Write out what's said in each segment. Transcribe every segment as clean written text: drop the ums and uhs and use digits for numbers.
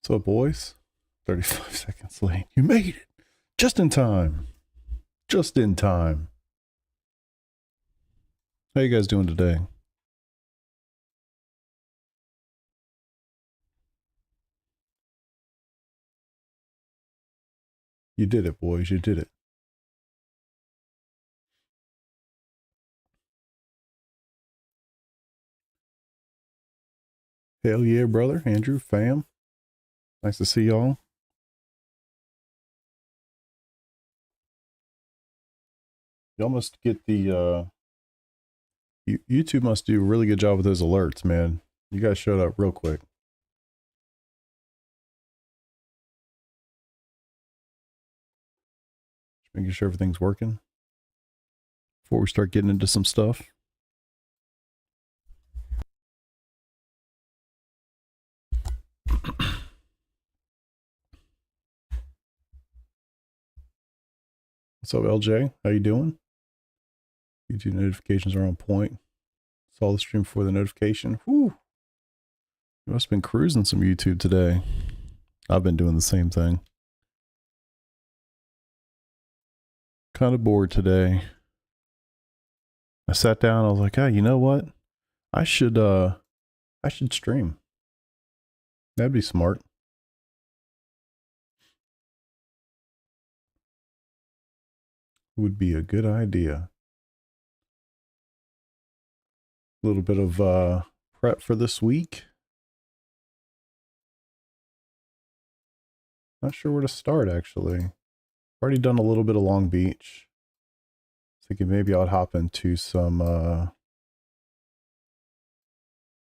What's up, boys? 35 seconds late. You made it. Just in time. Just in time. How you guys doing today? You did it, boys. You did it. Hell yeah, brother. Andrew, fam. Nice to see y'all. Y'all must get the, YouTube must do a really good job with those alerts, man. You guys showed up real quick. Just making sure everything's working before we start getting into some stuff. What's up, LJ? How you doing? YouTube notifications are on point. Saw the stream before the notification. Whew. You must have been cruising some YouTube today. I've been doing the same thing. Kind of bored today. I sat down, I was like, you know what? I should stream. That'd be smart. Would be a good idea. A little bit of prep for this week. Not sure where to start, actually. Already done a little bit of Long Beach. Thinking maybe I'd hop into some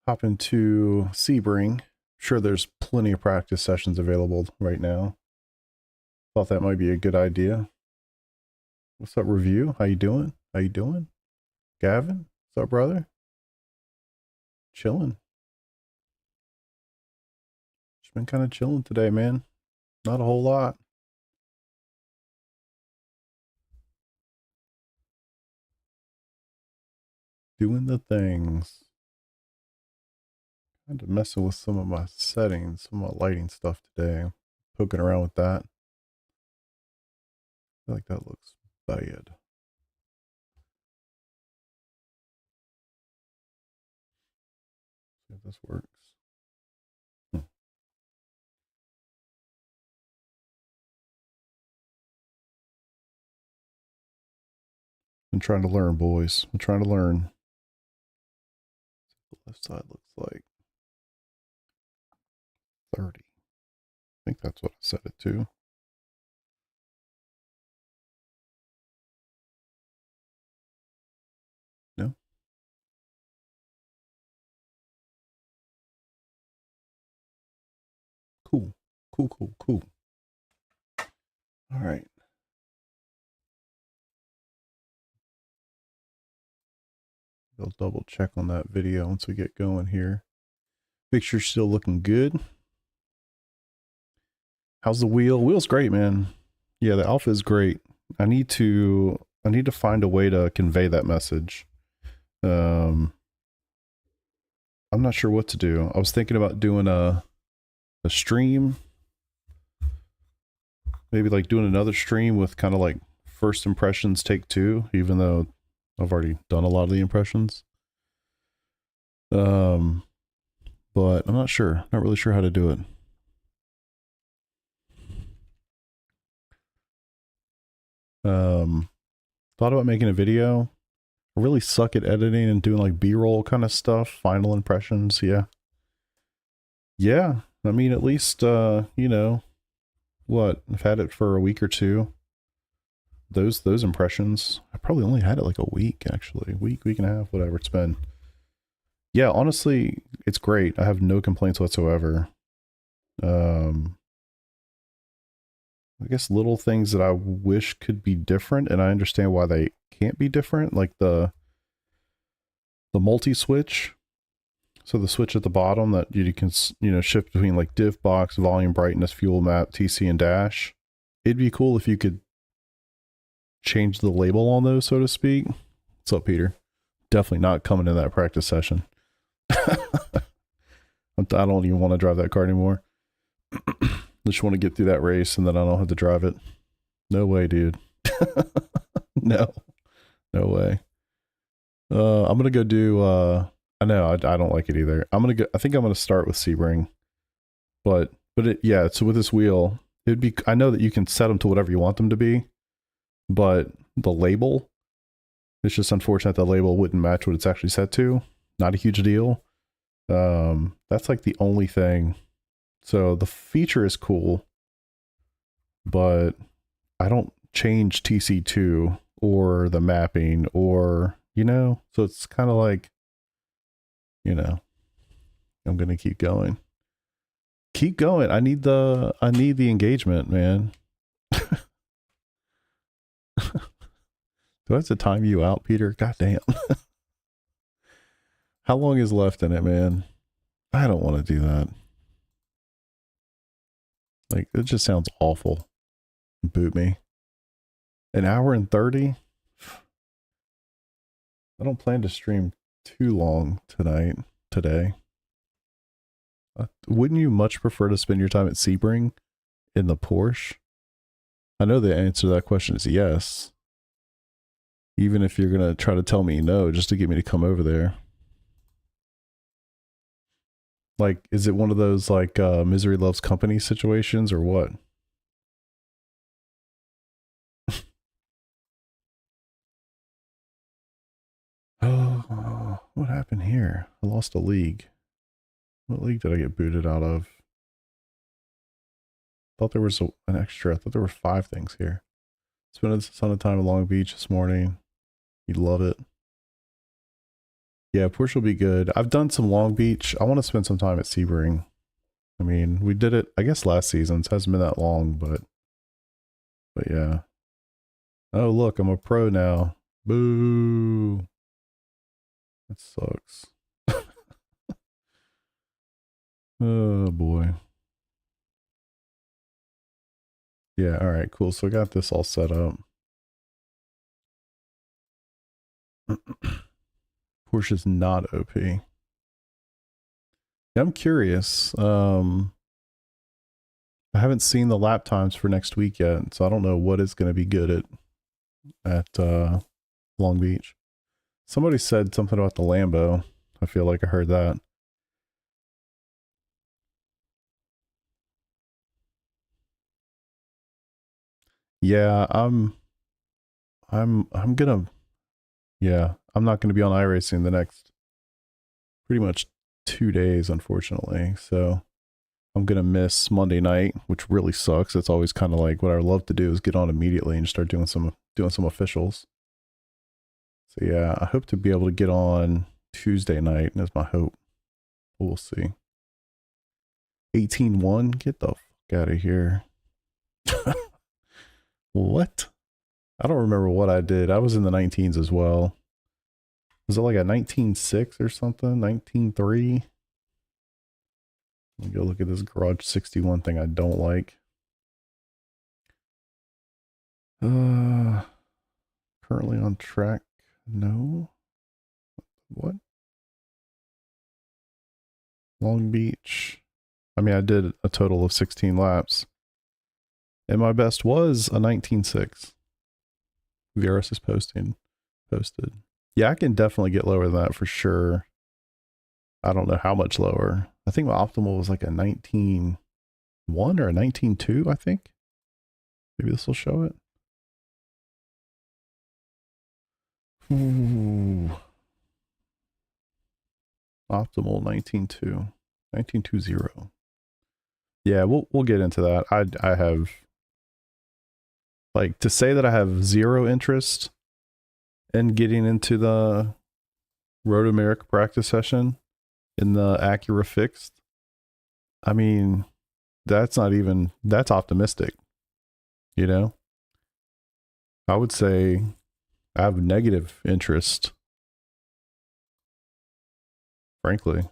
Sebring. Sure, there's plenty of practice sessions available right now. Thought that might be a good idea. What's up, Review? How you doing? How you doing? Gavin? What's up, brother? Chilling. Just been kind of chilling today, man. Not a whole lot. Doing the things. Kind of messing with some of my settings, some of my lighting stuff today. Poking around with that. I feel like that looks bad. See if this works. I'm trying to learn, boys. I'm trying to learn. The left side looks like 30. I think that's what I set it to. No? Cool. Cool. All right. I'll double check on that video once we get going here. Make sure you're still looking good. How's the wheel? Wheel's great, man. Yeah, the Alpha is great. I need to find a way to convey that message. I'm not sure what to do. I was thinking about doing a stream. Maybe like doing another stream with kind of like first impressions take 2, even though I've already done a lot of the impressions. But I'm not sure. Not really sure how to do it. Thought about making a video. I really suck at editing and doing like B-roll kind of stuff. Final impressions. Yeah. I mean, at least, you know, what? I've had it for a week or 2. Those impressions, I probably only had it like a week, actually. Week and a half, whatever it's been. Yeah, honestly, it's great. I have no complaints whatsoever. I guess little things that I wish could be different, and I understand why they can't be different, like the multi-switch. So the switch at the bottom that you can, you know, shift between like diff box, volume, brightness, fuel map, TC, and dash. It'd be cool if you could change the label on those, so to speak. What's up, Peter? Definitely not coming to that practice session. I don't even want to drive that car anymore. Just want to get through that race and then I don't have to drive it. No way, dude. No way. I'm gonna go do I know I don't like it either. I think I'm gonna start with Sebring. But yeah, so with this wheel, it'd be, I know that you can set them to whatever you want them to be, but the label, it's just unfortunate the label wouldn't match what it's actually set to. Not a huge deal. That's like the only thing. So the feature is cool, but I don't change TC2 or the mapping or, you know, so it's kind of like, you know, I'm going to keep going. Keep going. I need the engagement, man. Do I have to time you out, Peter? God damn. How long is left in it, man? I don't want to do that. Like, it just sounds awful. Boot me. An hour and 30? I don't plan to stream too long today. Wouldn't you much prefer to spend your time at Sebring in the Porsche? I know the answer to that question is yes. Even if you're going to try to tell me no, just to get me to come over there. Like, is it one of those, like, misery loves company situations or what? Oh, what happened here? I lost a league. What league did I get booted out of? Thought there was an extra. I thought there were 5 things here. Spent a ton of time at Long Beach this morning. You'd love it. Yeah, Porsche will be good. I've done some Long Beach. I want to spend some time at Sebring. I mean, we did it, I guess, last season. So it hasn't been that long, but yeah. Oh, look, I'm a pro now. Boo. That sucks. Oh, boy. Yeah, all right, cool. So I got this all set up. Porsche's not OP. Yeah, I'm curious. I haven't seen the lap times for next week yet, so I don't know what is going to be good at Long Beach. Somebody said something about the Lambo. I feel like I heard that. Yeah, I'm gonna, yeah, I'm not gonna be on iRacing the next pretty much 2 days, unfortunately. So I'm gonna miss Monday night, which really sucks. It's always kind of like what I would love to do is get on immediately and start doing some officials. So yeah, I hope to be able to get on Tuesday night. That's my hope. We'll see. 18-1? Get the fuck out of here. What? I don't remember what I did. I was in the 19s as well. Was it like a 19.6 or something? 19.3? Let me go look at this Garage 61 thing I don't like. Currently on track. No. What? Long Beach. I mean, I did a total of 16 laps. And my best was a 19.6. VRS is posted. Yeah, I can definitely get lower than that for sure. I don't know how much lower. I think my optimal was like a 19.1 or a 19.2, I think. Maybe this will show it. Ooh. Optimal 19.2. 19.20. Yeah, we'll get into that. I have, like, to say that I have zero interest in getting into the Road America practice session in the Acura fixed. I mean, that's optimistic. You know? I would say I have negative interest. Frankly.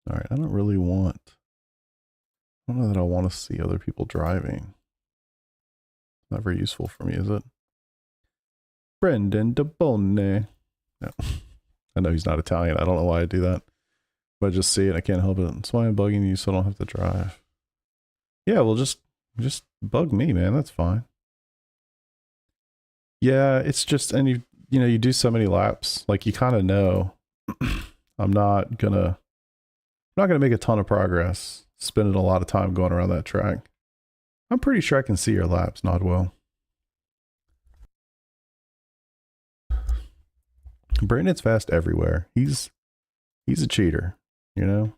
All right, I don't know that I want to see other people driving. Not very useful for me, is it? Brendan DeBone. No. I know he's not Italian. I don't know why I do that. But I just see it. I can't help it. That's why I'm bugging you so I don't have to drive. Yeah, well, just bug me, man. That's fine. Yeah, it's just, and you know, you do so many laps, like you kind of know. I'm not gonna make a ton of progress spending a lot of time going around that track. I'm pretty sure I can see your laps, Nodwell. Brandon's fast everywhere. He's a cheater, you know?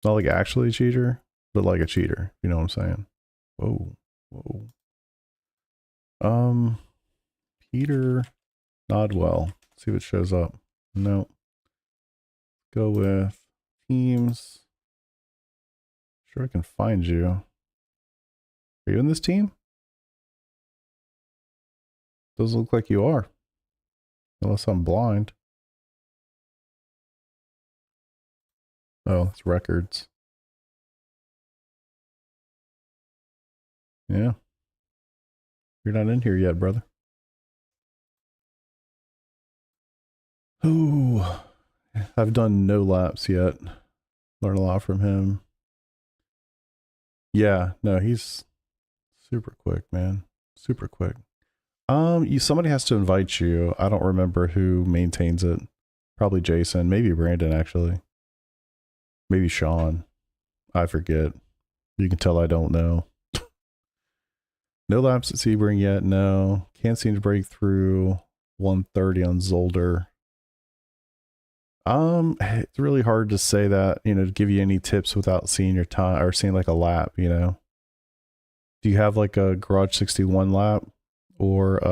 Not like actually a cheater, but like a cheater. You know what I'm saying? Whoa. Whoa. Peter Nodwell. See if it shows up. No. Go with teams. Sure I can find you. Are you in this team? Doesn't look like you are. Unless I'm blind. Oh, it's records. Yeah. You're not in here yet, brother. Oh, I've done no laps yet. Learn a lot from him. Yeah, no, he's super quick, man. Super quick. Somebody has to invite you. I don't remember who maintains it. Probably Jason, maybe Brandon actually. Maybe Sean. I forget. You can tell I don't know. No laps at Sebring yet, no. Can't seem to break through 130 on Zolder. It's really hard to say that, you know, to give you any tips without seeing your time or seeing like a lap, you know. Do you have like a Garage 61 lap? Or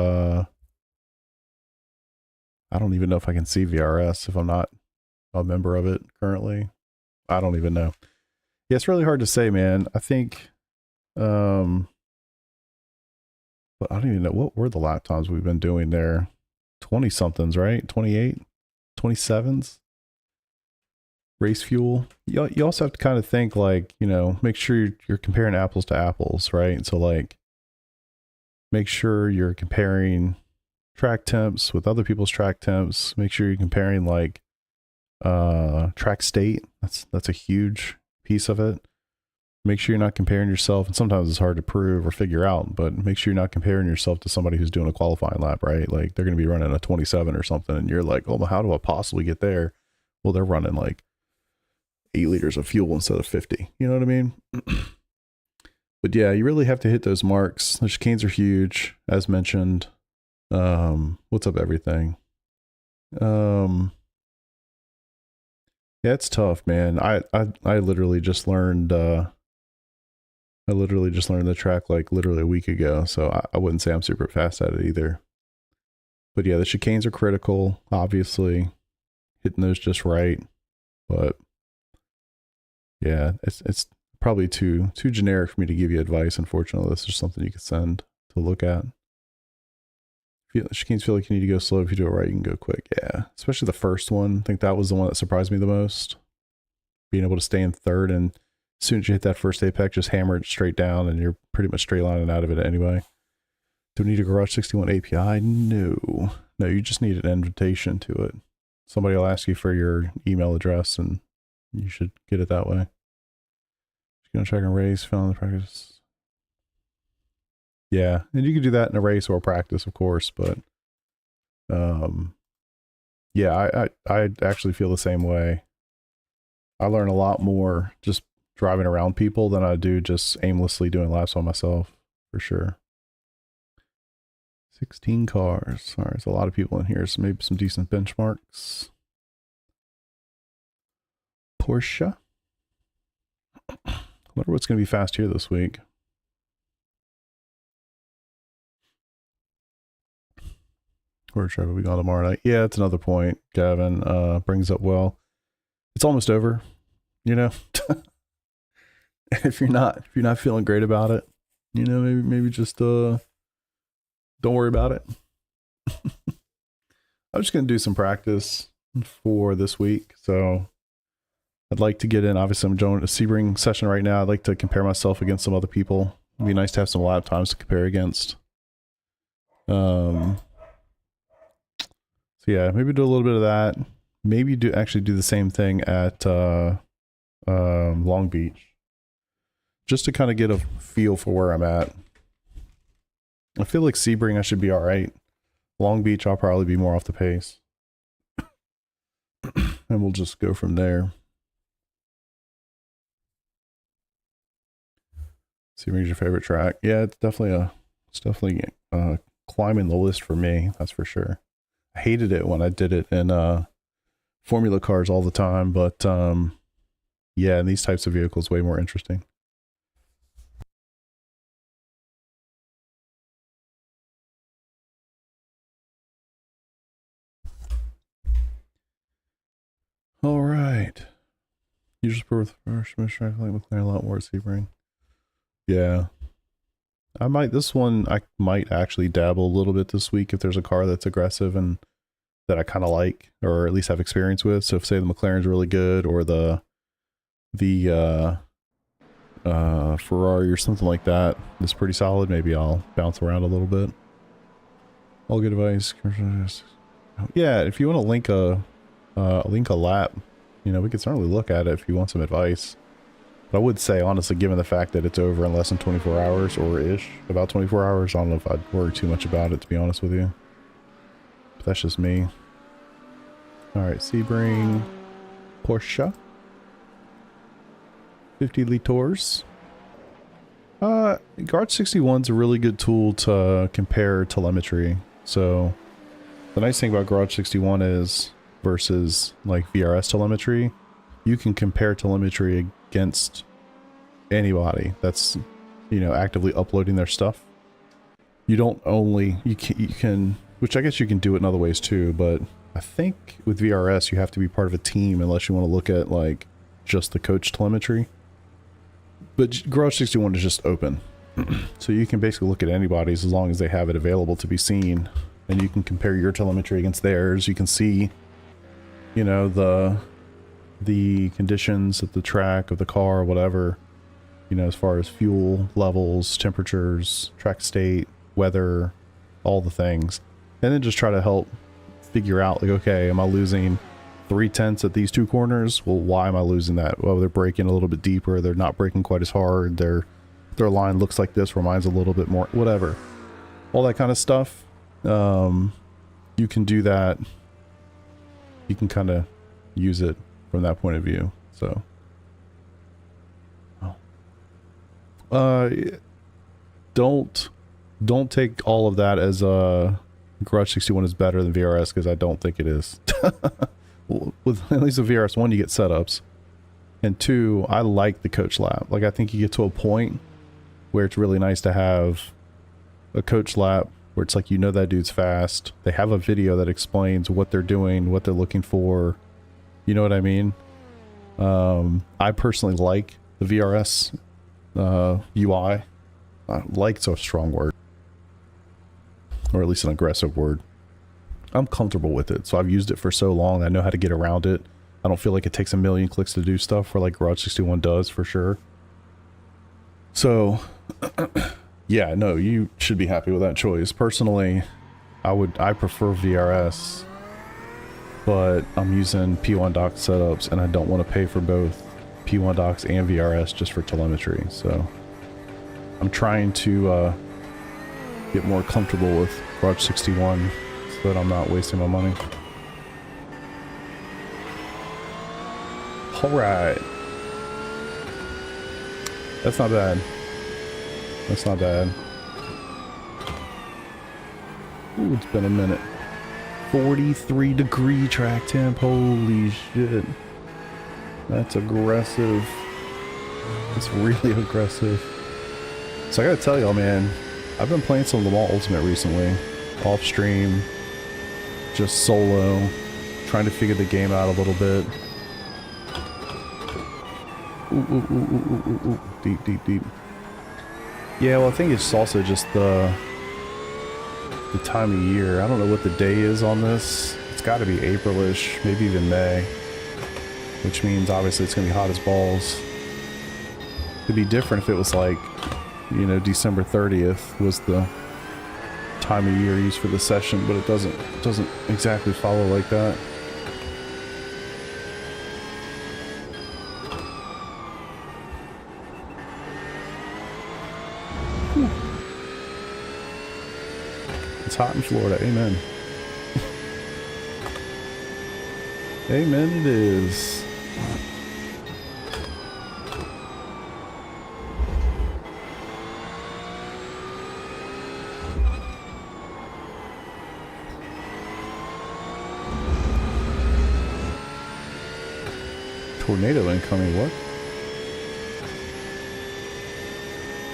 I don't even know if I can see VRS if I'm not a member of it currently. I don't even know. Yeah, it's really hard to say, man. I think but I don't even know what were the lap times we've been doing there. 20 somethings, right? 28, 27s. Race fuel. You also have to kind of think like, you know, make sure you're comparing apples to apples, right? So like make sure you're comparing track temps with other people's track temps. Make sure you're comparing like track state. That's a huge piece of it. Make sure you're not comparing yourself, and sometimes it's hard to prove or figure out, but make sure you're not comparing yourself to somebody who's doing a qualifying lap, right? Like they're going to be running a 27 or something, and you're like, oh, how do I possibly get there? Well, they're running like 8 liters of fuel instead of 50. You know what I mean? But yeah, you really have to hit those marks. The chicanes are huge, as mentioned. What's up, everything? Yeah, it's tough, man. I literally just learned the track like literally a week ago, so I wouldn't say I'm super fast at it either. But yeah, the chicanes are critical, obviously. Hitting those just right. But yeah, it's probably too generic for me to give you advice, unfortunately. This is something you could send to look at. Chicanes feel like you need to go slow. If you do it right, you can go quick. Yeah, especially the first one. I think that was the one that surprised me the most. Being able to stay in third, and as soon as you hit that first apex, just hammer it straight down, and you're pretty much straight lining out of it anyway. Do we need a Garage 61 API? No. No, you just need an invitation to it. Somebody will ask you for your email address, and you should get it that way. Just gonna check and race, fill in the practice. Yeah, and you can do that in a race or practice, of course, but yeah, I actually feel the same way. I learn a lot more just driving around people than I do just aimlessly doing laps on myself, for sure. 16 cars. All right, there's a lot of people in here, so maybe some decent benchmarks. Porsche. I wonder what's going to be fast here this week. Where are we going tomorrow night? Yeah, it's another point Gavin brings up well. It's almost over, you know. if you're not feeling great about it, you know, maybe just don't worry about it. I'm just gonna do some practice for this week, so I'd like to get in. Obviously, I'm joining a Sebring session right now. I'd like to compare myself against some other people. It'd be nice to have some lap times to compare against. So yeah, maybe do a little bit of that. Maybe do the same thing at Long Beach. just to kind of get a feel for where I'm at. I feel like Sebring I should be all right. Long Beach I'll probably be more off the pace. And we'll just go from there. Sebring's your favorite track? Yeah, it's definitely climbing the list for me, that's for sure. I hated it when I did it in Formula cars all the time, but yeah, and these types of vehicles way more interesting. All right. You just prefer the first track like McLaren a lot more at Sebring. Yeah. I might actually dabble a little bit this week if there's a car that's aggressive and that I kind of like, or at least have experience with. So if say the McLaren's really good, or the Ferrari or something like that is pretty solid, maybe I'll bounce around a little bit. All good advice. Yeah, if you want to link a lap, you know, we could certainly look at it if you want some advice. But I would say, honestly, given the fact that it's over in less than 24 hours, or ish, about 24 hours, I don't know if I'd worry too much about it, to be honest with you. But that's just me. Alright, Sebring, Porsche. 50 liters. Garage 61's a really good tool to compare telemetry. So, the nice thing about Garage 61 is, versus like VRS telemetry, you can compare telemetry against anybody that's, you know, actively uploading their stuff. You don't only, you can, which I guess you can do it in other ways too, but I think with VRS you have to be part of a team unless you want to look at like just the coach telemetry. But Garage 61 is just open. So you can basically look at anybody's as long as they have it available to be seen, and you can compare your telemetry against theirs. You can see, you know, the conditions of the track, of the car, whatever, you know, as far as fuel levels, temperatures, track state, weather, all the things. And then just try to help figure out, like, okay, am I losing 3/10 at these two corners? Well, why am I losing that? Well, they're braking a little bit deeper, they're not braking quite as hard, their line looks like this, where mine's a little bit more, whatever. All that kind of stuff. You can do that. You can kind of use it from that point of view. So, don't take all of that as Garage 61 is better than VRS, because I don't think it is. With at least a VRS 1 you get setups, and 2, I like the coach lap. Like, I think you get to a point where it's really nice to have a coach lap where it's like, you know, that dude's fast. They have a video that explains what they're doing, what they're looking for. You know what I mean? I personally like the VRS UI. Like's a strong word, or at least an aggressive word. I'm comfortable with it, so I've used it for so long. I know how to get around it. I don't feel like it takes a million clicks to do stuff where like Garage 61 does, for sure. So, yeah, no, you should be happy with that choice. Personally, I prefer VRS, but I'm using P1 dock setups, and I don't want to pay for both P1 docks and VRS just for telemetry. So, I'm trying to get more comfortable with Garage 61 so that I'm not wasting my money. Alright. That's not bad. That's not bad. Ooh, it's been a minute. 43-degree track temp. Holy shit. That's aggressive. It's really aggressive. So I gotta tell y'all, man, I've been playing some Le Mans Ultimate recently. Off stream. Just solo. Trying to figure the game out a little bit. Ooh. Deep. Yeah, well, I think it's also just the time of year. I don't know what the day is on this. It's got to be April-ish, maybe even May. Which means, obviously, it's going to be hot as balls. It'd be different if it was like, you know, December 30th was the time of year used for the session, but it doesn't exactly follow like that. It's hot in Florida. Amen. Amen it is. Tornado incoming, what?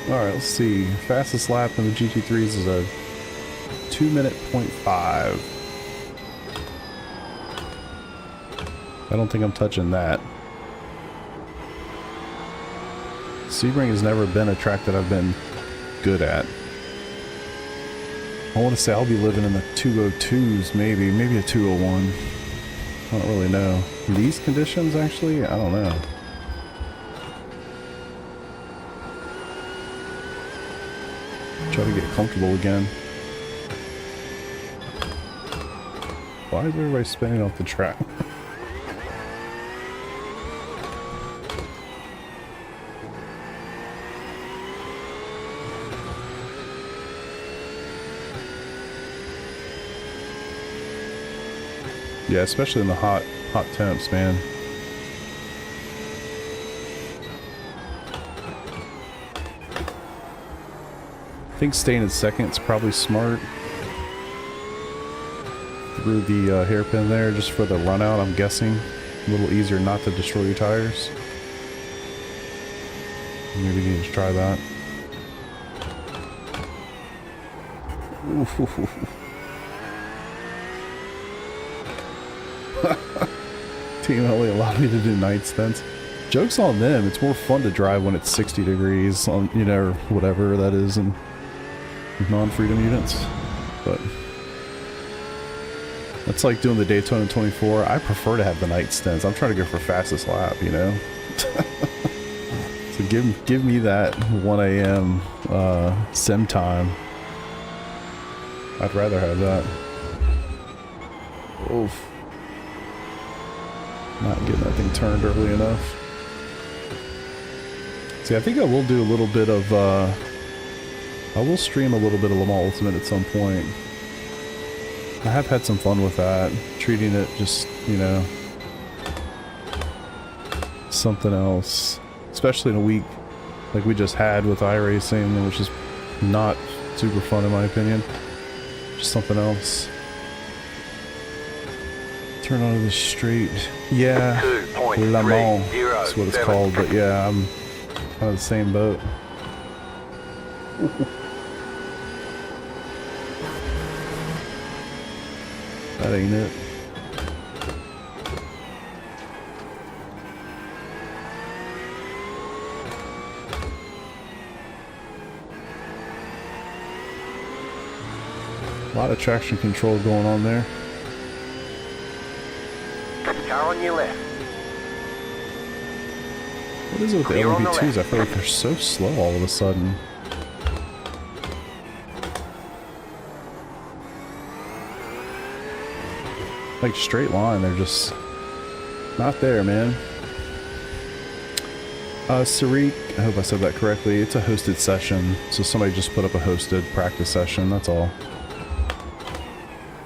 Alright, let's see. Fastest lap in the GT3s is a 2:05. I don't think I'm touching that. Sebring has never been a track that I've been good at. I want to say I'll be living in the 202s, maybe a 201. I don't really know. These conditions, actually? I don't know. Try to get comfortable again. Why is everybody spinning off the track? Yeah, especially in the hot temps, man. I think staying in second is probably smart. Through the hairpin there, just for the run out, I'm guessing. A little easier not to destroy your tires. Maybe you need to try that. Team only allowed me to do night stints. Joke's on them. It's more fun to drive when it's 60 degrees on, you know, whatever that is, and non-freedom units. But that's like doing the Daytona 24. I prefer to have the night stints. I'm trying to go for fastest lap, you know. So give me that 1 a.m. sim time. I'd rather have that. Oof. Not getting that thing turned early enough. See, I think I will do a little bit of, I will stream a little bit of Le Mans Ultimate at some point. I have had some fun with that, treating it just, you know, something else. Especially in a week like we just had with iRacing, which is not super fun in my opinion. Just something else. Turn onto the straight. Yeah, Le Mans is what it's called, but yeah, I'm kind of the same boat. That ain't it. A lot of traction control going on there. Car on your left. What is it with the LMP2s? I feel like they're so slow all of a sudden. Like straight line, they're just not there, man. Sariq, I hope I said that correctly. It's a hosted session, so somebody just put up a hosted practice session, that's all.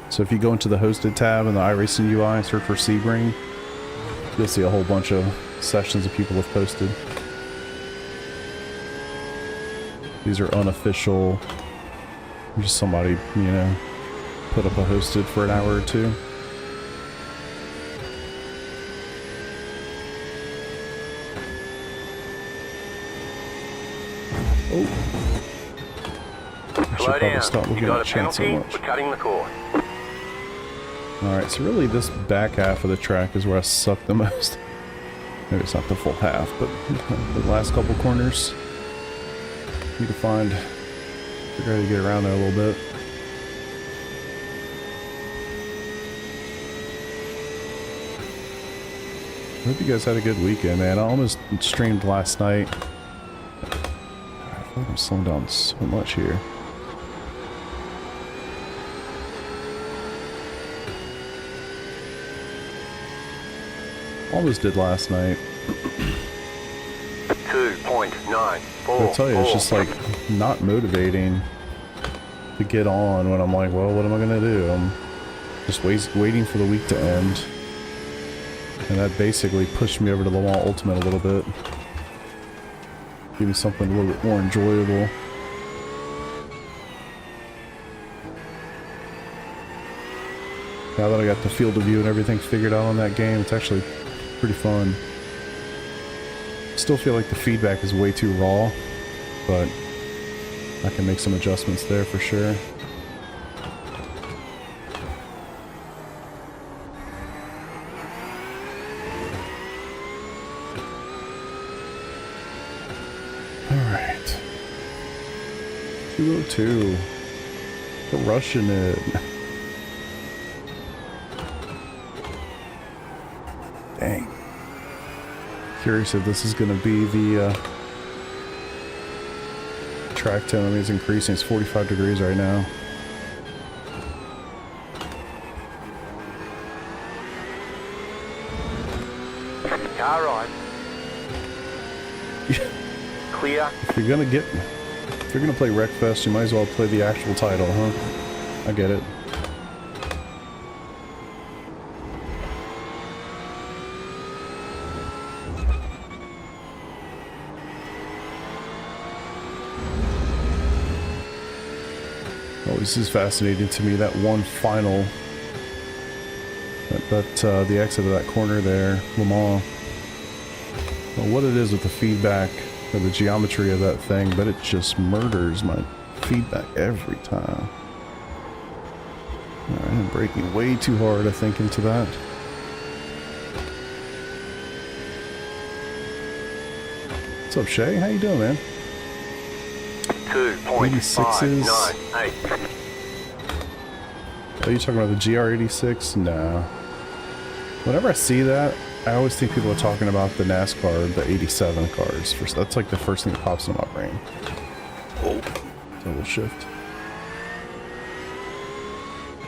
So if you go into the hosted tab in the iRacing UI and search for Sebring, you'll see a whole bunch of sessions that people have posted. These are unofficial, just somebody, you know, put up a hosted for an hour or two. Oh. I should probably stop looking at the chat so much. We're cutting the cord. Alright, so really this back half of the track is where I suck the most. Maybe it's not the full half, but the last couple corners. Need to figure out how to get around there a little bit. I hope you guys had a good weekend, man. I almost streamed last night. I feel like I'm slowing down so much here. Almost did last night. 2.94. I'll tell you, it's just like not motivating to get on when I'm like, well, what am I gonna do? I'm just waiting for the week to end. And that basically pushed me over to the Le Mans Ultimate a little bit. Give me something a little bit more enjoyable. Now that I got the field of view and everything figured out on that game, it's actually pretty fun. Still feel like the feedback is way too raw, but I can make some adjustments there for sure. Alright. 202. We're rushing it. Dang. Curious if this is going to be the track time. I mean, it's increasing. It's 45 degrees right now. Car on. Clear. If you're gonna play Wreckfest, you might as well play the actual title, huh? I get it. Oh, this is fascinating to me. That one final, the exit of that corner there, Le Mans. Well, what it is with the feedback or the geometry of that thing, but it just murders my feedback every time. Alright, I'm braking way too hard, I think, into that. What's up, Shay? How you doing, man? 2.598. Are you talking about the GR86? No. Whenever I see that, I always think people are talking about the NASCAR, the 87 cars. First, that's like the first thing that pops in my brain. Oh, double shift.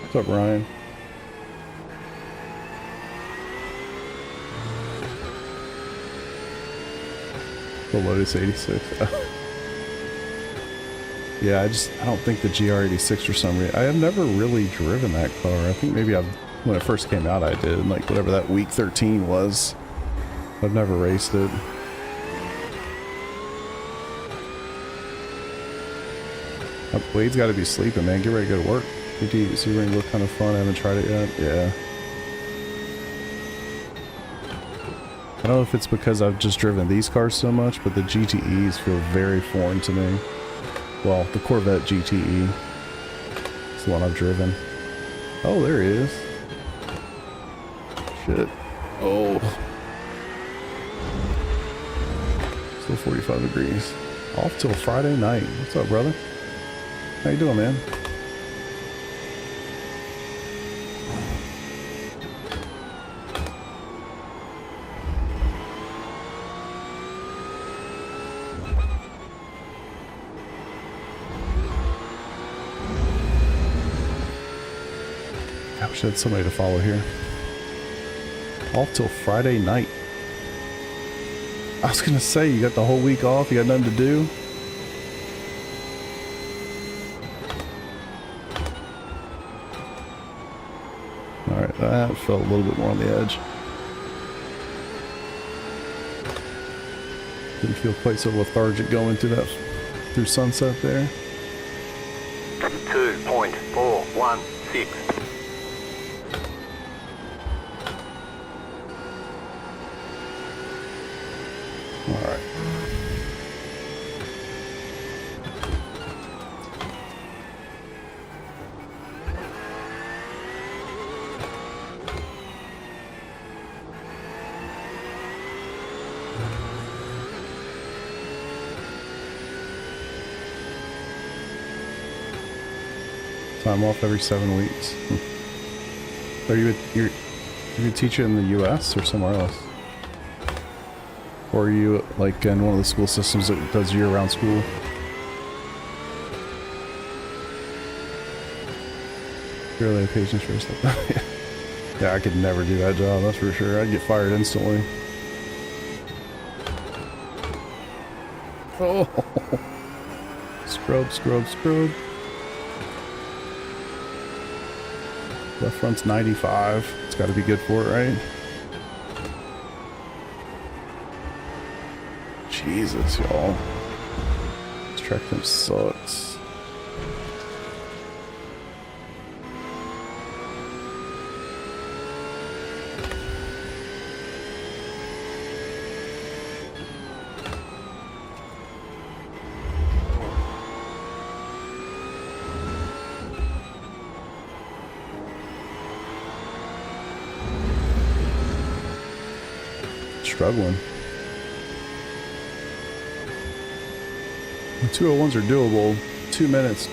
What's up, Ryan? The Lotus 86. Yeah, I don't think the GR86 for some reason. I have never really driven that car. I think maybe when it first came out I did, like whatever that week 13 was. I've never raced it. Wade's got to be sleeping, man. Get ready to go to work. GT Ring look kind of fun. I haven't tried it yet. Yeah. I don't know if it's because I've just driven these cars so much, but the GTEs feel very foreign to me. Well, the Corvette GTE. It's the one I've driven. Oh, there he is. Shit. Oh. Still 45 degrees. Off till Friday night. What's up, brother? How you doing, man? I wish I had somebody to follow here. Off till Friday night. I was gonna say, you got the whole week off, you got nothing to do. Alright, that felt a little bit more on the edge. Didn't feel quite so lethargic going through Sunset there. 2.416. Alright. Time off every 7 weeks. Are you teach it in the US or somewhere else? Or are you like in one of the school systems that does year-round school? Barely have patience for stuff. Yeah, I could never do that job, that's for sure. I'd get fired instantly. Oh, scrub, scrub, scrub. Left front's 95. It's got to be good for it, right? Jesus, y'all. This track temp sucks. Struggling. The 201s are doable. 2 minutes,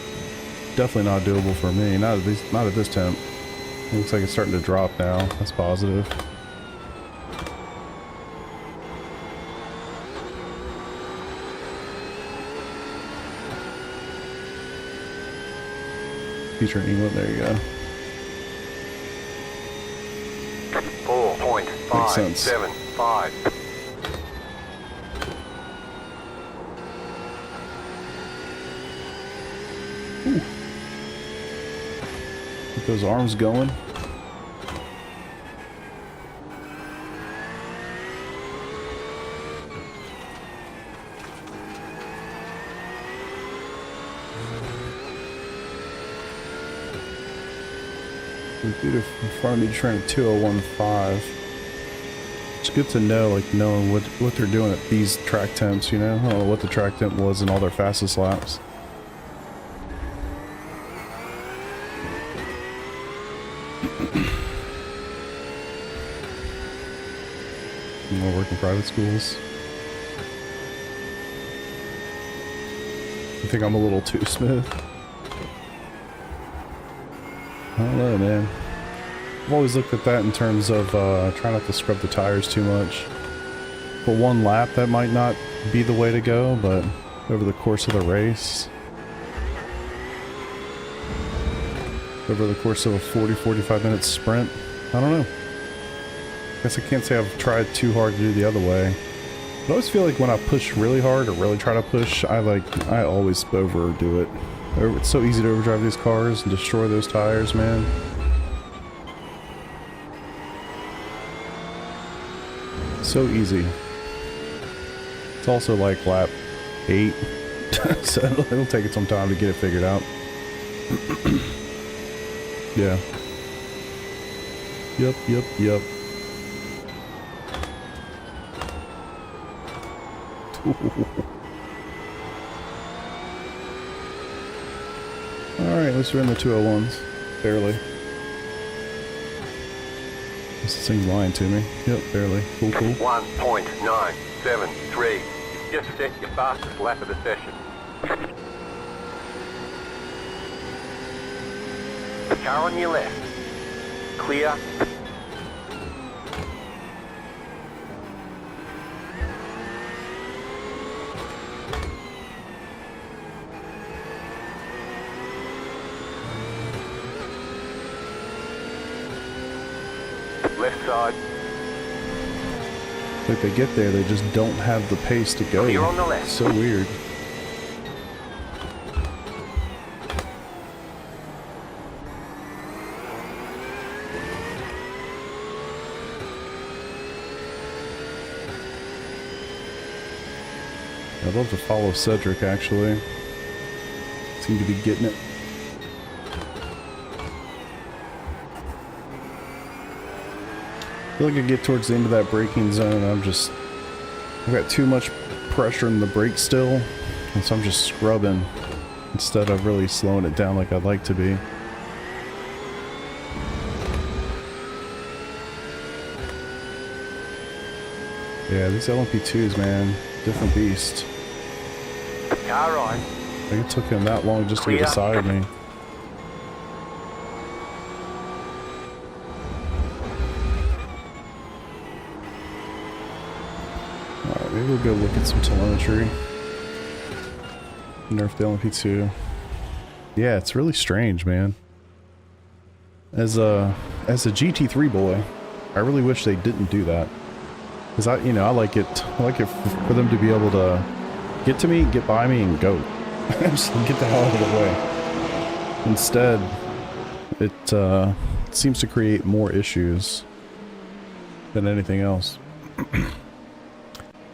definitely not doable for me. Not at this temp. It looks like it's starting to drop now. That's positive. Future in England. There you go. 4.575. Ooh. Get those arms going. Dude, in front of me trying to 2015. It's good to know, like, knowing what they're doing at these track temps, you know? I don't know what the track temp was in all their fastest laps. More work in private schools. I think I'm a little too smooth. I don't know, man. I've always looked at that in terms of trying not to scrub the tires too much. For one lap, that might not be the way to go, but over the course of the race, over the course of a 40-45 minute sprint, I don't know. I guess I can't say I've tried too hard to do the other way. But I always feel like when I push really hard or really try to push, I always overdo it. It's so easy to overdrive these cars and destroy those tires, man. So easy. It's also like lap 8, so it'll take it some time to get it figured out. Yeah. Yep. Alright, let's run the 201s. Barely. This thing's lying to me. Yep, barely. Cool. 1.973. Just set your fastest lap of the session. Car on your left. Clear. Left side. Like they get there, they just don't have the pace to go. Clear on the left. So weird. I'd love to follow Cedric, actually. Seem to be getting it. I feel like I get towards the end of that braking zone, I've got too much pressure in the brake still, and so I'm just scrubbing instead of really slowing it down like I'd like to be. Yeah, these LMP2s, man, different beast. Car right. I think it took him that long just to get beside me. Alright, maybe we'll go look at some telemetry. Nerf the LMP2. Yeah, it's really strange, man. As a GT3 boy, I really wish they didn't do that. Because I like it for them to be able to get to me, get by me, and go. Just get the hell out of the way. Instead, seems to create more issues than anything else.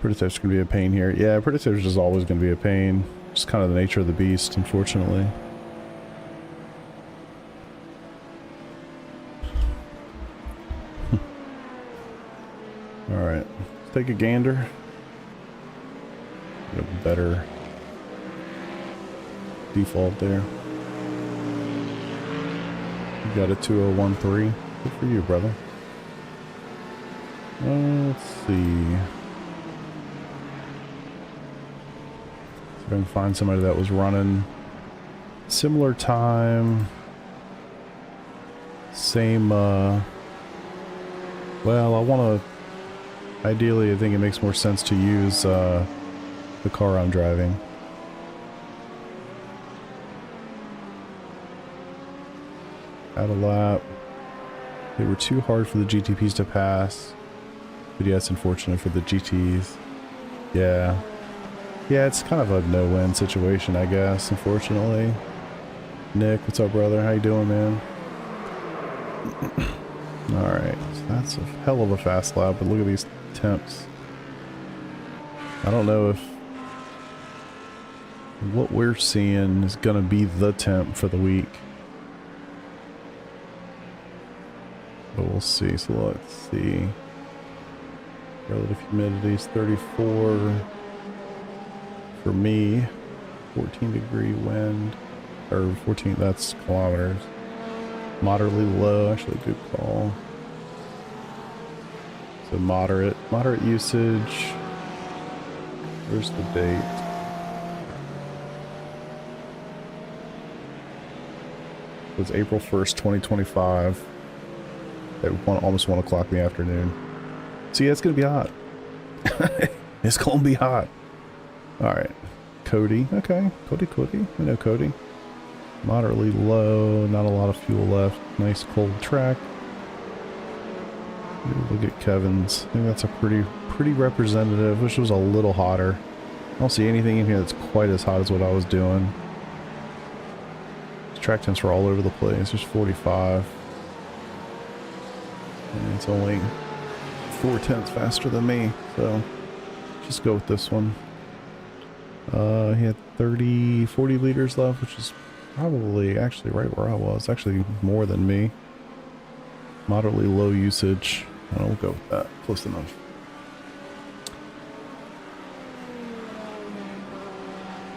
Prototypes can be a pain here. Yeah, prototypes is always going to be a pain. Just kind of the nature of the beast, unfortunately. Alright, let's take a gander. Get a better default there. You got a 2013. Good for you, brother. Let's see. See if I can find somebody that was running similar time. Same, well, I want to, ideally, I think it makes more sense to use, the car I'm driving. Out a lap. They were too hard for the GTPs to pass. But yeah, it's unfortunate for the GTs. Yeah. Yeah, it's kind of a no-win situation, I guess, unfortunately. Nick, what's up, brother? How you doing, man? Alright, so that's a hell of a fast lap, but look at these temps. I don't know if what we're seeing is going to be the temp for the week. But we'll see. So let's see. Relative humidity is 34 for me. 14-degree wind. Or 14, that's kilometers. Moderately low, actually good call. So moderate usage. Where's the date? It was April 1st, 2025. At almost 1 o'clock in the afternoon. So yeah, it's gonna be hot. It's gonna be hot. Alright. Cody. Okay. Cody. We know Cody. Moderately low. Not a lot of fuel left. Nice cold track. Look at Kevin's. I think that's a pretty representative. Wish it was a little hotter. I don't see anything in here that's quite as hot as what I was doing. Track temps were all over the place. There's 45. And it's only 4/10 faster than me, so just go with this one. He had 40 liters left, which is probably actually right where I was. Actually more than me. Moderately low usage. We'll go with that. Close enough.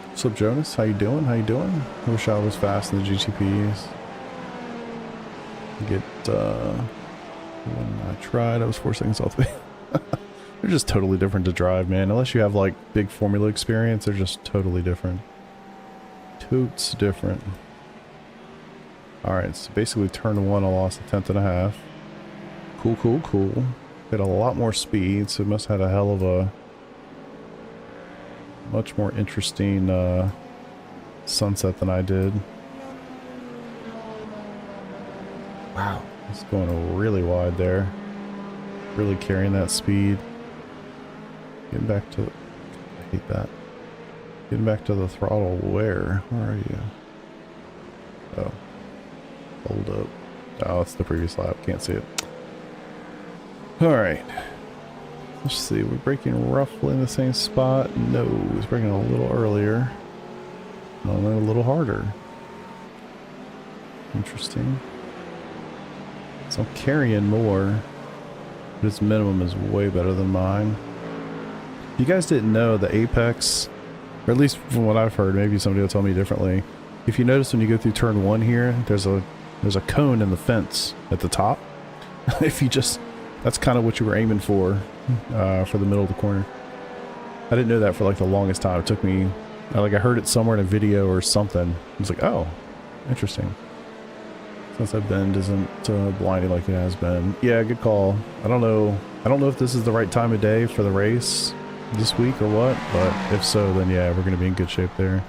What's up, Jonas? How you doing? I wish I was fast in the GTPs. When I tried, I was 4 seconds off the They're just totally different to drive, man. Unless you have like big Formula experience, they're just totally different. Totes different. Alright, so basically turn 1 I lost a 1/10.5. Cool. Hit a lot more speed, so it must have had a hell of a much more interesting sunset than I did. Wow. It's going really wide there. Really carrying that speed. Getting back to... I hate that. Getting back to the throttle. Where are you? Oh. Hold up. Oh, it's the previous lap. Can't see it. Alright. Let's see. We're braking roughly in the same spot. No, it's braking a little earlier. No, a little harder. Interesting. So I'm carrying more. His minimum is way better than mine. If you guys didn't know, the apex, or at least from what I've heard, maybe somebody will tell me differently. If you notice when you go through turn 1 here, there's a cone in the fence at the top. If you just, that's kind of what you were aiming for the middle of the corner. I didn't know that for like the longest time. It took me, I heard it somewhere in a video or something. I was like, oh, interesting. Since that bend isn't blinding like it has been. Yeah, good call. I don't know if this is the right time of day for the race this week or what, but if so, then yeah, we're gonna be in good shape there.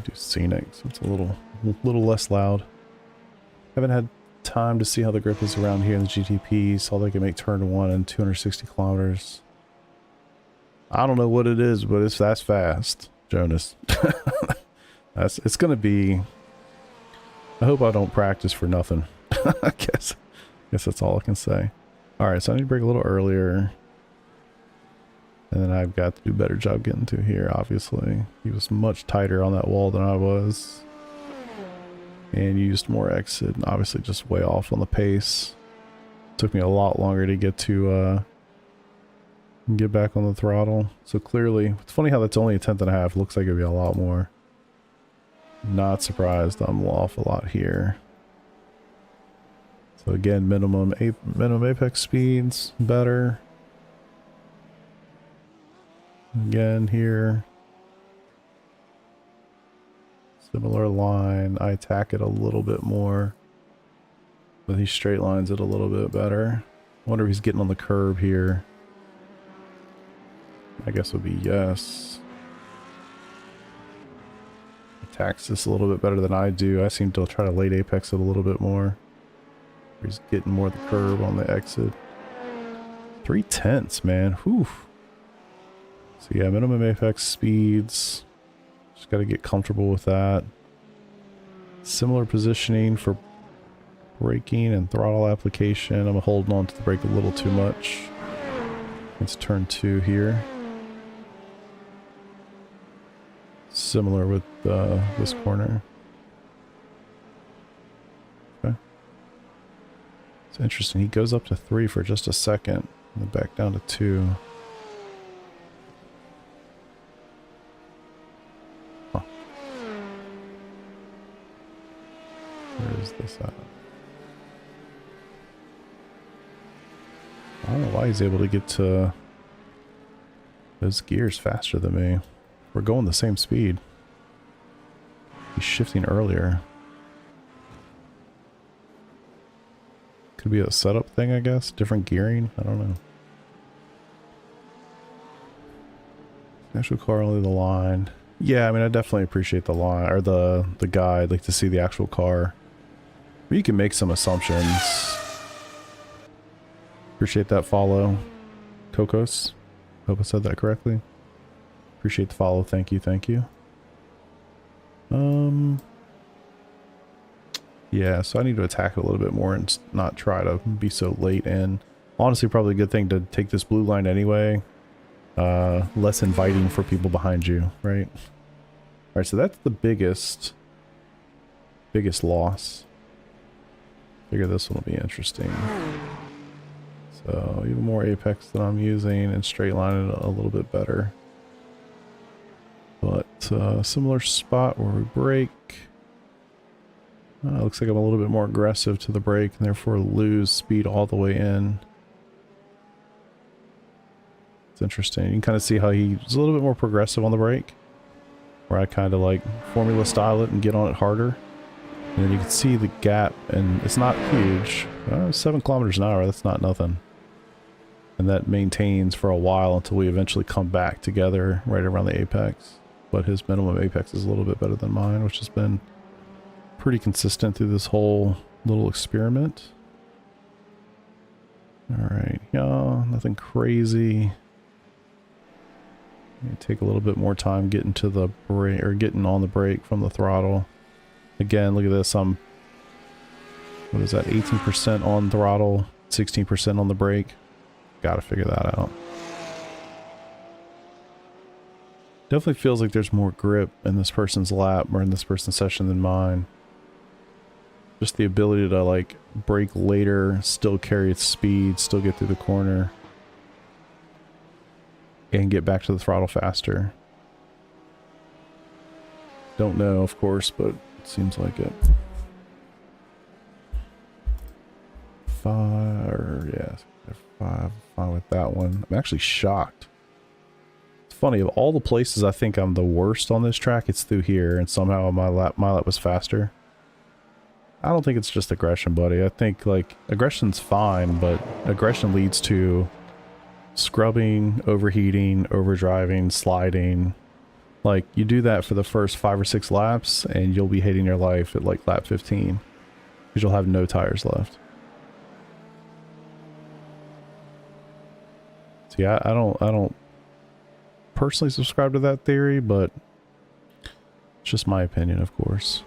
Do scenic, so it's a little less loud. Haven't had time to see how the grip is around here in the GTP. Saw they can make turn 1 in 260 kilometers. I don't know what it is, but that's fast, Jonas. It's gonna be. I hope I don't practice for nothing. I guess that's all I can say. Alright, so I need to brake a little earlier. And then I've got to do a better job getting to here, obviously. He was much tighter on that wall than I was. And used more exit, and obviously just way off on the pace. Took me a lot longer to get back on the throttle. So clearly, it's funny how that's only a tenth and a half. Looks like it'd be a lot more. Not surprised I'm off a lot here. So again, minimum apex speeds, better. Again here. Similar line. I attack it a little bit more. But he straight lines it a little bit better. Wonder if he's getting on the curb here. I guess would be yes. Attacks this a little bit better than I do. I seem to try to late apex it a little bit more. He's getting more of the curb on the exit. 3/10, man. Whew. So yeah, minimum apex speeds. Just got to get comfortable with that. Similar positioning for braking and throttle application. I'm holding on to the brake a little too much. It's turn 2 here. Similar with this corner. Okay. It's interesting. He goes up to 3 for just a second, and then back down to 2. Huh. Where is this at? I don't know why he's able to get to those gears faster than me. We're going the same speed. He's shifting earlier. Could be a setup thing, I guess. Different gearing. I don't know. Actual car, only the line. Yeah, I mean, I definitely appreciate the line or the guide. Like to see the actual car. But you can make some assumptions. Appreciate that follow, Kokos. Hope I said that correctly. Appreciate the follow. Thank you. Thank you. Yeah, so I need to attack it a little bit more and not try to be so late in. Honestly, probably a good thing to take this blue line anyway. Less inviting for people behind you, right? Alright, so that's the biggest loss. Figure this one will be interesting. So even more apex than I'm using and straight lining it a little bit better. But similar spot where we brake. Looks like I'm a little bit more aggressive to the brake and therefore lose speed all the way in. It's interesting. You can kind of see how he's a little bit more progressive on the brake. Where I kind of like formula style it and get on it harder. And then you can see the gap, and it's not huge. 7 kilometers an hour, that's not nothing. And that maintains for a while until we eventually come back together right around the apex. But his minimum apex is a little bit better than mine, which has been pretty consistent through this whole little experiment. Alright, yeah, nothing crazy. Take a little bit more time getting to the brake, or getting on the brake from the throttle. Again, look at this. I'm, what is that, 18% on throttle, 16% on the brake. Gotta figure that out. Definitely feels like there's more grip in this person's lap or in this person's session than mine. Just the ability to like brake later, still carry its speed, still get through the corner, and get back to the throttle faster. Don't know, of course, but it seems like it. 5, yeah, 5, fine with that one. I'm actually shocked. It's funny, of all the places I think I'm the worst on this track, it's through here, and somehow my lap was faster. I don't think it's just aggression, buddy. I think, like, aggression's fine, but aggression leads to scrubbing, overheating, overdriving, sliding. Like, you do that for the first 5 or 6 laps, and you'll be hating your life at, like, lap 15. Because you'll have no tires left. So yeah, I don't personally subscribe to that theory, but it's just my opinion, of course.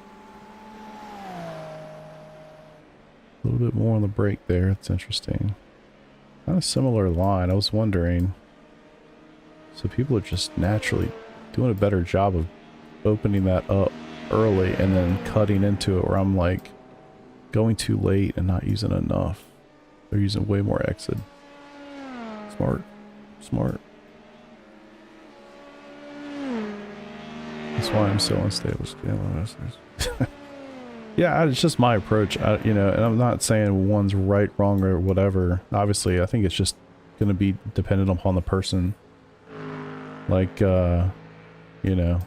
A little bit more on the brake there. It's interesting. Kind of similar line. I was wondering. So people are just naturally doing a better job of opening that up early and then cutting into it, where I'm like going too late and not using enough. They're using way more exit. Smart. Smart. That's why I'm so unstable. Yeah, it's just my approach. You know, and I'm not saying one's right, wrong, or whatever. Obviously, I think it's just going to be dependent upon the person. Like, you know,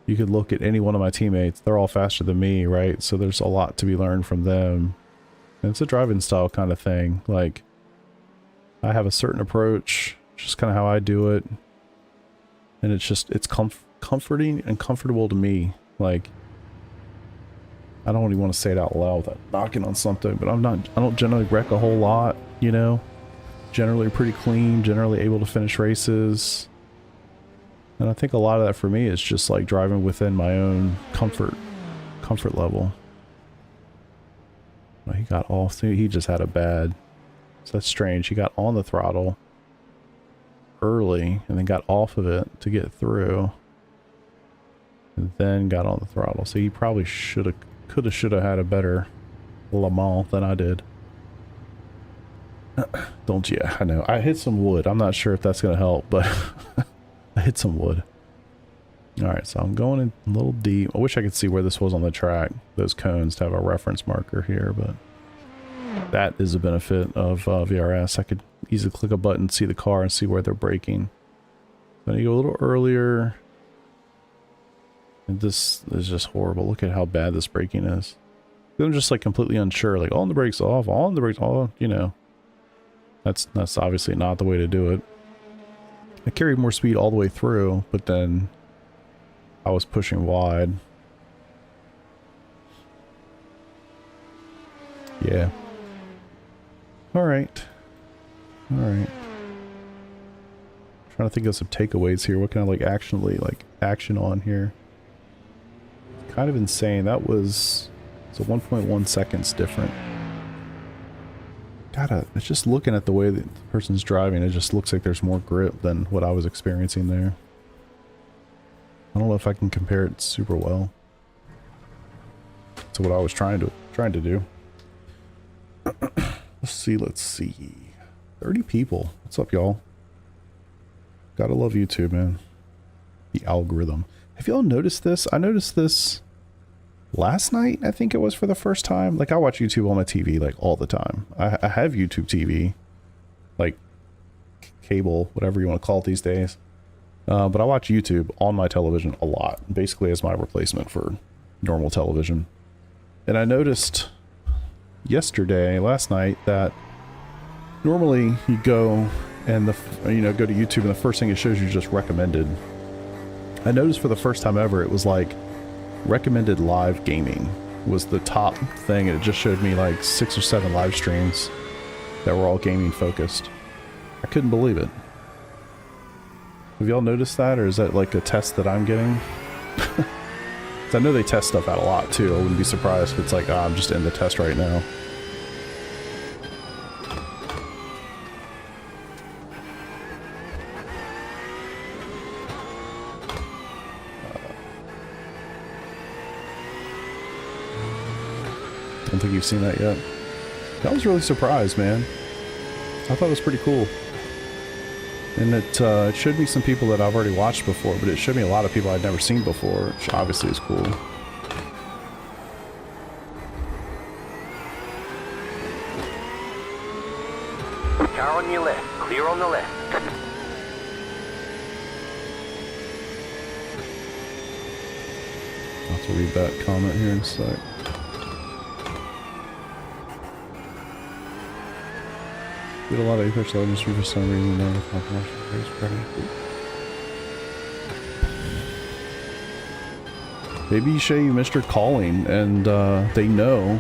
you could look at any one of my teammates. They're all faster than me, right? So there's a lot to be learned from them. And it's a driving style kind of thing. Like, I have a certain approach, just kind of how I do it. And it's just, it's comforting and comfortable to me. Like, I don't even want to say it out loud without knocking on something, but I don't generally wreck a whole lot, you know? Generally pretty clean, generally able to finish races. And I think a lot of that for me is just like driving within my own comfort level. Well, he got off, he just had a bad, so that's strange. He got on the throttle early and then got off of it to get through. And then got on the throttle. So he probably should have had a better Le Mans than I did. Don't you? I know. I hit some wood. I'm not sure if that's going to help, but I hit some wood. Alright, so I'm going in a little deep. I wish I could see where this was on the track. Those cones to have a reference marker here, but that is a benefit of VRS. I could easily click a button, see the car, and see where they're braking. Then you go a little earlier. And this is just horrible. Look at how bad this braking is. I'm just like completely unsure. Like, on the brakes off, on the brakes off, you know. That's obviously not the way to do it. I carried more speed all the way through, but then I was pushing wide. Yeah. Alright. Alright. Trying to think of some takeaways here. What can I like action on here? Kind of insane. That was, it's a 1.1 seconds different. God, it's just looking at the way that the person's driving, it just looks like there's more grip than what I was experiencing there. I don't know if I can compare it super well to what I was trying to do. Let's see. 30 people. What's up, y'all? Gotta love YouTube, man. The algorithm. Have y'all noticed this? I noticed this last night, I think it was, for the first time. Like, I watch YouTube on my TV like all the time. I have YouTube TV, like cable, whatever you want to call it these days. But I watch YouTube on my television a lot, basically as my replacement for normal television. And I noticed last night, that normally you go and go to YouTube and the first thing it shows you just recommended. I noticed for the first time ever, it was like recommended live gaming was the top thing, and it just showed me like 6 or 7 live streams that were all gaming focused. I couldn't believe it. Have y'all noticed that, or is that like a test that I'm getting? I know they test stuff out a lot too. I wouldn't be surprised if it's like, I'm just in the test right now. I don't think you've seen that yet. I was really surprised, man. I thought it was pretty cool. And it showed me some people that I've already watched before, but it showed me a lot of people I'd never seen before, which obviously is cool. Car on your left. Clear on the left. I'll have to read that comment here in a sec. We had a lot of Apex Legends for some reason. Maybe Shay, you missed your calling, and they know,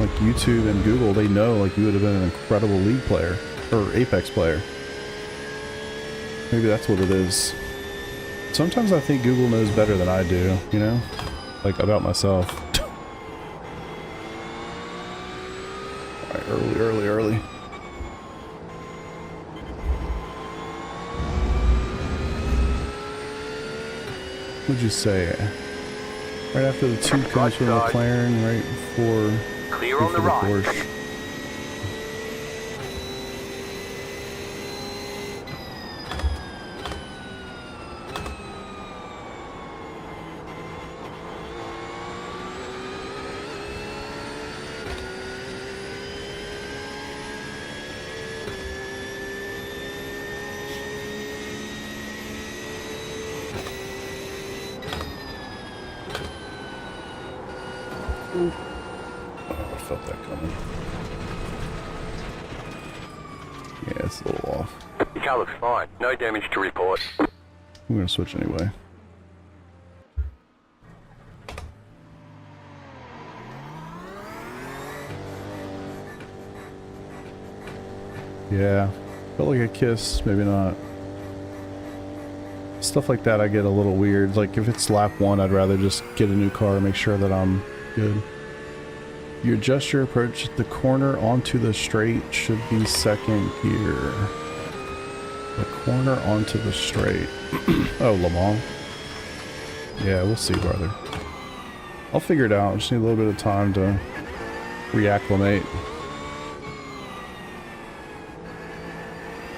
like YouTube and Google, they know like you would have been an incredible League player or Apex player. Maybe that's what it is. Sometimes I think Google knows better than I do, you know, like about myself. Early. What'd you say? Right after the two comes from McLaren, right before Clear on the right. Porsche. Oh, I felt that coming. Yeah, it's a little off. Your car looks fine. No damage to report. I'm gonna switch anyway. Yeah, felt like a kiss, maybe not. Stuff like that I get a little weird. Like if it's lap 1, I'd rather just get a new car and make sure that I'm good. You adjust your approach. The corner onto the straight should be second gear. The corner onto the straight. Oh, Le Mans. Yeah, we'll see, brother. I'll figure it out. I just need a little bit of time to reacclimate.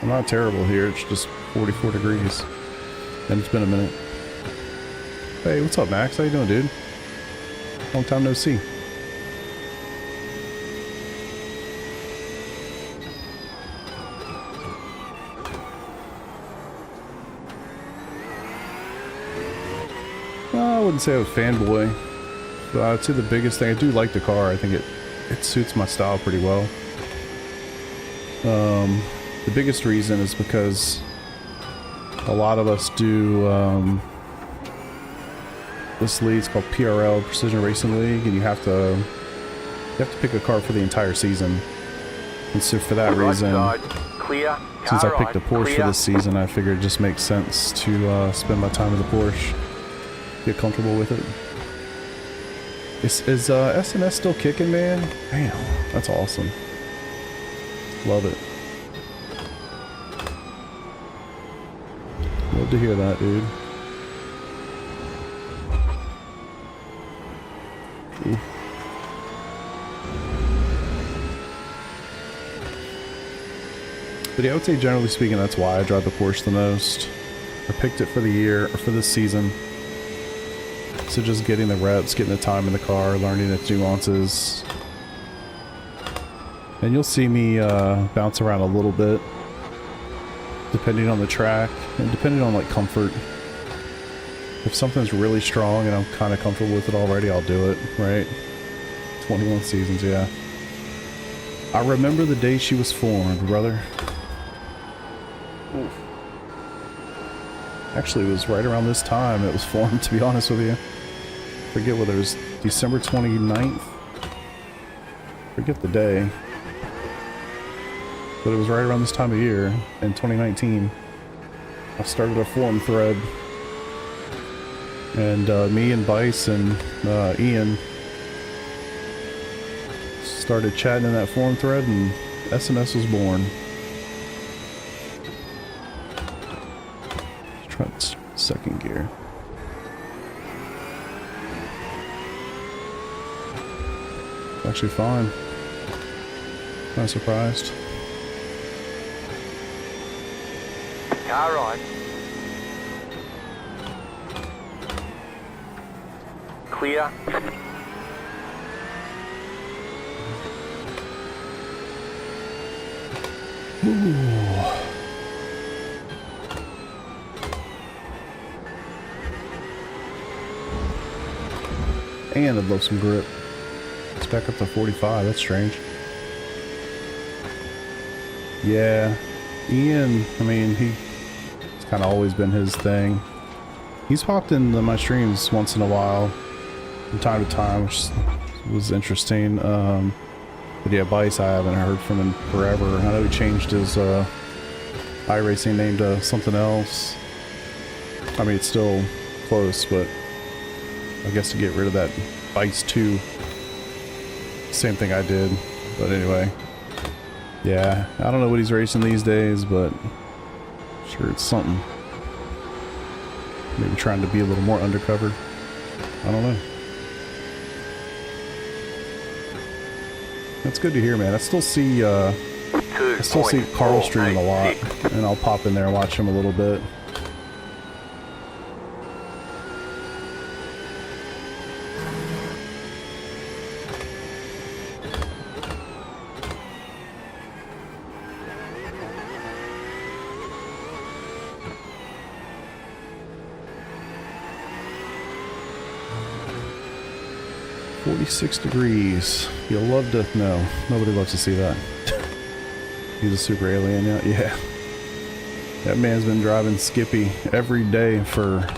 I'm not terrible here. It's just 44 degrees. And it's been a minute. Hey, what's up, Max? How you doing, dude? Long time no see. I wouldn't say I'm a fanboy. I'd say the biggest thing, I do like the car. I think it suits my style pretty well. The biggest reason is because a lot of us do this league's called PRL, Precision Racing League, and you have to pick a car for the entire season. And so for that reason, since I picked a Porsche for this season, I figured it just makes sense to spend my time in the Porsche, get comfortable with it. Is SNS still kicking, man? Damn, that's awesome. Love it. Love to hear that, dude. Ooh. But yeah, I would say generally speaking, that's why I drive the Porsche the most. I picked it for the year, or for this season. So just getting the reps, getting the time in the car, learning its nuances. And you'll see me bounce around a little bit, depending on the track, and depending on like comfort. If something's really strong and I'm kind of comfortable with it already, I'll do it, right? 21 seasons, yeah. I remember the day she was formed, brother. Oof. Actually, it was right around this time it was formed, to be honest with you. Forget whether it was December 29th. Forget the day. But it was right around this time of year in 2019. I started a forum thread. And me and Vice and Ian started chatting in that forum thread, and SNS was born. Let's try this second gear. Actually fine. Not surprised. Car right. Clear. Ooh. And I'd love some grip. It's back up to 45, that's strange. Yeah, Ian, I mean, it's kind of always been his thing. He's popped into my streams once in a while, from time to time, which was interesting. But yeah, Vice, I haven't heard from him forever. I know he changed his iRacing name to something else. I mean, it's still close, but I guess to get rid of that Vice 2. Same thing I did. But anyway, Yeah, I don't know what he's racing these days, but sure it's something. Maybe trying to be a little more undercover. I don't know. That's good to hear, man. I still see Carl streaming a lot, and I'll pop in there and watch him a little bit. .46 degrees. You'll love to know. Nobody loves to see that. He's a super alien, yeah. Yeah. That man's been driving Skippy every day for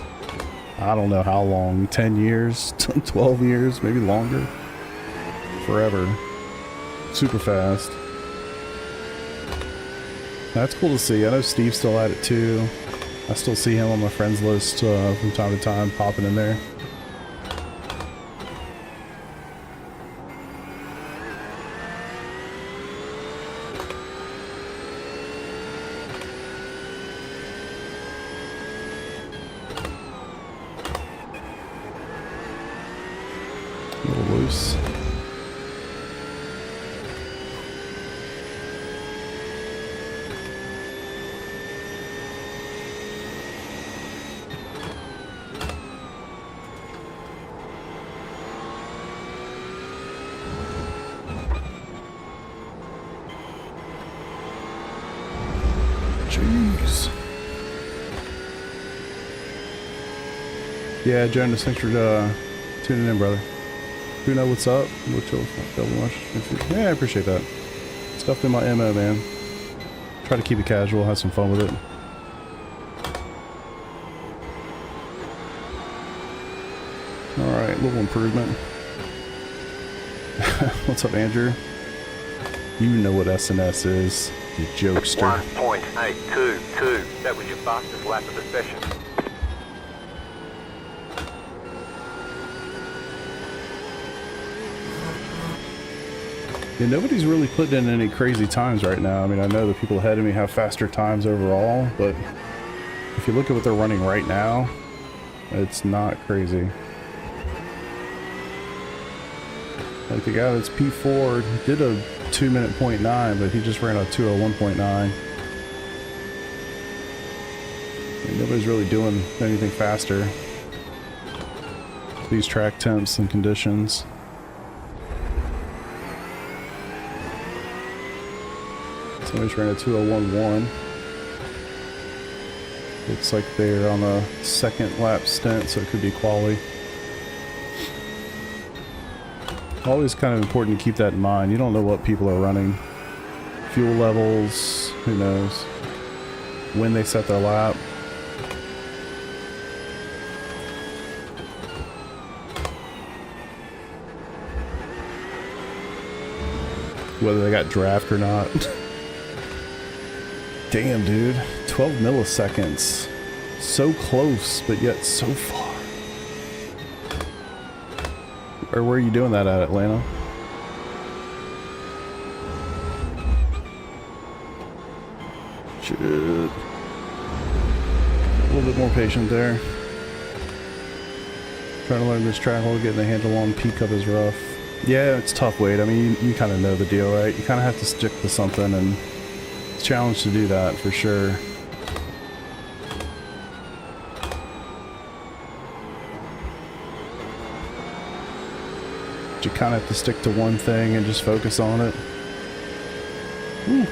I don't know how long. 10 years? 12 years? Maybe longer? Forever. Super fast. That's cool to see. I know Steve's still at it too. I still see him on my friends list from time to time popping in there. A little loose. Jeez. Yeah, Jonas, thanks for tuning in, brother. You know what's up? Yeah, I appreciate that. Stuff in my MO, man. Try to keep it casual, have some fun with it. Alright, little improvement. What's up, Andrew? You know what SNS is, you jokester. 1.822. That was your fastest lap of the session. Yeah, nobody's really putting in any crazy times right now. I mean, I know the people ahead of me have faster times overall, but if you look at what they're running right now, it's not crazy. Like the guy that's P4 did a 2-minute .9, but he just ran a 2:01.9. I mean, nobody's really doing anything faster. These track temps and conditions. Somebody's ran a 2:01.1. Looks like they're on a second lap stint, so it could be quali. Always kind of important to keep that in mind. You don't know what people are running. Fuel levels, who knows? When they set their lap. Whether they got draft or not. Damn, dude. 12 milliseconds. So close, but yet so far. Or where are you doing that at, Atlanta? Shit. A little bit more patient there. Trying to learn this track while getting a handle on peak up is rough. Yeah, it's tough, Wade. I mean, you kind of know the deal, right? You kind of have to stick to something, and it's a challenge to do that for sure. You kind of have to stick to one thing and just focus on it. Woo.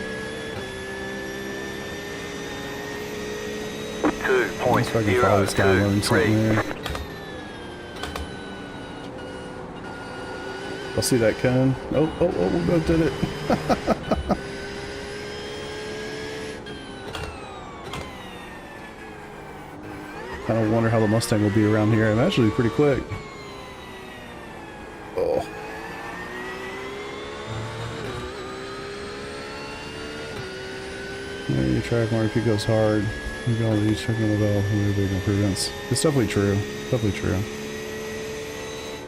2.023. I'll see that cone. Oh, we both did it. I don't wonder how the Mustang will be around here. I'm actually pretty quick. Oh. Yeah, you track more if it goes hard. You can always check on the bell for big improvements. It's definitely true. Definitely true.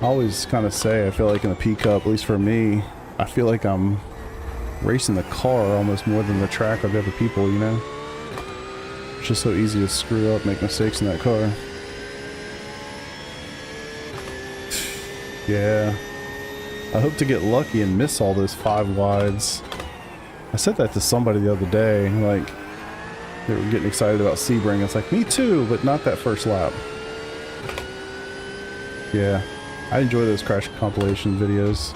I always kind of say, I feel like in the P Cup, at least for me, I feel like I'm racing the car almost more than the track of the other people, you know? It's just so easy to screw up, make mistakes in that car. Yeah. I hope to get lucky and miss all those 5 wides. I said that to somebody the other day, like, they were getting excited about Sebring. It's like, me too, but not that first lap. Yeah, I enjoy those crash compilation videos.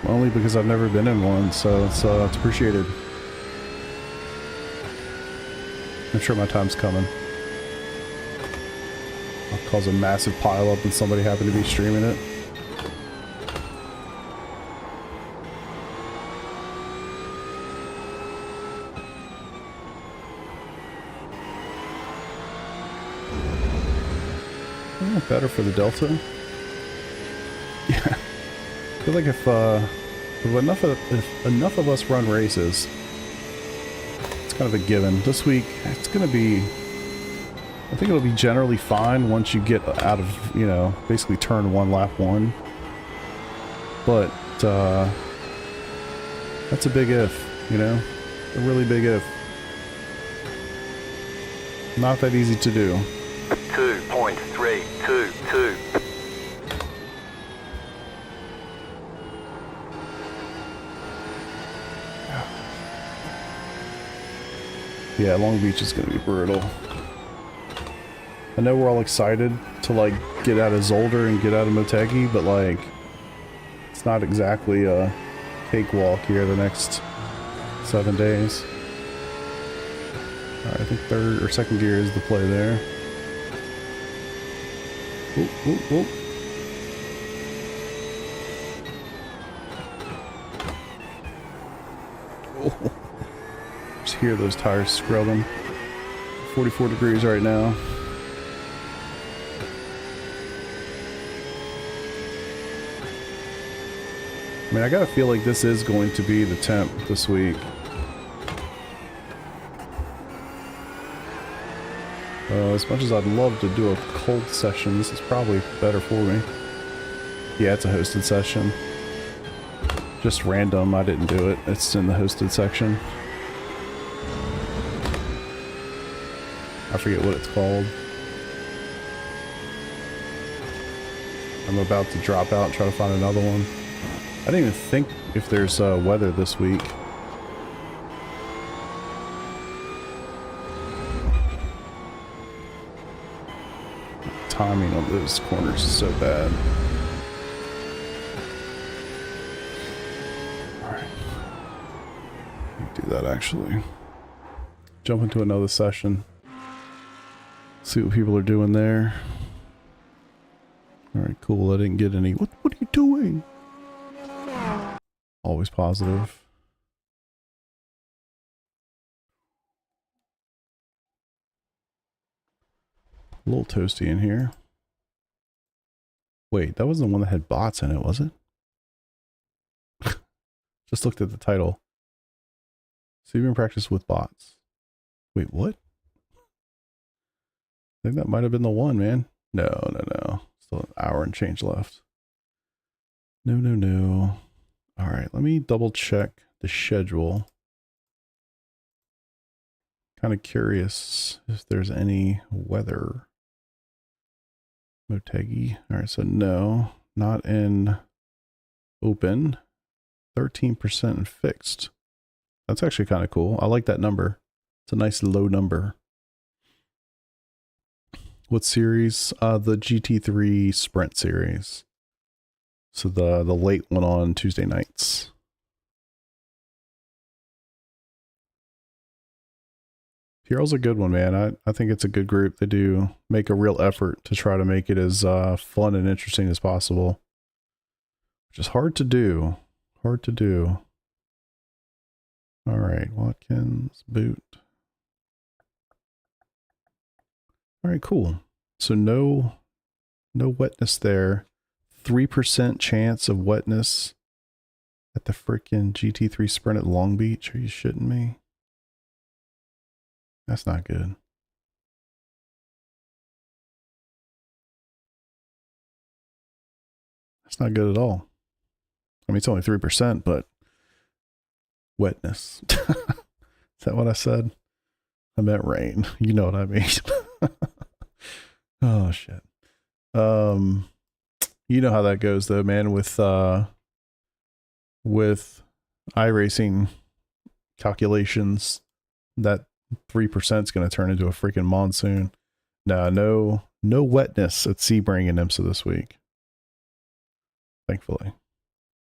Only because I've never been in one, so it's appreciated. I'm sure my time's coming. I'll cause a massive pileup and somebody happen to be streaming it. Oh, better for the Delta. Yeah. I feel like if enough of us run races, it's kind of a given. This week, it's going to be... I think it'll be generally fine once you get out of, you know, basically turn 1, lap 1. But, that's a big if, you know? A really big if. Not that easy to do. 2.322. Yeah, Long Beach is gonna be brutal. I know we're all excited to, like, get out of Zolder and get out of Motegi, but, like, it's not exactly a cakewalk here the next 7 days. Alright, I think third or second gear is the play there. Oop, oop, oop. Oh. Just hear those tires scrubbing. 44 degrees right now. I mean, I gotta feel like this is going to be the temp this week. As much as I'd love to do a cold session, this is probably better for me. Yeah, it's a hosted session. Just random, I didn't do it. It's in the hosted section. I forget what it's called. I'm about to drop out and try to find another one. I didn't even think if there's weather this week. Timing on those corners is so bad. Alright. Do that actually. Jump into another session. See what people are doing there. Alright, cool. I didn't get any. What are you doing? Always positive. A little toasty in here. Wait, that wasn't the one that had bots in it, was it? Just looked at the title. So you've been practice with bots. Wait, what? I think that might have been the one, man. No. Still an hour and change left. No. Alright, let me double check the schedule. Kind of curious if there's any weather. Motegi. Alright, so no. Not in open. 13% in fixed. That's actually kind of cool. I like that number. It's a nice low number. What series? The GT3 Sprint series. So the late one on Tuesday nights. Hero's a good one, man. I think it's a good group. They do make a real effort to try to make it as fun and interesting as possible. Which is hard to do. Hard to do. Alright, Watkins, boot. Alright, cool. So no wetness there. 3% chance of wetness at the frickin' GT3 Sprint at Long Beach. Are you shitting me? That's not good. That's not good at all. I mean, it's only 3%, but Wetness. Is that what I said? I meant rain. You know what I mean. Oh shit. You know how that goes though, man, with iRacing calculations. That 3% is going to turn into a freaking monsoon. No wetness at Sebring and IMSA this week. Thankfully.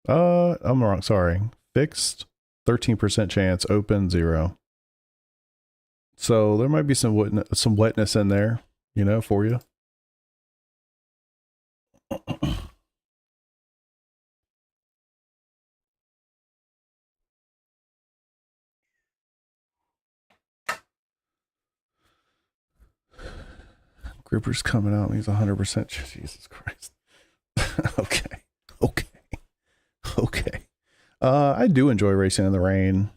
I'm wrong. Sorry. Fixed 13% chance, open 0. So there might be some wetness in there, you know, for you. Gripper's coming out. He's 100%. Jesus Christ. Okay. I do enjoy racing in the rain.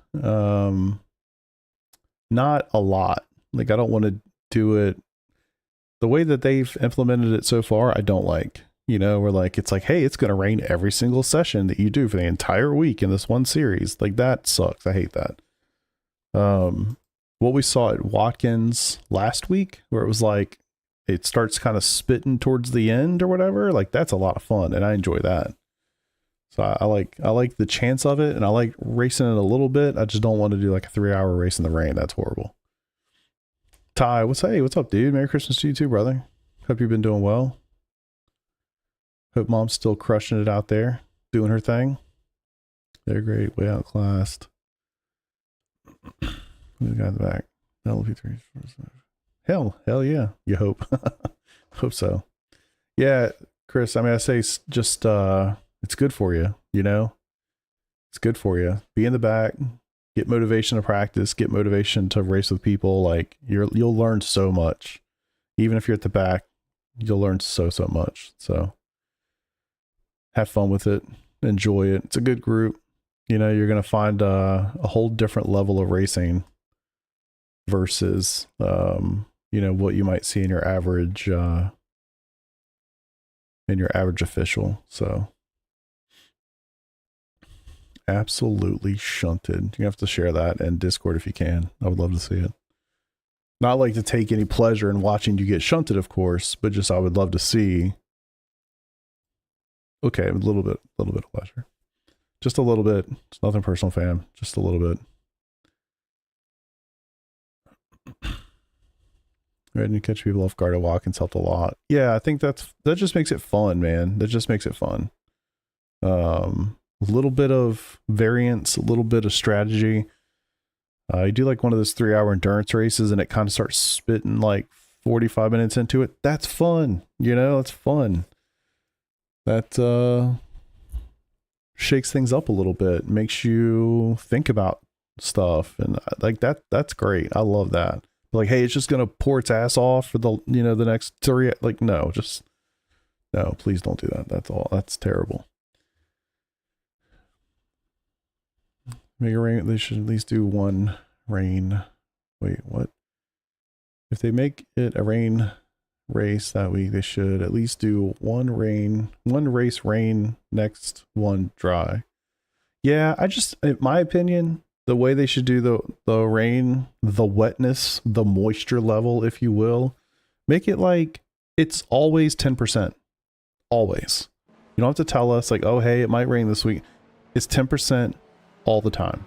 Not a lot. Like, I don't want to do it the way that they've implemented it so far. I don't like, you know, where like, it's like, hey, it's going to rain every single session that you do for the entire week in this one series. Like, that sucks. I hate that. What we saw at Watkins last week, where it was like, it starts kind of spitting towards the end or whatever. Like, that's a lot of fun, and I enjoy that. So I like the chance of it, and I like racing it a little bit. I just don't want to do like a 3-hour race in the rain. That's horrible. Ty, what's up, dude? Merry Christmas to you too, brother. Hope you've been doing well. Hope mom's still crushing it out there, doing her thing. They're great, way outclassed. Who's the guy in the back? LP3. Hell yeah. You hope. Hope so. Yeah, Chris, I mean, I say just, it's good for you, you know? It's good for you. Be in the back, get motivation to practice, get motivation to race with people. Like, you'll learn so much. Even if you're at the back, you'll learn so much. So have fun with it. Enjoy it. It's a good group. You know, you're going to find a whole different level of racing versus, you know, what you might see in your average official. So absolutely shunted. You have to share that in Discord if you can. I would love to see it. Not like to take any pleasure in watching you get shunted, of course, but just I would love to see. Okay, a little bit of pleasure. Just a little bit. It's nothing personal, fam. Just a little bit. Right, and you catch people off guard at Watkins helped a lot. Yeah, I think that just makes it fun, man. That just makes it fun. A little bit of variance, a little bit of strategy. You do like one of those 3-hour endurance races and it kind of starts spitting like 45 minutes into it. That's fun. You know, it's fun. That shakes things up a little bit, makes you think about stuff, and like that's great. I love that. Like, hey, it's just gonna pour its ass off for the, you know, the next 3. Like, no, please don't do that. That's terrible. Make a rain. They should at least do one rain. Wait, what? If they make it a rain race that week, they should at least do one race rain, next one dry. Yeah, in my opinion, the way they should do the rain, the wetness, the moisture level, if you will, make it like it's always 10%. Always. You don't have to tell us like, oh, hey, it might rain this week. It's 10% all the time.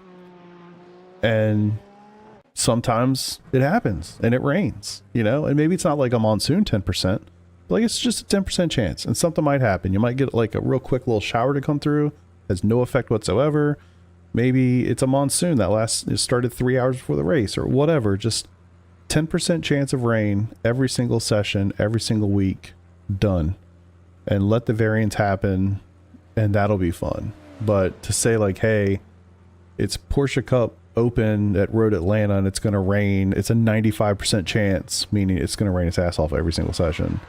And sometimes it happens and it rains, you know, and maybe it's not like a monsoon 10%, but like it's just a 10% chance and something might happen. You might get like a real quick little shower to come through, has no effect whatsoever. Maybe it's a monsoon that started 3 hours before the race or whatever. Just 10% chance of rain every single session, every single week, done. And let the variance happen, and that'll be fun. But to say like, hey, it's Porsche Cup Open at Road Atlanta and it's going to rain, it's a 95% chance, meaning it's going to rain its ass off every single session.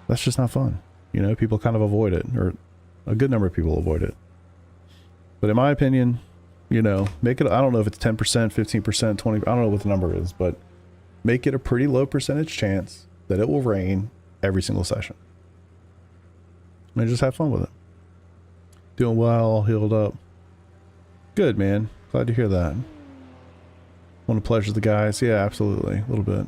That's just not fun. You know, people kind of avoid it, or a good number of people avoid it. But in my opinion, you know, make it, I don't know if it's 10%, 15%, 20, I don't know what the number is, but make it a pretty low percentage chance that it will rain every single session. And just have fun with it. Doing well, healed up. Good, man. Glad to hear that. Want to pleasure the guys? Yeah, absolutely. A little bit.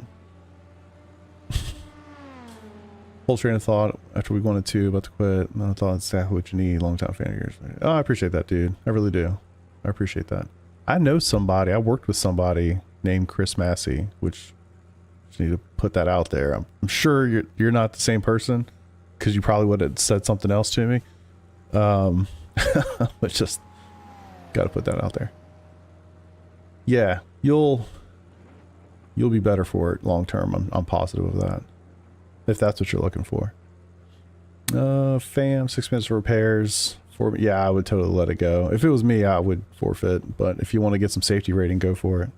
Whole train of thought after we wanted to about to quit. And I thought it's exactly what you need. Long time fan of yours. Oh, I appreciate that, dude. I really do. I appreciate that. I know somebody. I worked with somebody named Chris Massey, which just need to put that out there. I'm sure you're not the same person because you probably would have said something else to me. But just got to put that out there. Yeah, you'll be better for it long term. I'm positive of that. If that's what you're looking for. Fam, 6 minutes for repairs. Yeah, I would totally let it go. If it was me, I would forfeit. But if you want to get some safety rating, go for it.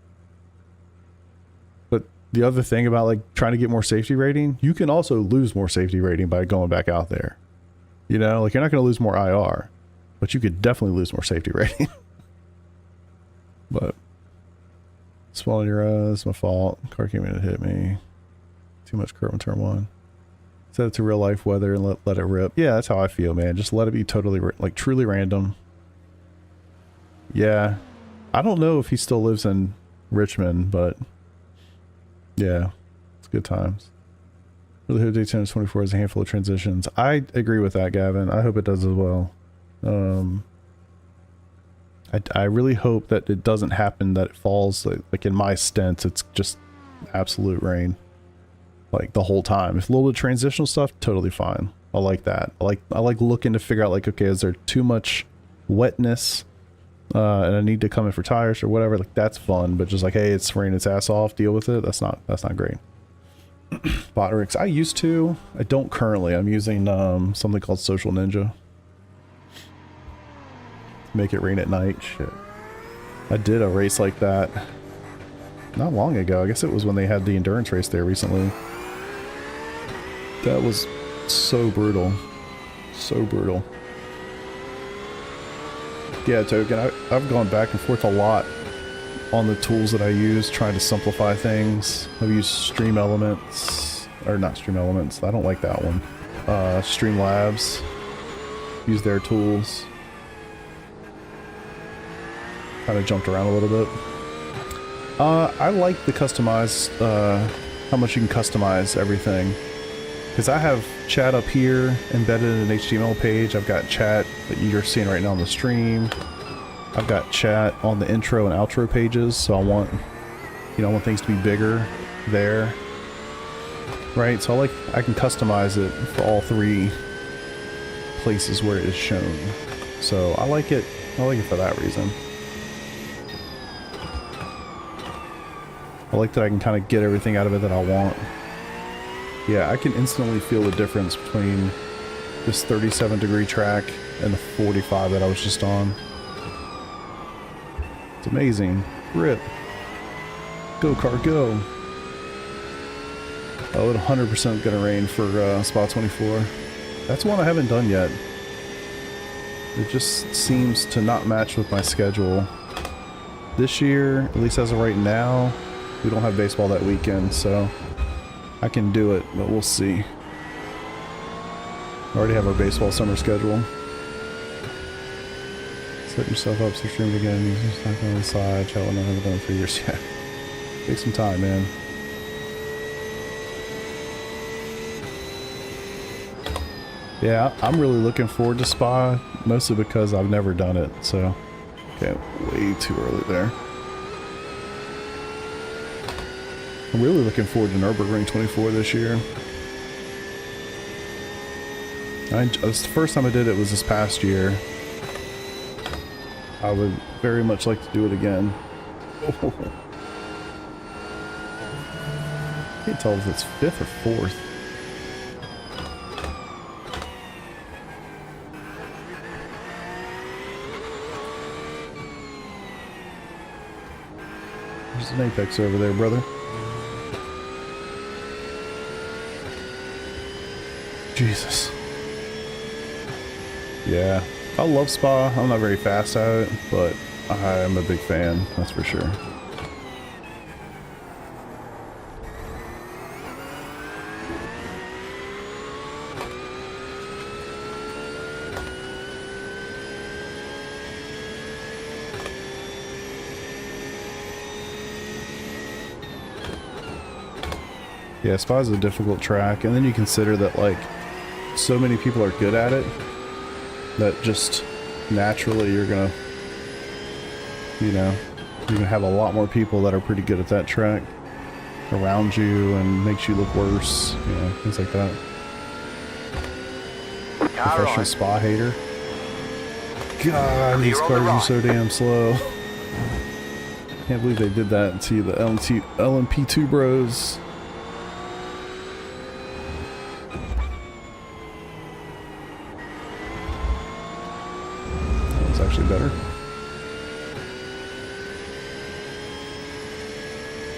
But the other thing about like trying to get more safety rating, you can also lose more safety rating by going back out there. You know, like you're not going to lose more IR, but you could definitely lose more safety rating. But swallowing your it's my fault. Car came in and hit me. Too much curve on turn 1. Set it to real life weather and let it rip. Yeah, that's how I feel, man. Just let it be totally, like, truly random. Yeah. I don't know if he still lives in Richmond, but yeah, it's good times. Really hope Daytona 24 has a handful of transitions. I agree with that, Gavin. I hope it does as well. I really hope that it doesn't happen, that it falls, like in my stints, it's just absolute rain. Like the whole time. If a little bit of transitional stuff, totally fine. I like that. I like looking to figure out like, okay, is there too much wetness and I need to come in for tires or whatever? Like that's fun, but just like, hey, it's raining its ass off, deal with it. That's not great. Botrix, I used to. I don't currently. I'm using something called Social Ninja. Make it rain at night. Shit. I did a race like that not long ago. I guess it was when they had the endurance race there recently. That was so brutal. So brutal. Yeah, Token, I've gone back and forth a lot on the tools that I use, trying to simplify things. I've used Stream Elements, or not Stream Elements, I don't like that one. Streamlabs, use their tools. Kind of jumped around a little bit. I like the customized, how much you can customize everything. Because I have chat up here embedded in an HTML page. I've got chat that you're seeing right now on the stream. I've got chat on the intro and outro pages. So I want, you know, I want things to be bigger there. Right? So I can customize it for all 3 places where it is shown. So I like it for that reason. I like that I can kind of get everything out of it that I want. Yeah, I can instantly feel the difference between this 37-degree track and the 45 that I was just on. It's amazing. Rip. Go, car, go. Oh, it 100% gonna rain for spot 24. That's one I haven't done yet. It just seems to not match with my schedule. This year, at least as of right now, we don't have baseball that weekend, so I can do it, but we'll see. I already have our baseball summer schedule. Set yourself up, so stream it again. Use stuff on the side. Chat what I haven't done in 3 years yet. Take some time, man. Yeah, I'm really looking forward to Spa, mostly because I've never done it, so okay, way too early there. I'm really looking forward to Nürburgring 24 this year. The first time I did it was this past year. I would very much like to do it again. Oh. I can't tell if it's 5th or 4th. There's an Apex over there, brother. Jesus. Yeah. I love Spa. I'm not very fast at it, but I am a big fan, that's for sure. Yeah, Spa is a difficult track, and then you consider that like so many people are good at it that just naturally you're gonna, you know, you're gonna have a lot more people that are pretty good at that track around you and makes you look worse, you know, things like that. Professional Spa hater. God, these cars are so damn slow. Can't believe they did that to the LMP2 bros. That was actually better.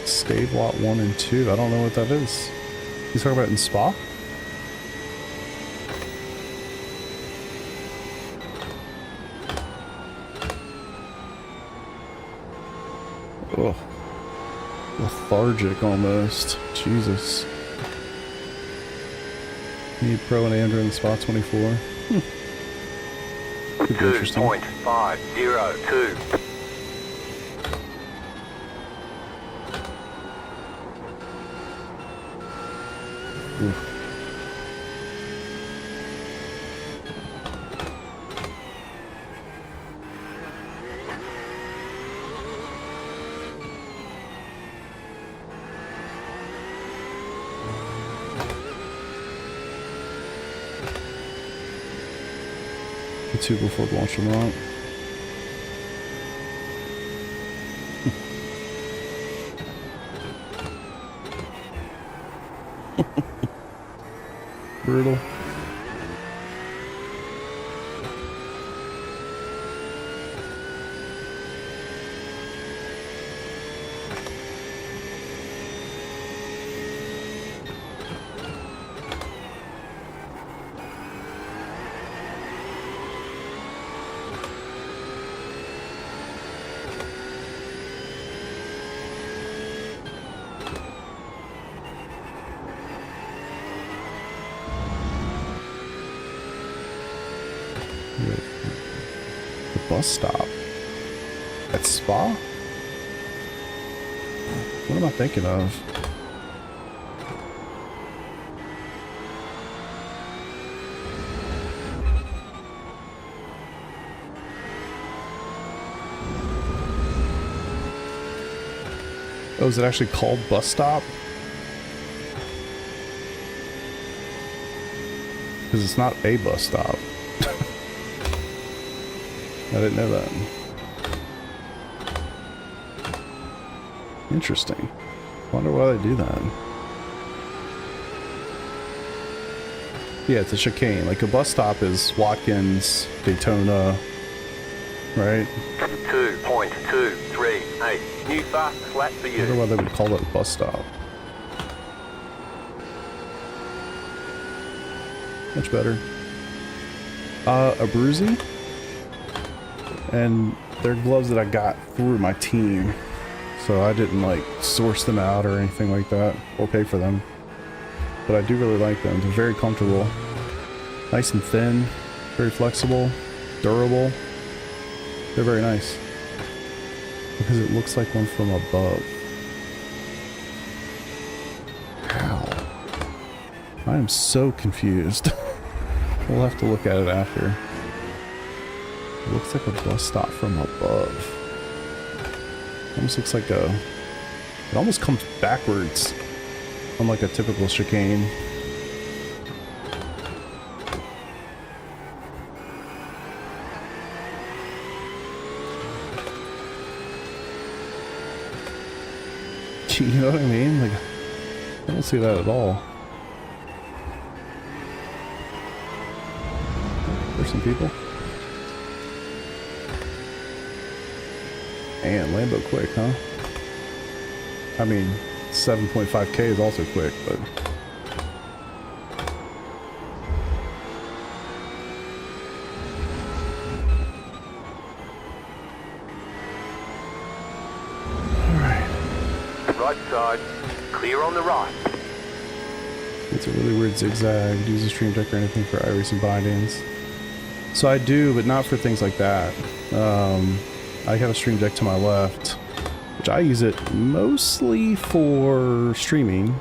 Stave lot 1 and 2. I don't know what that is. You talking about in Spa? Oh, lethargic almost. Jesus. Need Pro and Android in Spot 24. Could be interesting. 2.502. Oof. The two before launch them out. Brutal. The bus stop at Spa? What am I thinking of? Oh, is it actually called bus stop? Because it's not a bus stop. I didn't know that. Interesting. Wonder why they do that. Yeah, it's a chicane. Like a bus stop is Watkins, Daytona, right? 2.238. New fast flat for I wonder you. why they would call it a bus stop. Much better. A Bruzy. And they're gloves that I got through my team. So I didn't like source them out or anything like that or pay for them. But I do really like them. They're very comfortable. Nice and thin, very flexible, durable. They're very nice. Because it looks like one from above. How? I am so confused. We'll have to look at it after. It looks like a bus stop from above. Almost looks like a... It almost comes backwards on like a typical chicane. You know what I mean? Like, I don't see that at all. There's some people. Man, Lambo quick, huh? I mean, 7.5K is also quick, but... Alright. Right side. Clear on the right. It's a really weird zigzag. Do you use a stream deck or anything for iRacing bindings? So I do, but not for things like that. I have a stream deck to my left, which I use it mostly for streaming,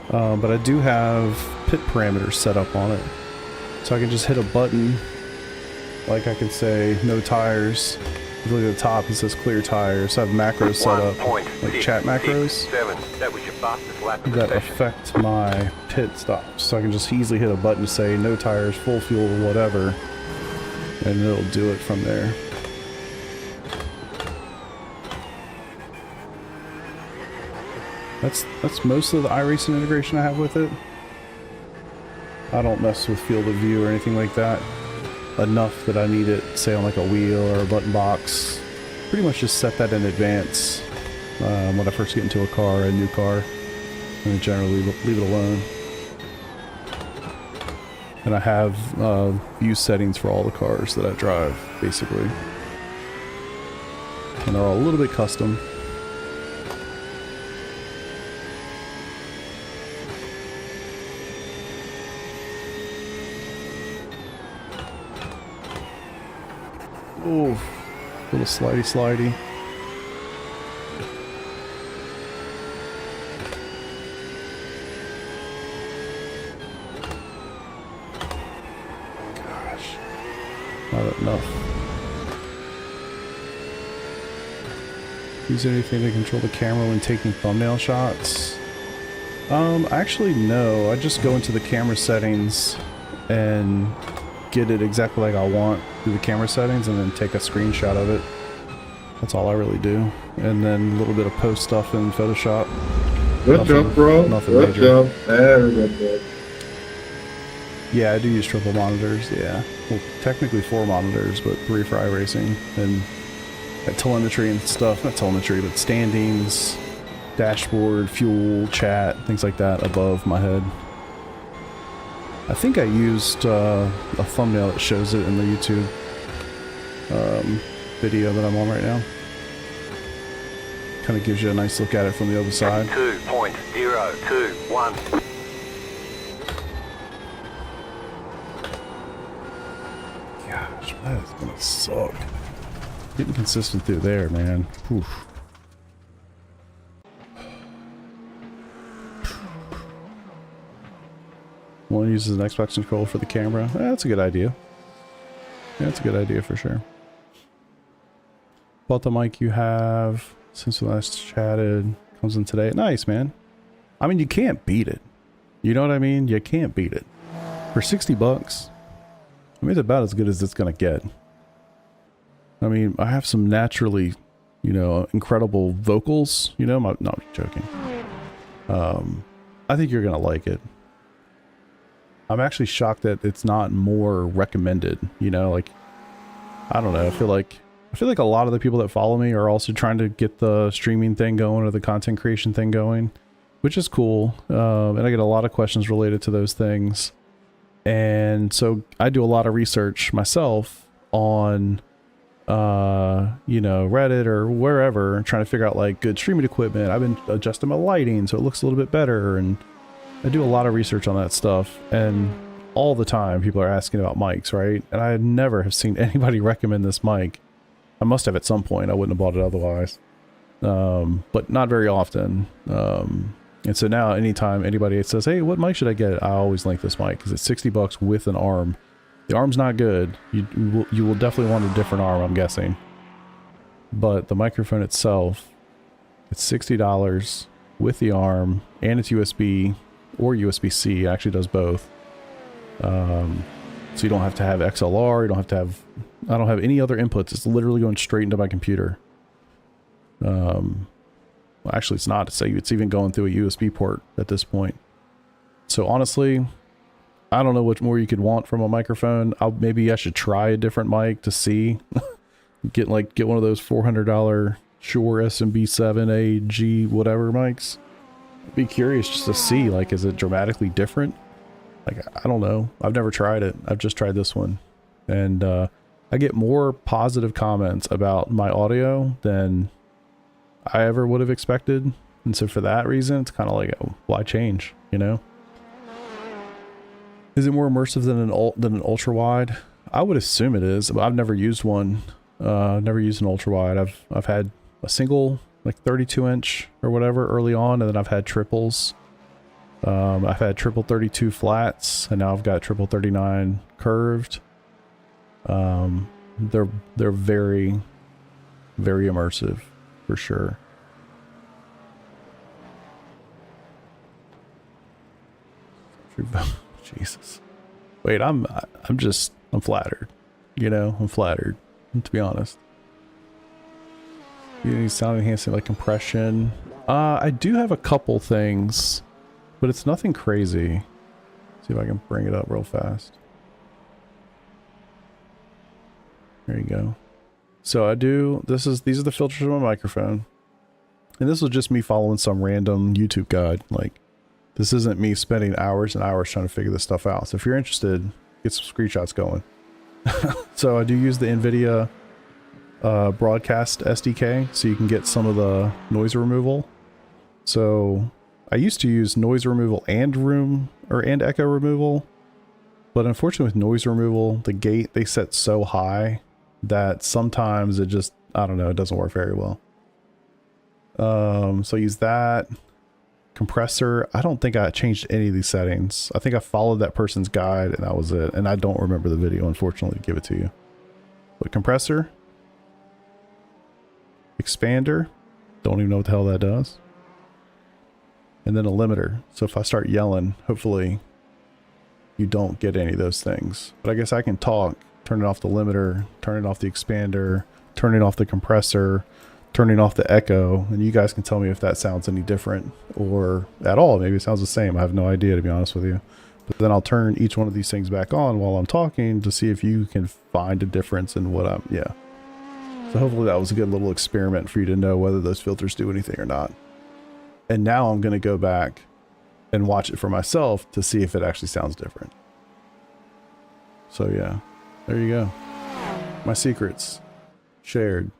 But I do have pit parameters set up on it. So I can just hit a button, like I can say no tires. If you look at the top, it says clear tires. So I have macros set up, like chat macros, that affect my pit stops. So I can just easily hit a button to say no tires, full fuel, or whatever, and it'll do it from there. That's most of the iRacing integration I have with it. I don't mess with field of view or anything like that enough that I need it, say, on like a wheel or a button box. Pretty much just set that in advance when I first get into a car, a new car, and then generally leave it alone. And I have view settings for all the cars that I drive, basically. And they're all a little bit custom. Oh, little slidey. Gosh, not enough. Use anything to control the camera when taking thumbnail shots? Actually no. I just go into the camera settings and get it exactly like I want through the camera settings, and then take a screenshot of it. That's all I really do. And then a little bit of post stuff in Photoshop. Good job, bro. Nothing Good major. job. Very good job. Yeah, I do use triple monitors, yeah. Well, technically 4 monitors, but 3 for iRacing. And telemetry and stuff. Not telemetry, but standings, dashboard, fuel, chat, things like that above my head. I think I used a thumbnail that shows it in the YouTube video that I'm on right now. Kind of gives you a nice look at it from the other side. 2.021. Gosh, that is gonna suck. Getting consistent through there, man. Oof. One uses an Xbox controller for the camera. That's a good idea. Yeah, that's a good idea for sure. Bought the mic you have since we last chatted. Comes in today. Nice, man. I mean, you can't beat it. You know what I mean? You can't beat it. For 60 bucks, I mean, it's about as good as it's gonna get. I mean, I have some naturally, you know, incredible vocals. You know, no, I'm joking. I think you're gonna like it. I'm actually shocked that it's not more recommended, you know, like, I don't know, I feel like a lot of the people that follow me are also trying to get the streaming thing going or the content creation thing going, which is cool. And I get a lot of questions related to those things. And so I do a lot of research myself on, you know, Reddit or wherever, trying to figure out like good streaming equipment. I've been adjusting my lighting so it looks a little bit better, and I do a lot of research on that stuff, and all the time people are asking about mics, right? And I never have seen anybody recommend this mic. I must have at some point. I wouldn't have bought it otherwise. But not very often. And so now anytime anybody says, hey, what mic should I get? I always link this mic because it's 60 bucks with an arm. The arm's not good. You will definitely want a different arm, I'm guessing. But the microphone itself, it's $60 with the arm, and it's USB or USB-C. It actually does both. So you don't have to have XLR. You don't have to have, I don't have any other inputs. It's literally going straight into my computer. Well, actually it's not. It's even going through a USB port at this point. So honestly, I don't know what more you could want from a microphone. Maybe I should try a different mic to see. get one of those $400 Shure SMB7 AG whatever mics. Be curious just to see, like, is it dramatically different? Like, I don't know. I've never tried it. I've just tried this one. And I get more positive comments about my audio than I ever would have expected. And so for that reason, it's kind of like, oh, why change, you know? Is it more immersive than an ultra wide? I would assume it is, but I've never used one. Never used an ultra wide. I've had a single, like 32 inch or whatever early on, and then I've had triples. I've had triple 32 flats, and now I've got triple 39 curved. They're very, very immersive, for sure. Jesus. Wait, I'm flattered. You know, I'm flattered, to be honest. You need sound enhancing like compression. I do have a couple things, but it's nothing crazy. See if I can bring it up real fast. There you go. So I do, these are the filters on my microphone. And this was just me following some random YouTube guide. Like, this isn't me spending hours and hours trying to figure this stuff out. So if you're interested, get some screenshots going. So I do use the NVIDIA broadcast SDK, so you can get some of the noise removal. So I used to use noise removal and echo removal, but unfortunately with noise removal, the gate they set so high that sometimes it just, I don't know, it doesn't work very well. So I use that. Compressor, I don't think I changed any of these settings. I think I followed that person's guide and that was it. And I don't remember the video, unfortunately, to give it to you. But compressor, expander, don't even know what the hell that does. And then a limiter. So if I start yelling, hopefully you don't get any of those things. But I guess I can talk, turn it off the limiter, turn it off the expander, turn it off the compressor, turning off the echo, and you guys can tell me if that sounds any different or at all. Maybe it sounds the same. I have no idea, to be honest with you. But then I'll turn each one of these things back on while I'm talking to see if you can find a difference in what I'm, yeah. So hopefully that was a good little experiment for you to know whether those filters do anything or not. And now I'm going to go back and watch it for myself to see if it actually sounds different. So yeah, there you go. My secrets shared.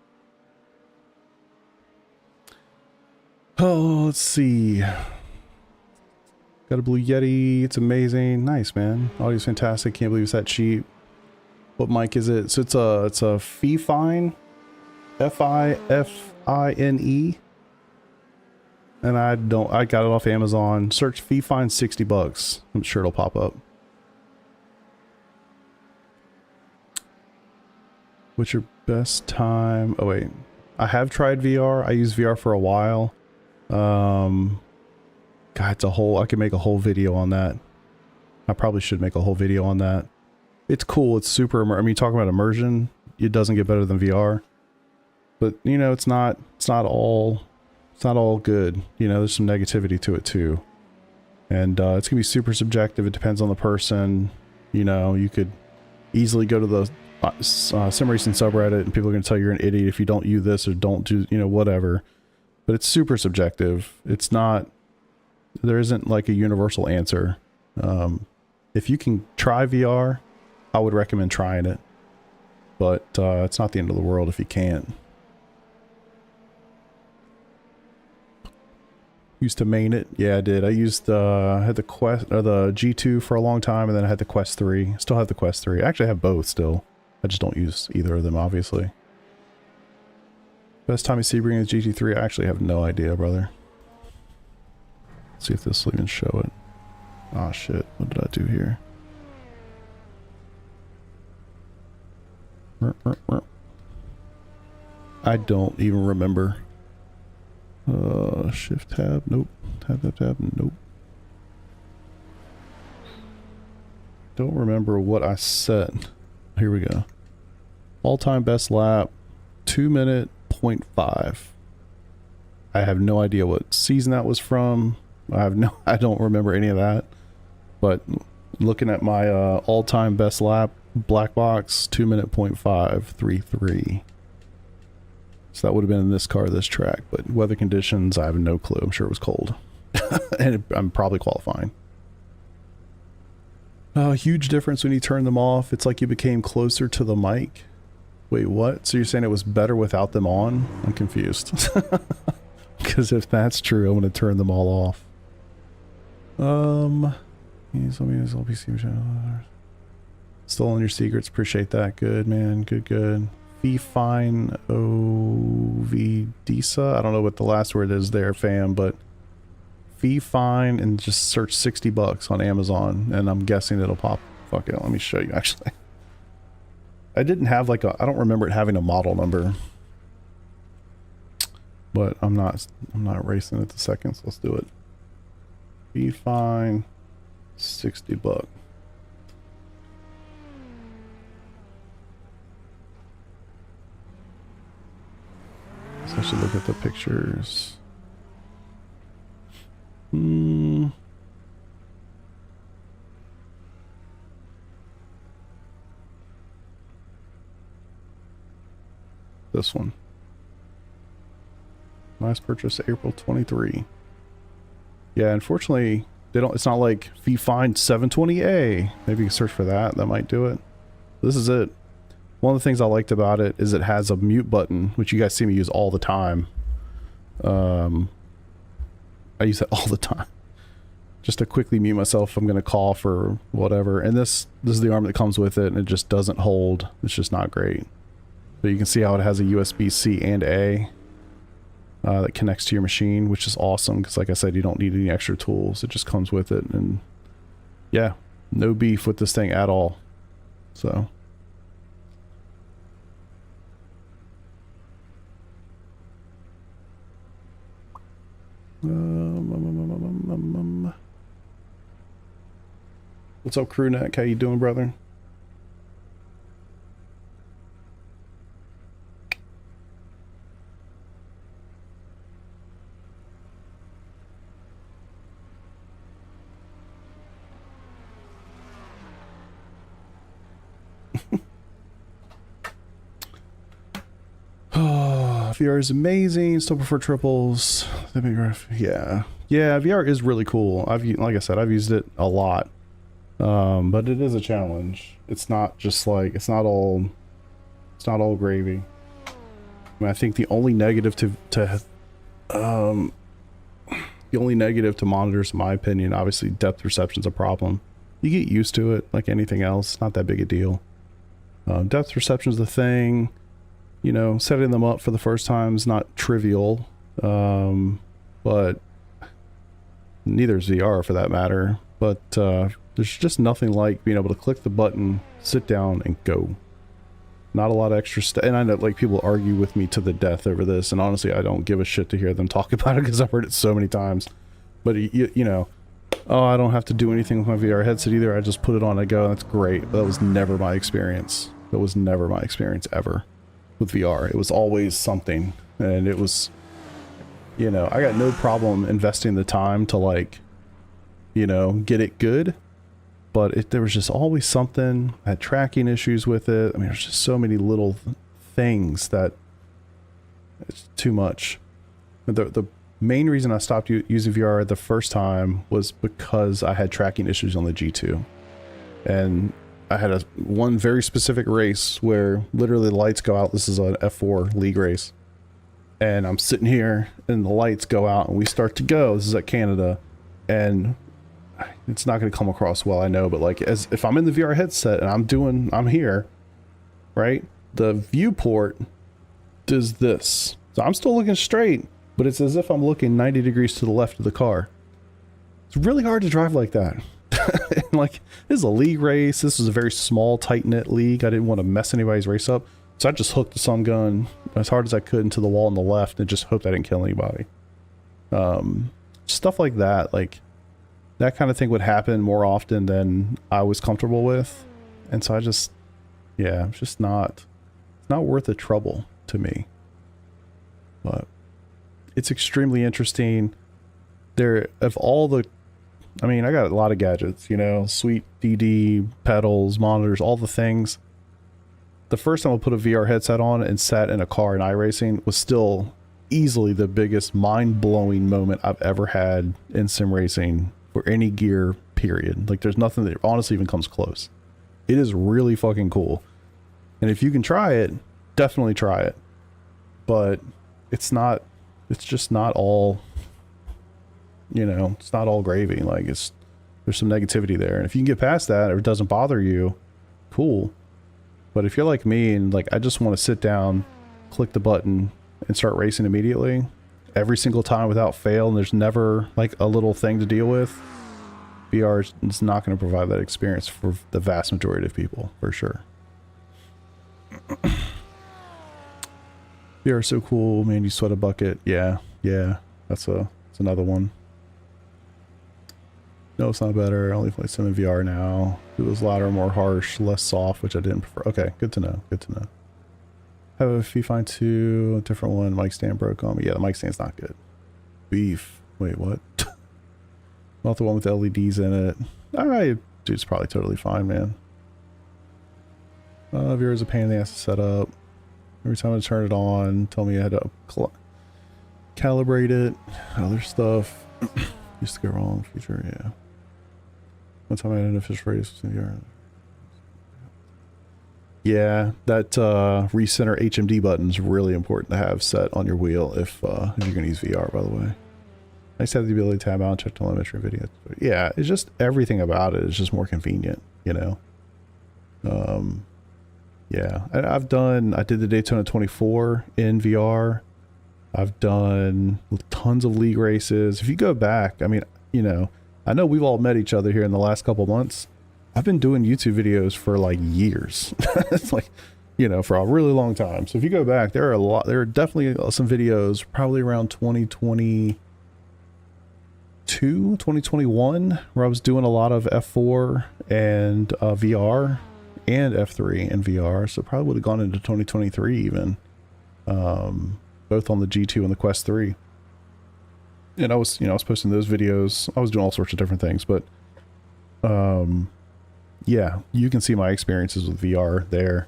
Oh, let's see. Got a Blue Yeti. It's amazing. Nice, man. Audio's fantastic. Can't believe it's that cheap. What mic is it? So it's a Fifine. Fifine. And I got it off Amazon. Search Fifine $60. I'm sure it'll pop up. What's your best time? Oh wait. I have tried VR. I used VR for a while. God, it's a whole, I could make a whole video on that. I probably should make a whole video on that. It's cool. It's super, I mean, talking about immersion, it doesn't get better than VR, but you know, it's not all good. You know, there's some negativity to it too. And, it's gonna be super subjective. It depends on the person. You know, you could easily go to the Simucube subreddit and people are gonna tell you you're an idiot if you don't use this or don't do, you know, whatever. But it's super subjective. It's not, there isn't like a universal answer. If you can try VR, I would recommend trying it. But it's not the end of the world if you can't. Used to main it. Yeah, I did. I used had the Quest or the G2 for a long time, and then I had the Quest 3. Still have the Quest 3. I actually have both still. I just don't use either of them, obviously. Best time you see bringing the GT3? I actually have no idea, brother. Let's see if this will even show it. Oh shit, what did I do here? I don't even remember. Shift tab, nope. Tab, nope. Don't remember what I set. Here we go. All-time best lap, 2 minute 0.5. I have no idea what season that was from. I don't remember any of that. But looking at my all-time best lap, black box, 2 minute 0.533. So that would have been in this car, this track. But weather conditions, I have no clue. I'm sure it was cold. And I'm probably qualifying. Huge difference when you turn them off. It's like you became closer to the mic. Wait, what? So you're saying it was better without them on? I'm confused. Because if that's true, I'm going to turn them all off. Still on your secrets. Appreciate that. Good, man. Good. Fifine Ovidisa. I don't know what the last word is there, fam, but fee fine and just search $60 on Amazon, and I'm guessing it'll pop. Fuck it, let me show you actually. I didn't have like a, I don't remember it having a model number, but I'm not racing it the second, so let's do it. Fee fine, $60. So I should look at the pictures. This one. Last purchase April 23. Yeah, unfortunately, they don't, it's not like fee fine 720A. Maybe you can search for that. That might do it. This is it. One of the things I liked about it is it has a mute button, which you guys see me use all the time. I use it all the time. Just to quickly mute myself if I'm going to call for whatever. And this is the arm that comes with it, and it just doesn't hold. It's just not great. But you can see how it has a USB-C and A that connects to your machine, which is awesome because, like I said, you don't need any extra tools. It just comes with it. And yeah, no beef with this thing at all. So... What's up, crew neck? How you doing, brother? VR is amazing. Still prefer triples. Yeah, VR is really cool. Like I said, I've used it a lot, but it is a challenge. It's not just like it's not all gravy. I mean, I think the only negative to monitors, in my opinion, obviously depth perception's a problem. You get used to it, like anything else. Not that big a deal. Depth perception's the thing. You know, setting them up for the first time is not trivial, but neither is VR for that matter. But there's just nothing like being able to click the button, sit down, and go. Not a lot of extra stuff. And I know like people argue with me to the death over this, and honestly, I don't give a shit to hear them talk about it because I've heard it so many times. But you know, oh, I don't have to do anything with my VR headset either. I just put it on and go. That's great. But that was never my experience. That was never my experience ever. With VR, it was always something, and it was, you know, I got no problem investing the time to, like, you know, get it good, but there was just always something. I had tracking issues with it. I mean, there's just so many little things that it's too much. The main reason I stopped using VR the first time was because I had tracking issues on the G2, and I had one very specific race where literally the lights go out. This is an F4 league race. And I'm sitting here and the lights go out and we start to go. This is at Canada. And it's not going to come across well, I know. But like, as if I'm in the VR headset and I'm here, right? The viewport does this. So I'm still looking straight, but it's as if I'm looking 90 degrees to the left of the car. It's really hard to drive like that. Like, this is a league race. This is a very small, tight-knit league. I didn't want to mess anybody's race up, so I just hooked the sun gun as hard as I could into the wall on the left and just hoped I didn't kill anybody. Stuff like that, that kind of thing would happen more often than I was comfortable with, and so I just, yeah, it's just it's not worth the trouble to me. But it's extremely interesting. I mean, I got a lot of gadgets, you know, sweet DD, pedals, monitors, all the things. The first time I put a VR headset on and sat in a car in iRacing was still easily the biggest mind-blowing moment I've ever had in sim racing for any gear, period. Like, there's nothing that honestly even comes close. It is really fucking cool. And if you can try it, definitely try it. But it's just not all... You know, it's not all gravy. Like, there's some negativity there. And if you can get past that, or it doesn't bother you, cool. But if you're like me and like, I just want to sit down, click the button and start racing immediately, every single time without fail, and there's never like a little thing to deal with, VR is not going to provide that experience for the vast majority of people, for sure. VR is so cool, man. You sweat a bucket. Yeah, that's another one. No, it's not better. I only play some in VR now. It was louder, more harsh, less soft, which I didn't prefer. Okay, good to know. Good to know. Have a Fifine 2, a different one. Mic stand broke on me. Yeah, the mic stand's not good. Beef. Wait, what? Not the one with LEDs in it. Alright, dude's probably totally fine, man. VR is a pain in the ass to set up. Every time I turn it on, tell me I had to calibrate it. Other stuff. Used to go wrong. Future, yeah. One time I had an official race with VR. Yeah, that recenter HMD button is really important to have set on your wheel if you're going to use VR, by the way. Nice to have the ability to tab out and check telemetry video. Yeah, it's just everything about it is just more convenient, you know? Yeah, I did the Daytona 24 in VR. I've done tons of league races. If you go back, I mean, you know, I know we've all met each other here in the last couple months. I've been doing YouTube videos for like years. It's like, you know, for a really long time. So if you go back, there are definitely some videos probably around 2022, 2021, where I was doing a lot of F4 and VR and F3 and VR. So probably would have gone into 2023 even, both on the G2 and the Quest 3. And I was posting those videos. I was doing all sorts of different things, but, yeah, you can see my experiences with VR there.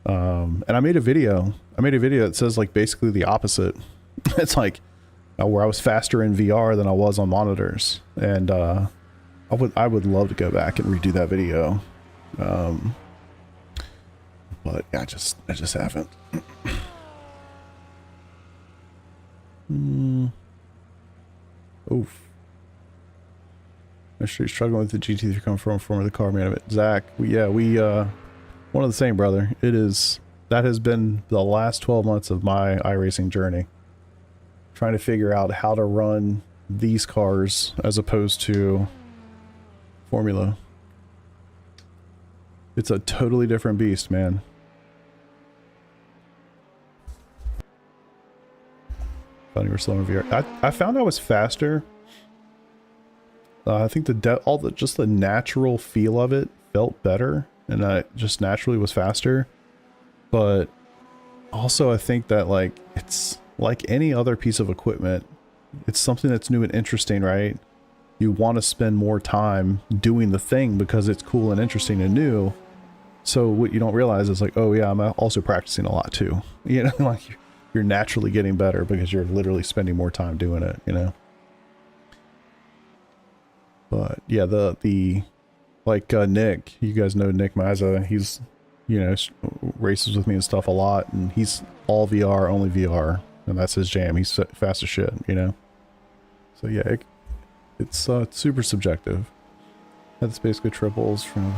And I made a video that says like basically the opposite. It's like where I was faster in VR than I was on monitors. And I would love to go back and redo that video. But yeah, I just haven't. Oof. I'm sure you're struggling with the GT3 coming from the car man of it. Zach, we one of the same, brother. That has been the last 12 months of my iRacing journey. Trying to figure out how to run these cars as opposed to Formula. It's a totally different beast, man. Found you were slow in VR. I found I was faster. I think just the natural feel of it felt better, and I just naturally was faster. But also I think that like it's like any other piece of equipment. It's something that's new and interesting, right? You want to spend more time doing the thing because it's cool and interesting and new. So what you don't realize is like, oh yeah, I'm also practicing a lot too. You know, like you're naturally getting better because you're literally spending more time doing it, you know? But yeah, the like Nick, you guys know Nick Mazza, he's, you know, races with me and stuff a lot, and he's all VR, only VR, and that's his jam. He's fast as shit, you know? So yeah, it's super subjective. That's basically triples from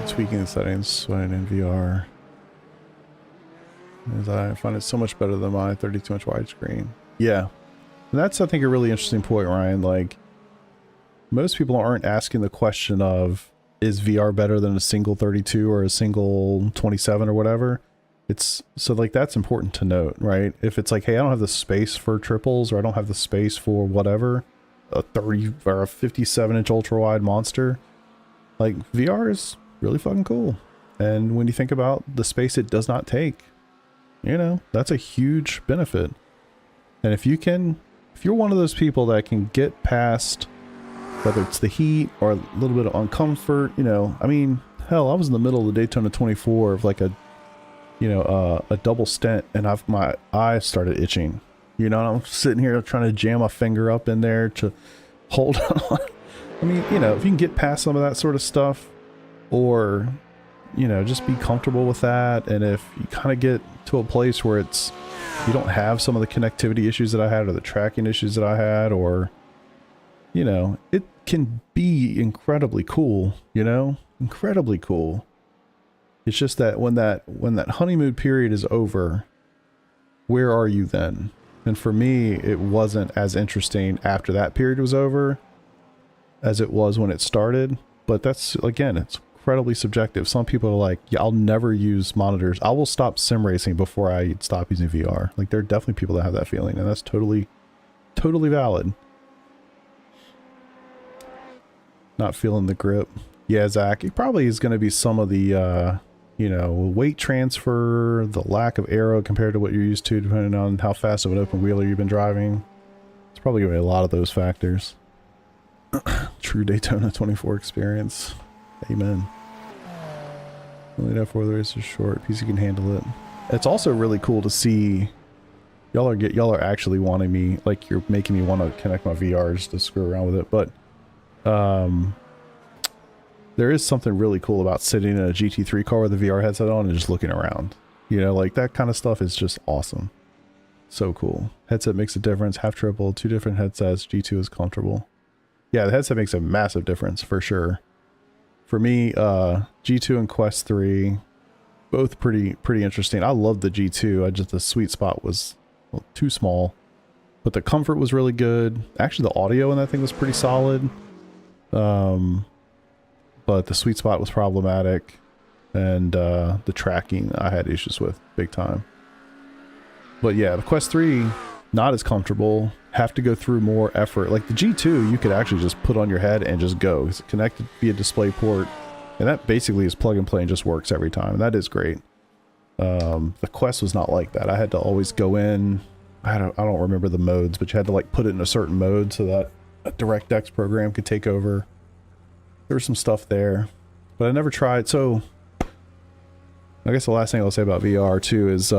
tweaking the settings, sweating in VR. As I find it so much better than my 32-inch widescreen. Yeah, and that's, I think, a really interesting point, Ryan. Like, most people aren't asking the question of, is VR better than a single 32 or a single 27 or whatever? It's so like, that's important to note, right? If it's like, hey, I don't have the space for triples, or I don't have the space for whatever, a 30 or a 57-inch ultra wide monster, like VR is really fucking cool. And when you think about the space it does not take, you know, that's a huge benefit. And if you're one of those people that can get past, whether it's the heat or a little bit of uncomfort, you know, I mean, hell, I was in the middle of the Daytona 24 of like a double stint, and my eyes started itching. You know, I'm sitting here trying to jam a finger up in there to hold on. I mean, you know, if you can get past some of that sort of stuff, or, you know, just be comfortable with that, and if you kind of get to a place where you don't have some of the connectivity issues that I had, or the tracking issues that I had, or, you know, it can be incredibly cool, you know, incredibly cool. It's just that when that honeymoon period is over, where are you then, And for me, it wasn't as interesting after that period was over as it was when it started. But that's, again, it's incredibly subjective. Some people are like, yeah, I'll never use monitors. I will stop sim racing before I stop using VR. Like, there are definitely people that have that feeling, and that's totally valid. Not feeling the grip. Yeah, Zach, it probably is going to be some of the, you know, weight transfer, the lack of aero compared to what you're used to, depending on how fast of an open wheeler you've been driving. It's probably going to be a lot of those factors. True Daytona 24 experience. Amen. Only that for the race is short. PC can handle it. It's also really cool to see y'all are actually wanting me, like, you're making me want to connect my VRs to screw around with it, but there is something really cool about sitting in a GT3 car with a VR headset on and just looking around. You know, like, that kind of stuff is just awesome. So cool. Headset makes a difference. Half triple, 2 different headsets. G2 is comfortable. Yeah, the headset makes a massive difference for sure. For me, G2 and Quest 3, both pretty interesting. I love the G2. The sweet spot was too small, but the comfort was really good. Actually, the audio in that thing was pretty solid. But the sweet spot was problematic, and the tracking I had issues with big time. But yeah, the Quest 3, not as comfortable. Have to go through more effort. Like the G2, you could actually just put on your head and just go. It's connected via DisplayPort, and that basically is plug and play and just works every time, and that is great. The Quest was not like that. I had to always go in. I don't remember the modes, but you had to like put it in a certain mode so that a DirectX program could take over. There was some stuff there, but I never tried. So I guess the last thing I'll say about VR too is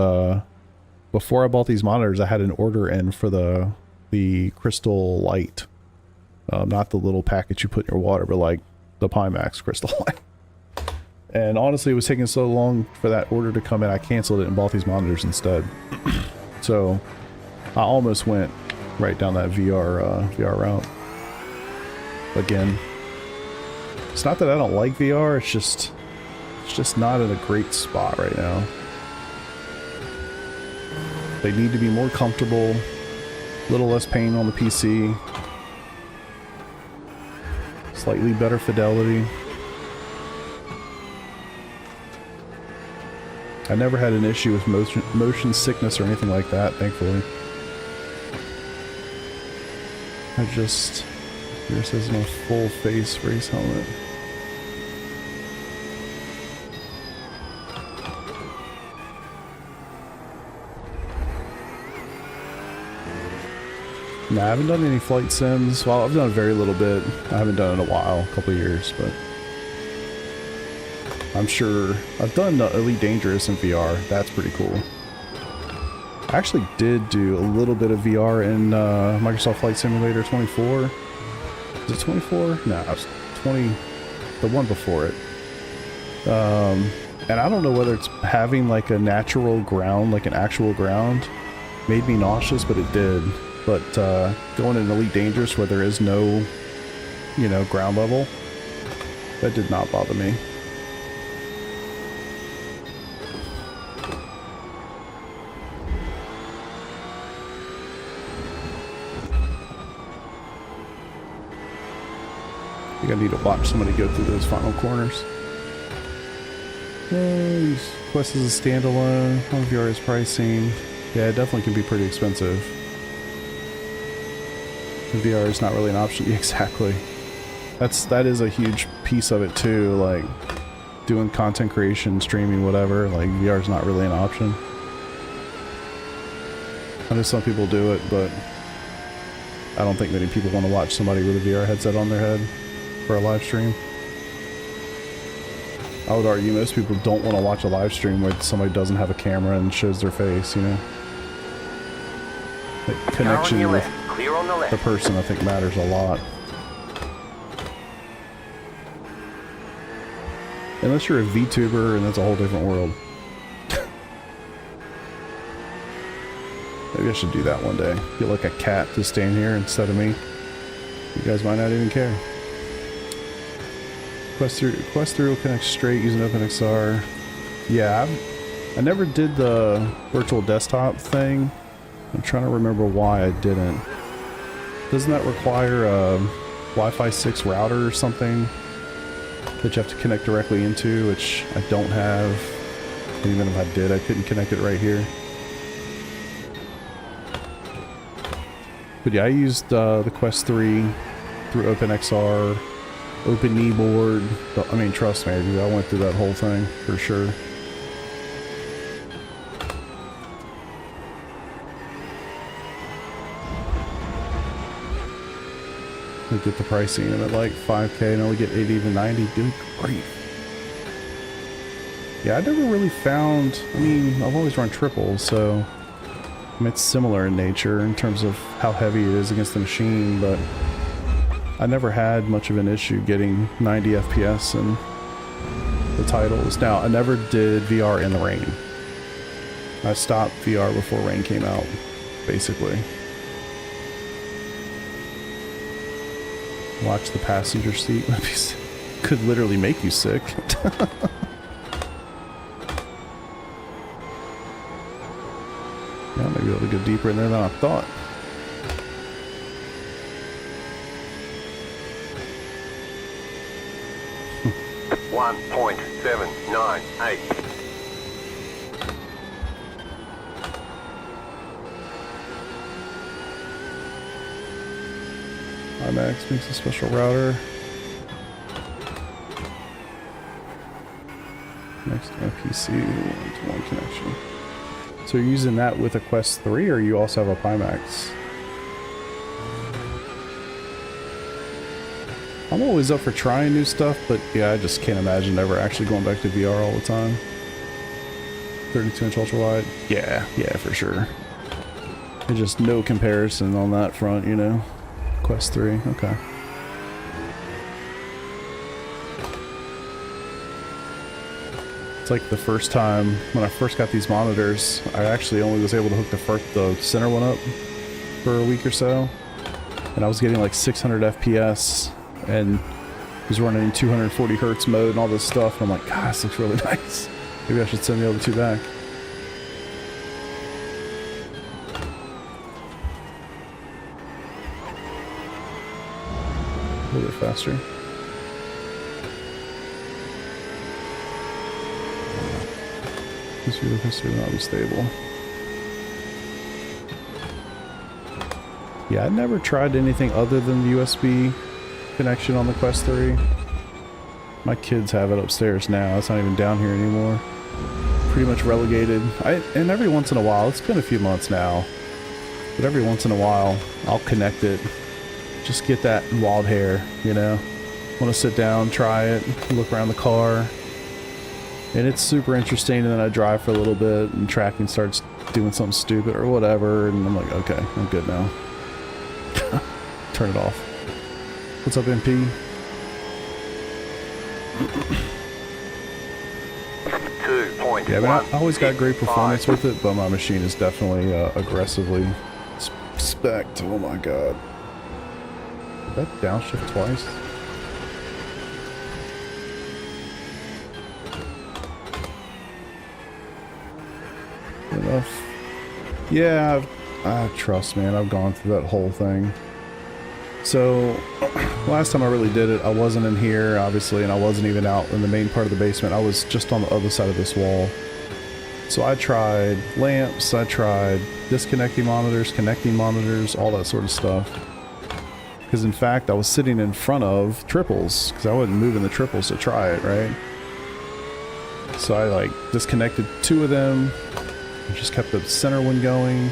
before I bought these monitors, I had an order in for the Crystal Light, not the little package you put in your water, but like the Pimax Crystal Light. And honestly, it was taking so long for that order to come in, I canceled it and bought these monitors instead. So I almost went right down that VR route. Again, it's not that I don't like VR, it's just not in a great spot right now. They need to be more comfortable, a little less pain on the PC, slightly better fidelity. I never had an issue with motion sickness or anything like that, thankfully. Here it says no full face race helmet. Nah, I haven't done any flight sims. Well, I've done a very little bit. I haven't done it in a while, a couple of years, but I'm sure I've done Elite Dangerous in VR. That's pretty cool. I actually did do a little bit of VR in Microsoft Flight Simulator 24. Is it 24? No, it was 20, the one before it. And I don't know whether it's having like a natural ground, like an actual ground, made me nauseous, but it did. But going in Elite Dangerous where there is no, you know, ground level, that did not bother me. I think I need to watch somebody go through those final corners. Quest is a standalone. How VR is pricing? Yeah, it definitely can be pretty expensive. The VR is not really an option. Yeah, exactly. That is a huge piece of it too. Like doing content creation, streaming, whatever. Like VR is not really an option. I know some people do it, but I don't think many people want to watch somebody with a VR headset on their head for a live stream. I would argue most people don't want to watch a live stream where somebody doesn't have a camera and shows their face, you know? The connection with the person, I think, matters a lot. Unless you're a VTuber, and that's a whole different world. Maybe I should do that one day. Get like a cat to stand here instead of me. You guys might not even care. Quest 3 will connect straight using OpenXR. Yeah, I never did the virtual desktop thing. I'm trying to remember why I didn't. Doesn't that require a Wi-Fi 6 router or something that you have to connect directly into, which I don't have. And even if I did, I couldn't connect it right here. But yeah, I used the Quest 3 through OpenXR, Open Kneeboard. I mean, trust me, dude, I went through that whole thing for sure. I get the pricing and at like 5K and only get 80 to 90. Good grief. Yeah, I never really found, I mean, I've always run triples, so I mean, it's similar in nature in terms of how heavy it is against the machine, but I never had much of an issue getting 90 FPS in the titles. Now, I never did VR in the rain. I stopped VR before rain came out, basically. Watch the passenger seat. Could literally make you sick. Yeah, maybe able to go deeper in there than I thought. .798. IMAX makes a special router. Next to my PC, one-to-one connection. So you're using that with a Quest 3, or you also have a Pimax? I'm always up for trying new stuff, but yeah, I just can't imagine ever actually going back to VR all the time. 32-inch ultra-wide? Yeah, for sure. There's just no comparison on that front, you know? Quest 3, okay. It's like the first time when I first got these monitors, I actually only was able to hook the center one up for a week or so, and I was getting like 600 FPS and was running in 240 hertz mode and all this stuff, and I'm like, God, this looks really nice. Maybe I should send the other two back. A little bit faster. This view history will not be stable. Yeah, I never tried anything other than the USB connection on the Quest 3. My kids have it upstairs now. It's not even down here anymore. Pretty much relegated. And every once in a while, it's been a few months now, but every once in a while, I'll connect it. Just get that wild hair, you know? Want to sit down, try it, look around the car. And it's super interesting, and then I drive for a little bit, and tracking starts doing something stupid or whatever, and I'm like, okay, I'm good now. Turn it off. What's up, MP? Yeah, I mean, I always got great performance with it, but my machine is definitely aggressively spec'd. Oh my god. Did that downshift twice? Enough. Yeah, trust me, I've gone through that whole thing. So, last time I really did it, I wasn't in here, obviously, and I wasn't even out in the main part of the basement. I was just on the other side of this wall. So I tried lamps, I tried disconnecting monitors, connecting monitors, all that sort of stuff. Because in fact, I was sitting in front of triples, because I wasn't moving the triples to try it, right? So I like disconnected two of them, and just kept the center one going.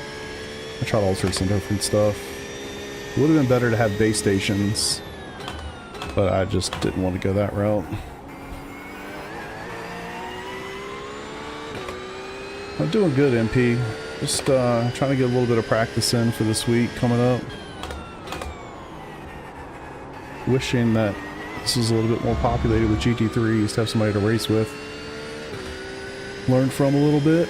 I tried all sorts of different stuff. It would have been better to have base stations, but I just didn't want to go that route. I'm doing good, MP. Just trying to get a little bit of practice in for this week coming up. Wishing that this was a little bit more populated with GT3s to have somebody to race with. Learn from a little bit.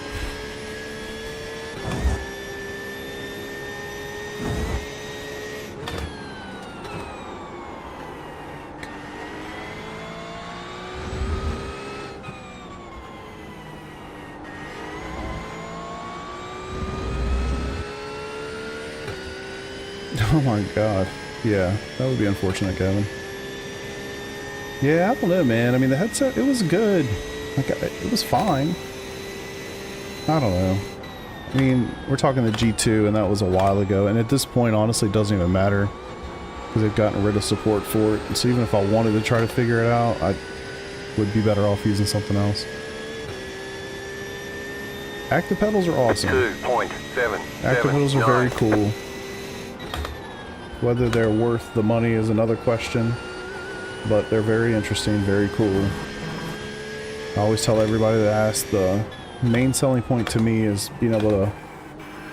Oh my god. Yeah, that would be unfortunate, Kevin. Yeah, I don't know, man. I mean, the headset, it was good. Like, it was fine. I don't know. I mean, we're talking the G2, and that was a while ago, and at this point, honestly, it doesn't even matter, because they've gotten rid of support for it. So even if I wanted to try to figure it out, I would be better off using something else. Active pedals are awesome. 2.7. Active pedals are very cool. Whether they're worth the money is another question, but they're very interesting, very cool. I always tell everybody that asks, the main selling point to me is being able to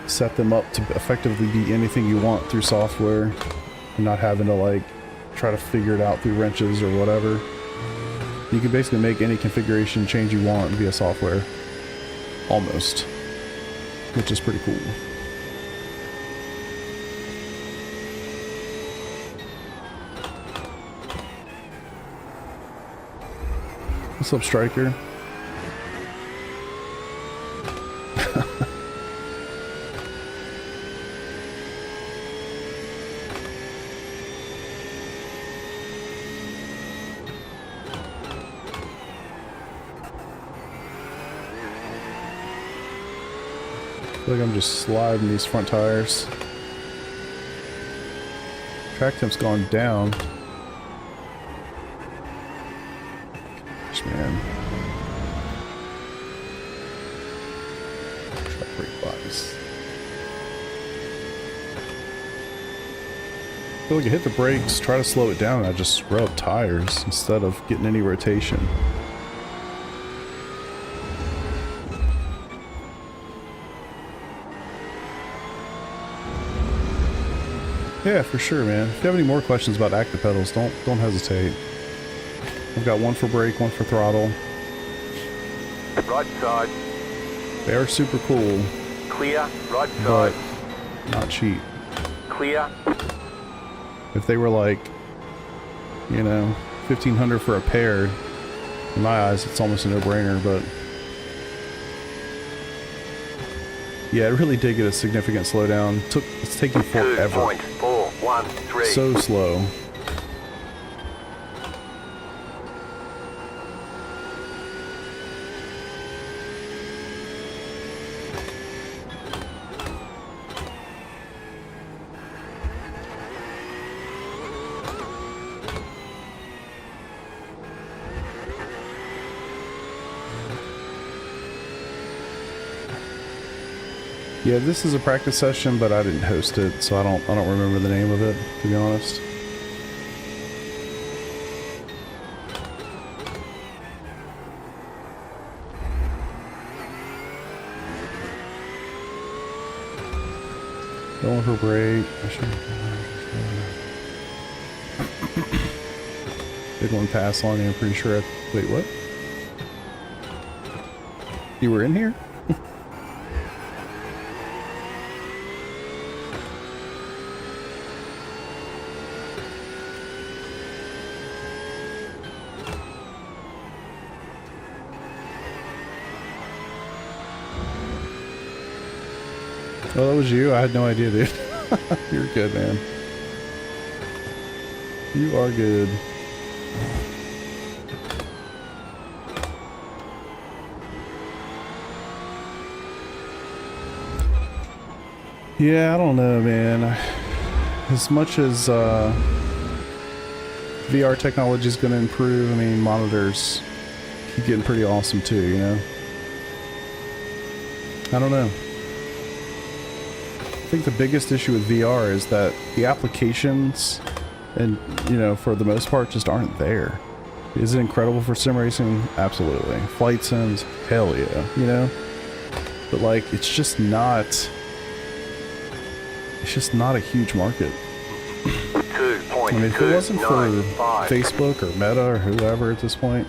set them up to effectively be anything you want through software, and not having to like try to figure it out through wrenches or whatever. You can basically make any configuration change you want via software, almost, which is pretty cool. What's up, Striker? I feel like I'm just sliding these front tires. Track temp's gone down. Gosh, man. Track brake bias. I feel like I hit the brakes, try to slow it down, and I just scrub tires instead of getting any rotation. Yeah, for sure, man. If you have any more questions about active pedals, don't hesitate. I've got one for brake, one for throttle. Right side. They are super cool, Clear. Right but side. not cheap. Clear. If they were like, you know, $1,500 for a pair, in my eyes, it's almost a no-brainer, but yeah, it really did get a significant slowdown. It's taking forever. 2.413. So slow. Yeah, this is a practice session, but I didn't host it, so I don't remember the name of it, to be honest. Going for brake. I should. Big one pass on you, I'm pretty sure. Wait, what? You were in here? Oh, that was you? I had no idea, dude. You're good, man. You are good. Yeah, I don't know, man. As much as VR technology is going to improve, I mean, monitors keep getting pretty awesome too, you know? I don't know. I think the biggest issue with VR is that the applications, and you know, for the most part, just aren't there. Is it incredible for sim racing? Absolutely. Flight sims? Hell yeah, you know? But like, it's just not a huge market. I mean, if it wasn't for Facebook or Meta or whoever at this point,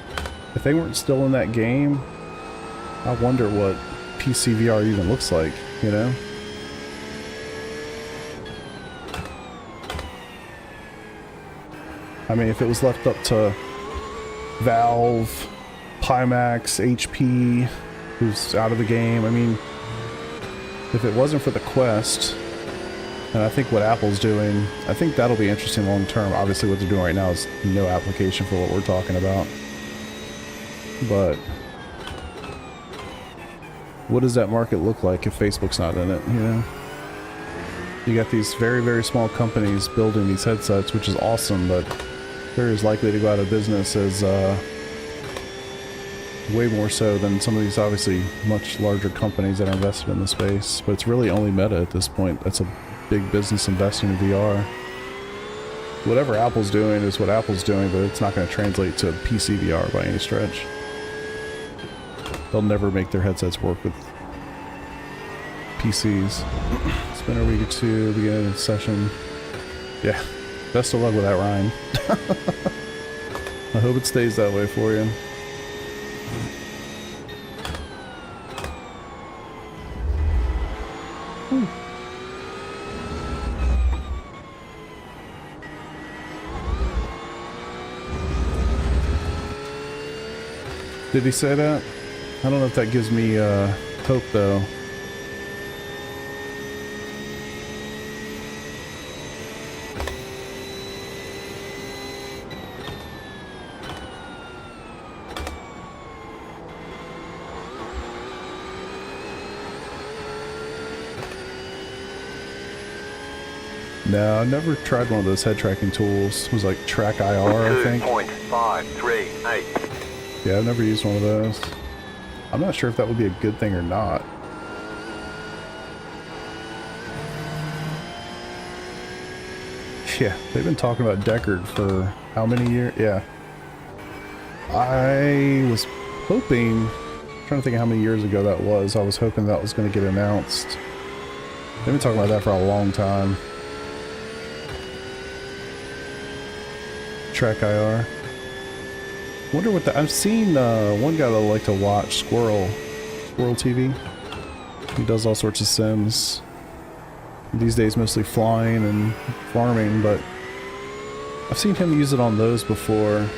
if they weren't still in that game, I wonder what PC VR even looks like, you know? I mean, if it was left up to Valve, Pimax, HP, who's out of the game, I mean, if it wasn't for the Quest, And I think what Apple's doing, I think that'll be interesting long term. Obviously what they're doing right now is no application for what we're talking about. But what does that market look like if Facebook's not in it, you know? You got these very, very small companies building these headsets, which is awesome, but they're as likely to go out of business as way more so than some of these obviously much larger companies that are invested in the space. But it's really only Meta at this point. That's a big business investing in VR. Whatever Apple's doing is what Apple's doing, but it's not going to translate to PC VR by any stretch. They'll never make their headsets work with PCs. It's been a week or two, beginning of the session. Yeah, best of luck with that, Ryan. I hope it stays that way for you. Did he say that? I don't know if that gives me hope though. No, I've never tried one of those head tracking tools. It was like Track IR, I think. 2.538. Yeah, I've never used one of those. I'm not sure if that would be a good thing or not. Yeah, they've been talking about Deckard for how many years? Yeah. I was hoping, I'm trying to think of how many years ago that was. I was hoping that was going to get announced. They've been talking about that for a long time. Track IR. Wonder what the, I've seen one guy that I like to watch, Squirrel TV. He does all sorts of sims. These days mostly flying and farming, but I've seen him use it on those before.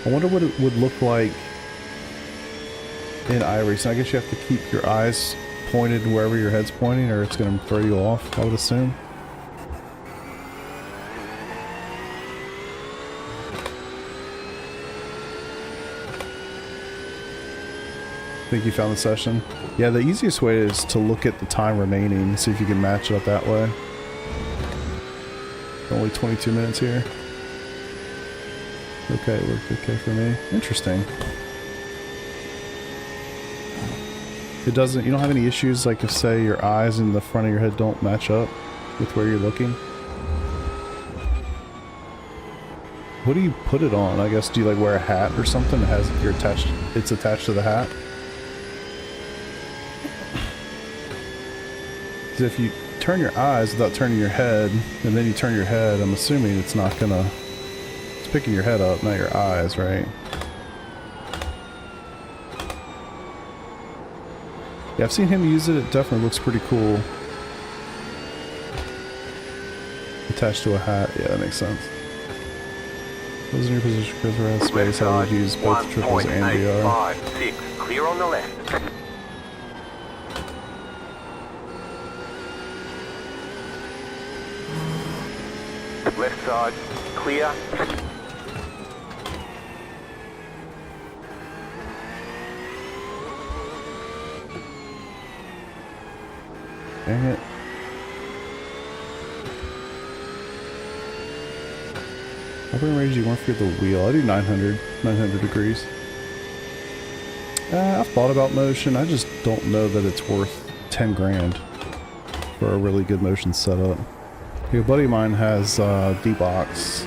I wonder what it would look like in iRacing. I guess you have to keep your eyes pointed wherever your head's pointing or it's going to throw you off, I would assume. Think you found the session? Yeah, the easiest way is to look at the time remaining, see if you can match it up that way. Only 22 minutes here. Okay, it worked okay for me. Interesting. It doesn't, you don't have any issues like if say your eyes in the front of your head don't match up with where you're looking? What do you put it on? I guess do you like wear a hat or something that has it's attached to the hat? If you turn your eyes without turning your head, and then you turn your head, I'm assuming it's not gonna... It's picking your head up, not your eyes, right? Yeah, I've seen him use it. It definitely looks pretty cool. Attached to a hat. Yeah, that makes sense. Those in your position because we're out of space. I would use both triples and VR. 1.856. Clear on the left. Left side, clear. Dang it. How range do you want for the wheel? I do 900 degrees. I've thought about motion. I just don't know that it's worth 10 grand for a really good motion setup. A buddy of mine has D-Box,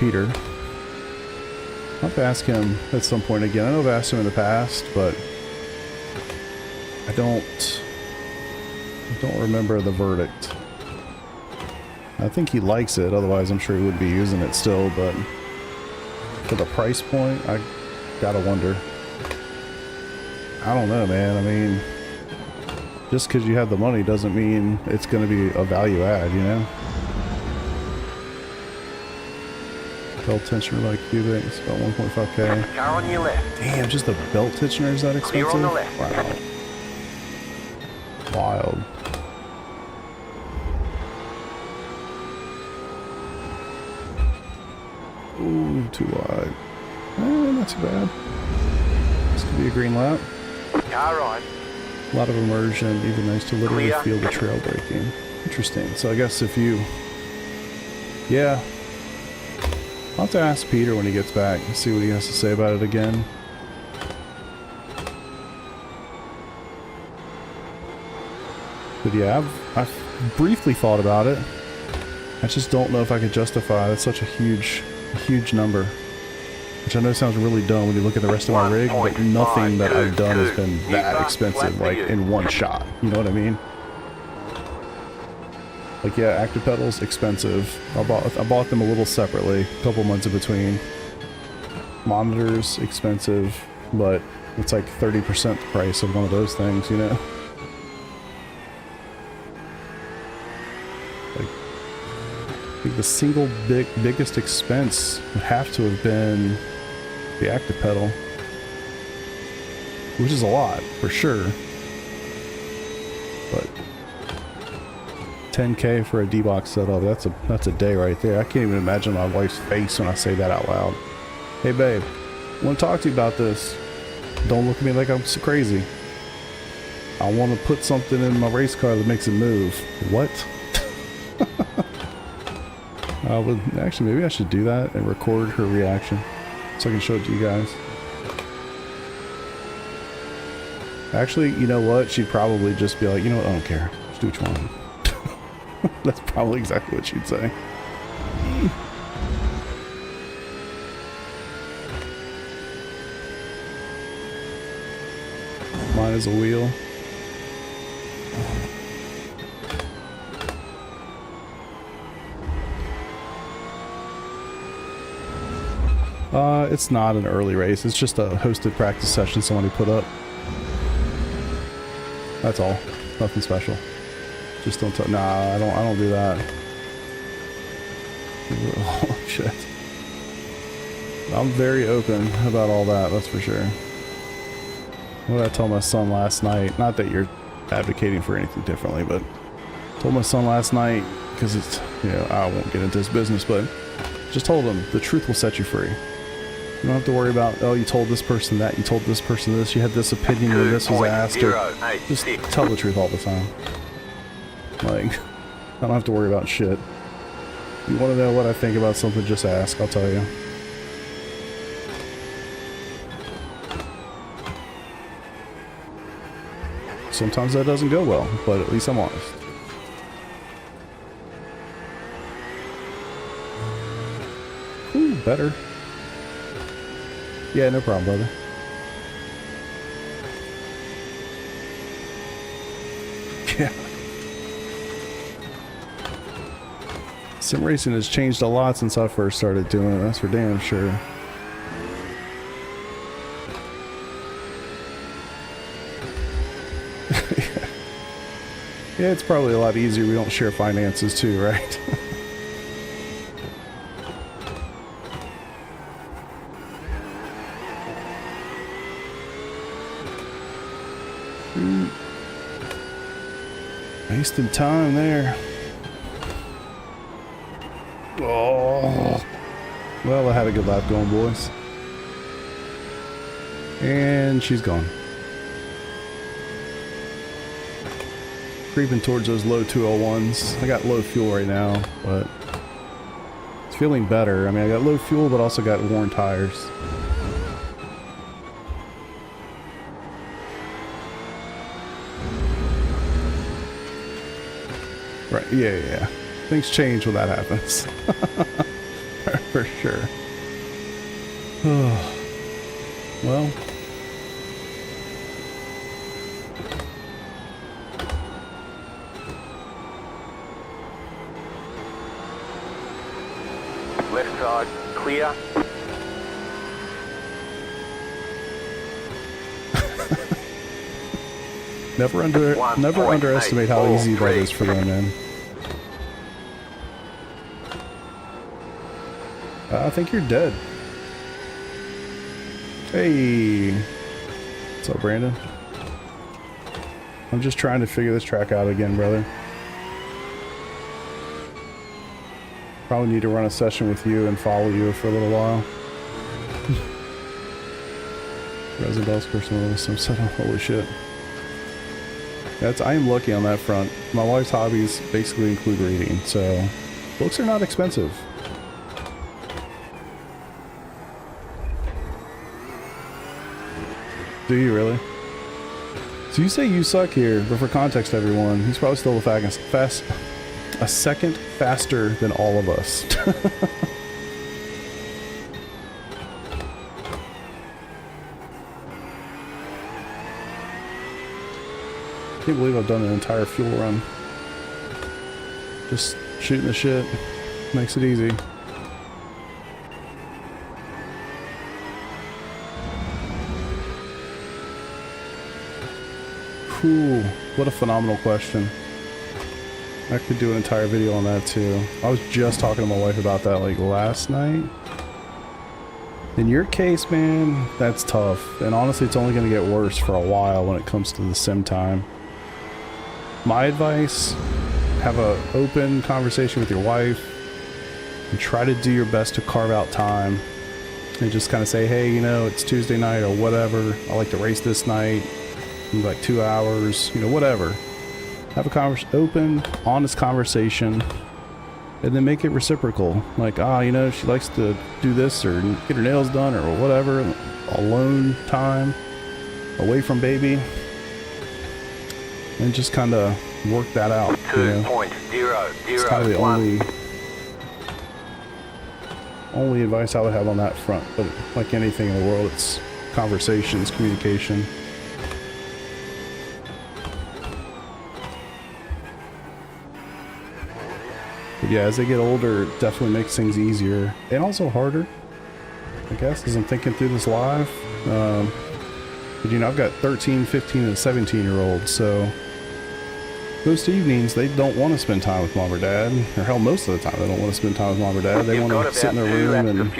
Peter. I'll have to ask him at some point again. I know I've asked him in the past, but I don't remember the verdict. I think he likes it, otherwise I'm sure he would be using it still, but for the price point, I gotta wonder. I don't know, man. I mean, just because you have the money doesn't mean it's going to be a value add, you know? Belt tensioner by cubic, it's about 1.5k. Car on your left. Damn, just the belt tensioner is that expensive? Clear on the left. Wow. Wild. too wide. Not too bad. This could be a green lap. Car right. A lot of immersion, even nice to literally Clear. feel the trail braking. Interesting. So I guess if you... Yeah. I'll have to ask Peter when he gets back and see what he has to say about it again. But yeah, I've briefly thought about it. I just don't know if I could justify. That's such a huge number. Which I know sounds really dumb when you look at the rest of my rig, but nothing that I've done has been that expensive, like in one shot. You know what I mean? Like, yeah, active pedals, expensive. I bought them a little separately, a couple months in between. Monitors, expensive, but it's like 30% the price of one of those things, you know? Like, I think the single biggest expense would have to have been the active pedal, which is a lot, for sure. But 10K for a D-box setup, that's a day right there. I can't even imagine my wife's face when I say that out loud. Hey babe, I want to talk to you about this. Don't look at me like I'm so crazy. I want to put something in my race car that makes it move. What? Actually, maybe I should do that and record her reaction so I can show it to you guys. Actually, you know what? She'd probably just be like, you know what? I don't care. Just do what you want. That's probably exactly what she'd say. Mine is a wheel. It's not an early race. It's just a hosted practice session somebody put up. That's all. Nothing special. Just don't tell. Nah, I don't do that. Oh shit. I'm very open about all that. That's for sure. What did I tell my son last night? Not that you're advocating for anything differently, but I told my son last night because it's, you know, I won't get into this business, but just told him the truth will set you free. You don't have to worry about, oh, you told this person that, you told this person this, you had this opinion when this was asked, or just tell the truth all the time. Like, I don't have to worry about shit. You want to know what I think about something, just ask, I'll tell you. Sometimes that doesn't go well, but at least I'm honest. Ooh, better. Yeah, no problem, brother. Yeah. Sim racing has changed a lot since I first started doing it, that's for damn sure. Yeah, it's probably a lot easier. We don't share finances too, right? Wasting time there. Oh. Well, I had a good lap going, boys. And she's gone. Creeping towards those low 201s. I got low fuel right now, but it's feeling better. I mean, I got low fuel, but also got worn tires. Right, yeah. Things change when that happens. For sure. Well. Left side, clear. Never underestimate how easy that is for them, man. I think you're dead. Hey. What's up, Brandon? I'm just trying to figure this track out again, brother. Probably need to run a session with you and follow you for a little while. Resin Boss person with some set up. Holy shit. I am lucky on that front. My wife's hobbies basically include reading, so books are not expensive. Do you really? So you say you suck here, but for context, everyone, he's probably still a second faster than all of us. I can't believe I've done an entire fuel run. Just shooting the shit makes it easy. Whew, what a phenomenal question. I could do an entire video on that too. I was just talking to my wife about that like last night. In your case, man, that's tough. And honestly, it's only going to get worse for a while when it comes to the sim time. My advice, have an open conversation with your wife and try to do your best to carve out time and just kind of say, hey, you know, it's Tuesday night or whatever. I like to race this night. In like 2 hours, you know, whatever. Have a open, honest conversation and then make it reciprocal. Like, you know, she likes to do this or get her nails done or whatever. Alone time, away from baby. And just kind of work that out. 2.001. It's kind of the only advice I would have on that front. But like anything in the world, it's conversations, communication. But yeah, as they get older, it definitely makes things easier and also harder, I guess, as I'm thinking through this live. But you know, I've got 13, 15, and a 17-year-old, so most evenings they don't want to spend time with mom or dad, or hell, most of the time they don't want to spend time with mom or dad. They want to sit in their room and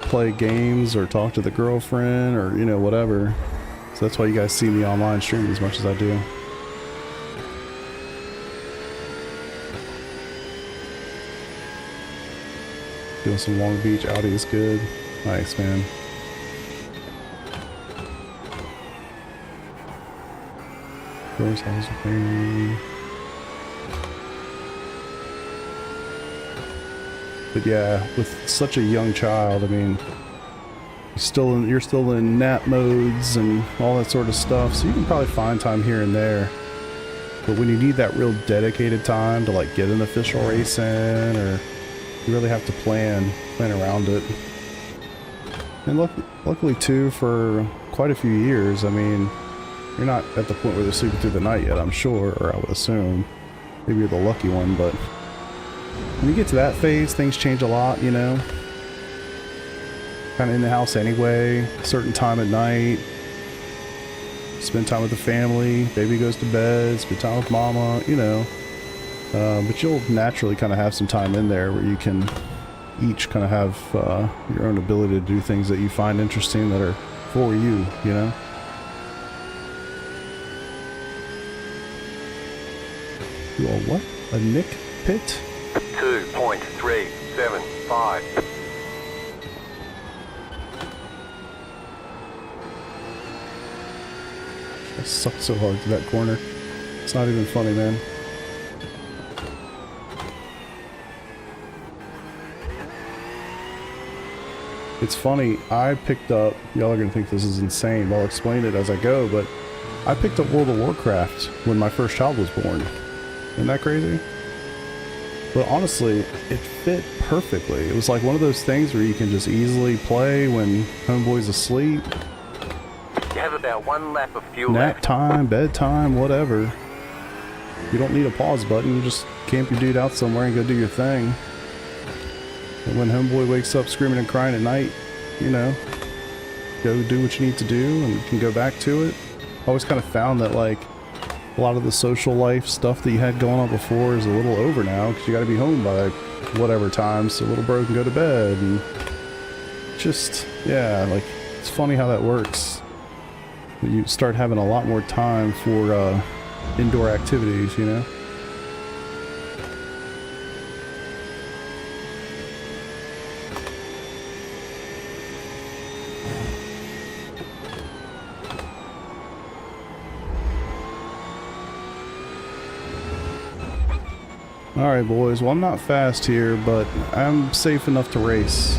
play games or talk to the girlfriend or, you know, whatever. So that's why you guys see me online streaming as much as I do. Doing some Long Beach Audi is good. Nice, man. Gross house family. But yeah, with such a young child, I mean, you're still in nap modes and all that sort of stuff, so you can probably find time here and there. But when you need that real dedicated time to like get an official race in, or you really have to plan around it. And luckily too, for quite a few years, I mean, you're not at the point where they're sleeping through the night yet, I'm sure, or I would assume. Maybe you're the lucky one, but when you get to that phase, things change a lot, you know? Kind of in the house anyway, certain time at night, spend time with the family, baby goes to bed, spend time with mama, you know. But you'll naturally kind of have some time in there where you can each kind of have your own ability to do things that you find interesting that are for you, you know? You are what? A Nick Pit? 2.375. I sucked so hard to that corner. It's not even funny, man. It's funny, I picked up, y'all are gonna think this is insane, I'll explain it as I go, but I picked up World of Warcraft when my first child was born. Isn't that crazy? But honestly, it fit perfectly. It was like one of those things where you can just easily play when homeboy's asleep. You have about 1 lap of fuel Nap left. time, bedtime, whatever. You don't need a pause button, you just camp your dude out somewhere and go do your thing. And when homeboy wakes up screaming and crying at night, you know, go do what you need to do and you can go back to it. I always kind of found that like a lot of the social life stuff that you had going on before is a little over now because you got to be home by whatever time so little bro can go to bed. And just, yeah, like it's funny how that works. You start having a lot more time for indoor activities, you know? Alright, boys. Well, I'm not fast here, but I'm safe enough to race.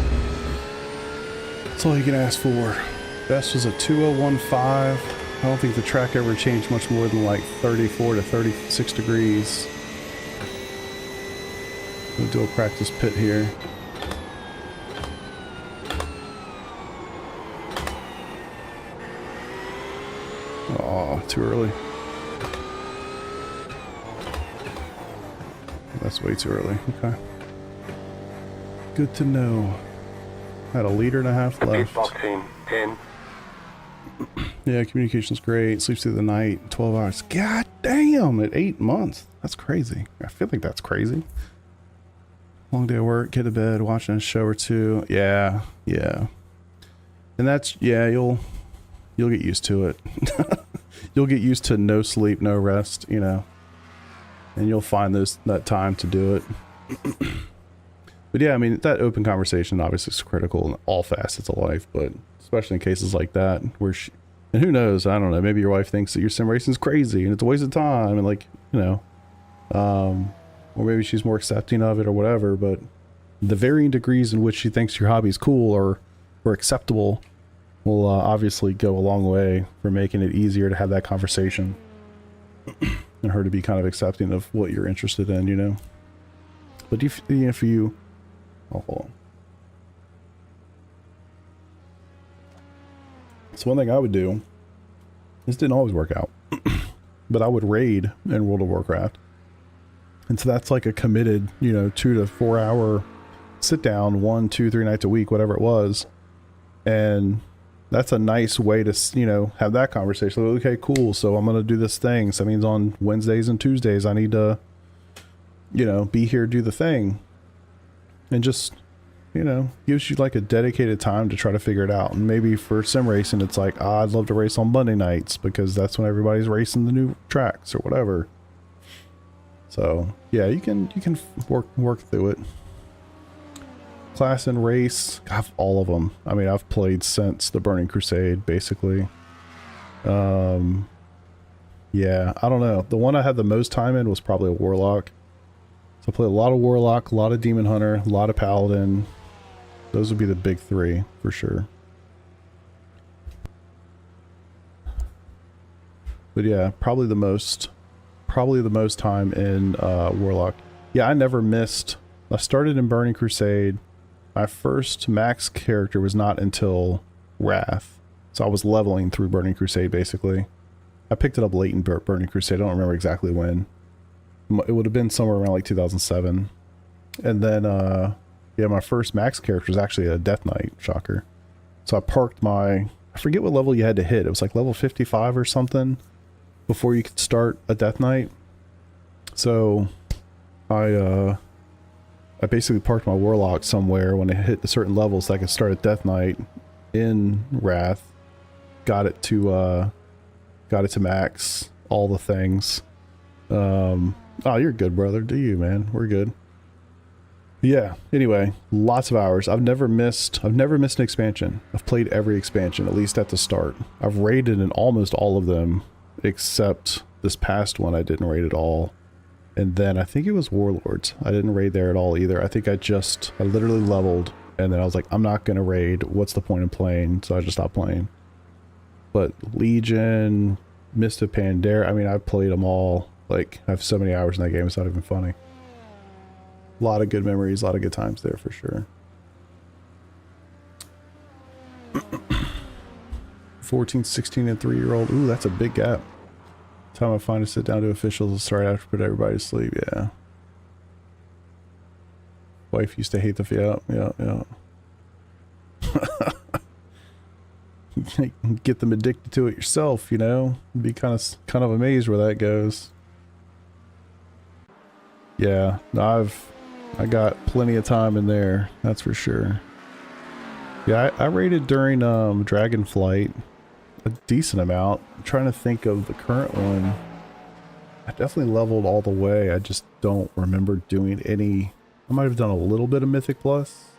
That's all you can ask for. Best was a 2015. I don't think the track ever changed much more than like 34 to 36 degrees. We'll do a practice pit here. Oh, too early. That's way too early. Okay. Good to know. Had a liter and a half left. Box in 10. Yeah, communication's great. Sleeps through the night. 12 hours. God damn! At 8 months. That's crazy. I feel like that's crazy. Long day of work. Get to bed. Watching a show or two. Yeah. Yeah. And that's, yeah, you'll get used to it. You'll get used to no sleep, no rest, you know. And you'll find that time to do it. But yeah, I mean, that open conversation obviously is critical in all facets of life, but especially in cases like that where and who knows, I don't know, maybe your wife thinks that your sim racing is crazy and it's a waste of time and like, you know, or maybe she's more accepting of it or whatever, but the varying degrees in which she thinks your hobby is cool or acceptable will obviously go a long way for making it easier to have that conversation and her to be kind of accepting of what you're interested in, you know. But if you oh, hold on. So one thing I would do, this didn't always work out, but I would raid in World of Warcraft. And so that's like a committed, you know, 2 to 4 hour sit down 1, 2, 3 nights a week, whatever it was. And that's a nice way to, you know, have that conversation. Like, okay, cool. So I'm going to do this thing. So that means on Wednesdays and Tuesdays, I need to, you know, be here, do the thing. And just, you know, gives you like a dedicated time to try to figure it out. And maybe for sim racing, it's like, I'd love to race on Monday nights because that's when everybody's racing the new tracks or whatever. So yeah, you can work through it. Class and race, I have all of them. I mean, I've played since the Burning Crusade, basically. Yeah, I don't know. The one I had the most time in was probably a Warlock. So I played a lot of Warlock, a lot of Demon Hunter, a lot of Paladin. Those would be the big three, for sure. But yeah, probably the most time in Warlock. Yeah, I never missed. I started in Burning Crusade. My first max character was not until Wrath. So I was leveling through Burning Crusade, basically. I picked it up late in Burning Crusade. I don't remember exactly when. It would have been somewhere around like 2007. And then, yeah, my first max character was actually a Death Knight, shocker. So I parked I forget what level you had to hit. It was like level 55 or something before you could start a Death Knight. So I basically parked my Warlock somewhere when it hit a certain level so I could start a Death Knight in Wrath. Got it to max, all the things. Oh, you're good, brother. Do you, man? We're good. Yeah, anyway, lots of hours. I've never missed an expansion. I've played every expansion, at least at the start. I've raided in almost all of them, except this past one I didn't raid at all. And then I think it was Warlords. I didn't raid there at all either. I think I literally leveled, and then I was like, I'm not gonna raid. What's the point in playing? So I just stopped playing. But Legion, Mist of Pandaria, I mean, I've played them all. Like, I have so many hours in that game, it's not even funny. A lot of good memories, a lot of good times there for sure. 14, 16, and 3-year-old. Ooh, that's a big gap. Time I find to sit down to officials and start after put everybody to sleep. Yeah. Wife used to hate the yeah. Get them addicted to it yourself, you know. Be kind of amazed where that goes. Yeah, I got plenty of time in there, that's for sure. Yeah, I rated during Dragonflight a decent amount. I'm trying to think of the current one. I definitely leveled all the way. I just don't remember doing any. I might have done a little bit of Mythic Plus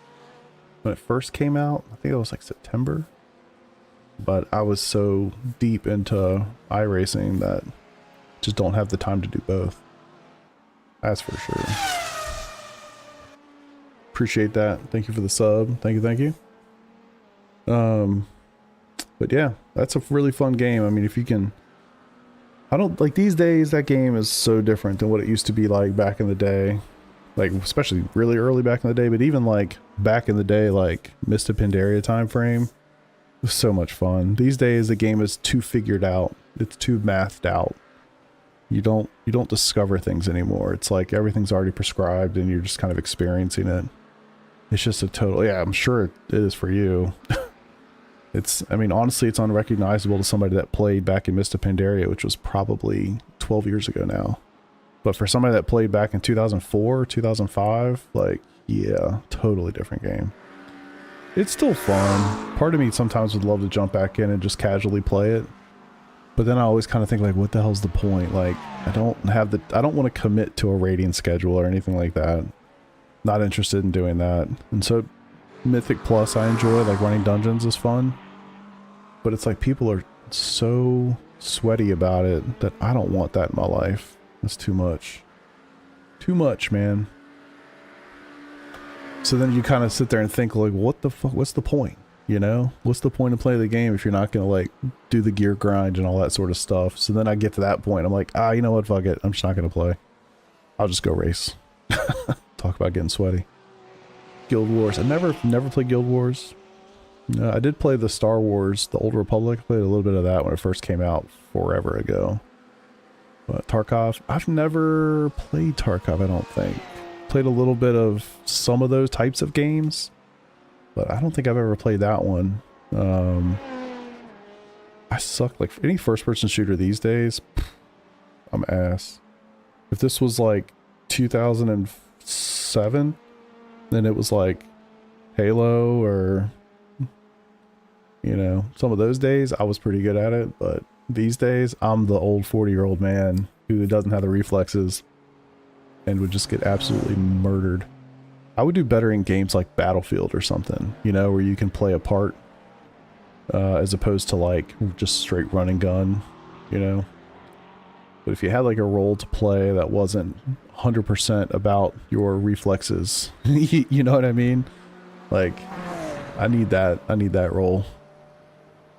when it first came out. I think it was like September. But I was so deep into iRacing that I just don't have the time to do both. That's for sure. Appreciate that. Thank you for the sub. Thank you, thank you. But yeah, that's a really fun game. I mean, if you can, I don't like these days, that game is so different than what it used to be like back in the day. Like, especially really early back in the day, but even like back in the day, like Mista Pandaria time frame, it was so much fun. These days, the game is too figured out. It's too mathed out. You don't discover things anymore. It's like everything's already prescribed and you're just kind of experiencing it. It's just a total, yeah, I'm sure it is for you. I mean, honestly, it's unrecognizable to somebody that played back in Mista Pandaria, which was probably 12 years ago now. But for somebody that played back in 2004, 2005, like, yeah, totally different game. It's still fun. Part of me sometimes would love to jump back in and just casually play it. But then I always kind of think, like, what the hell's the point? Like, I don't want to commit to a rating schedule or anything like that. Not interested in doing that. And so Mythic Plus I enjoy, like running dungeons is fun. But it's like people are so sweaty about it that I don't want that in my life. That's too much. Too much, man. So then you kind of sit there and think, like, what the fuck, what's the point? You know? What's the point of playing the game if you're not going to, like, do the gear grind and all that sort of stuff? So then I get to that point, I'm like, you know what, fuck it. I'm just not going to play. I'll just go race. Talk about getting sweaty. Guild Wars. I never played Guild Wars. No, I did play the Star Wars, the Old Republic. I played a little bit of that when it first came out forever ago. But Tarkov, I've never played Tarkov, I don't think. Played a little bit of some of those types of games, but I don't think I've ever played that one. I suck. Like, any first-person shooter these days, I'm ass. If this was like 2007, then it was like Halo or, you know, some of those days I was pretty good at it, but these days I'm the old 40-year-old man who doesn't have the reflexes and would just get absolutely murdered. I would do better in games like Battlefield or something, you know, where you can play a part as opposed to like just straight run and gun, you know. But if you had like a role to play that wasn't 100% about your reflexes, you know what I mean? Like, I need that role.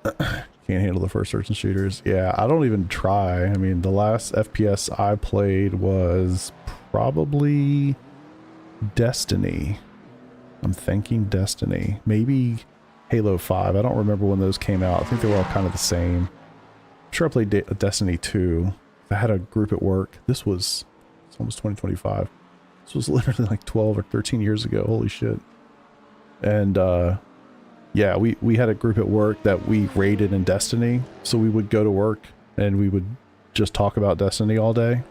Can't handle the first-person shooters. Yeah, I don't even try. I mean, the last FPS I played was probably Destiny. I'm thinking Destiny. Maybe Halo 5. I don't remember when those came out. I think they were all kind of the same. I'm sure I played Destiny 2. I had a group at work. It's almost 2025. This was literally like 12 or 13 years ago. Holy shit. And, yeah, we had a group at work that we raided in Destiny. So we would go to work and we would just talk about Destiny all day.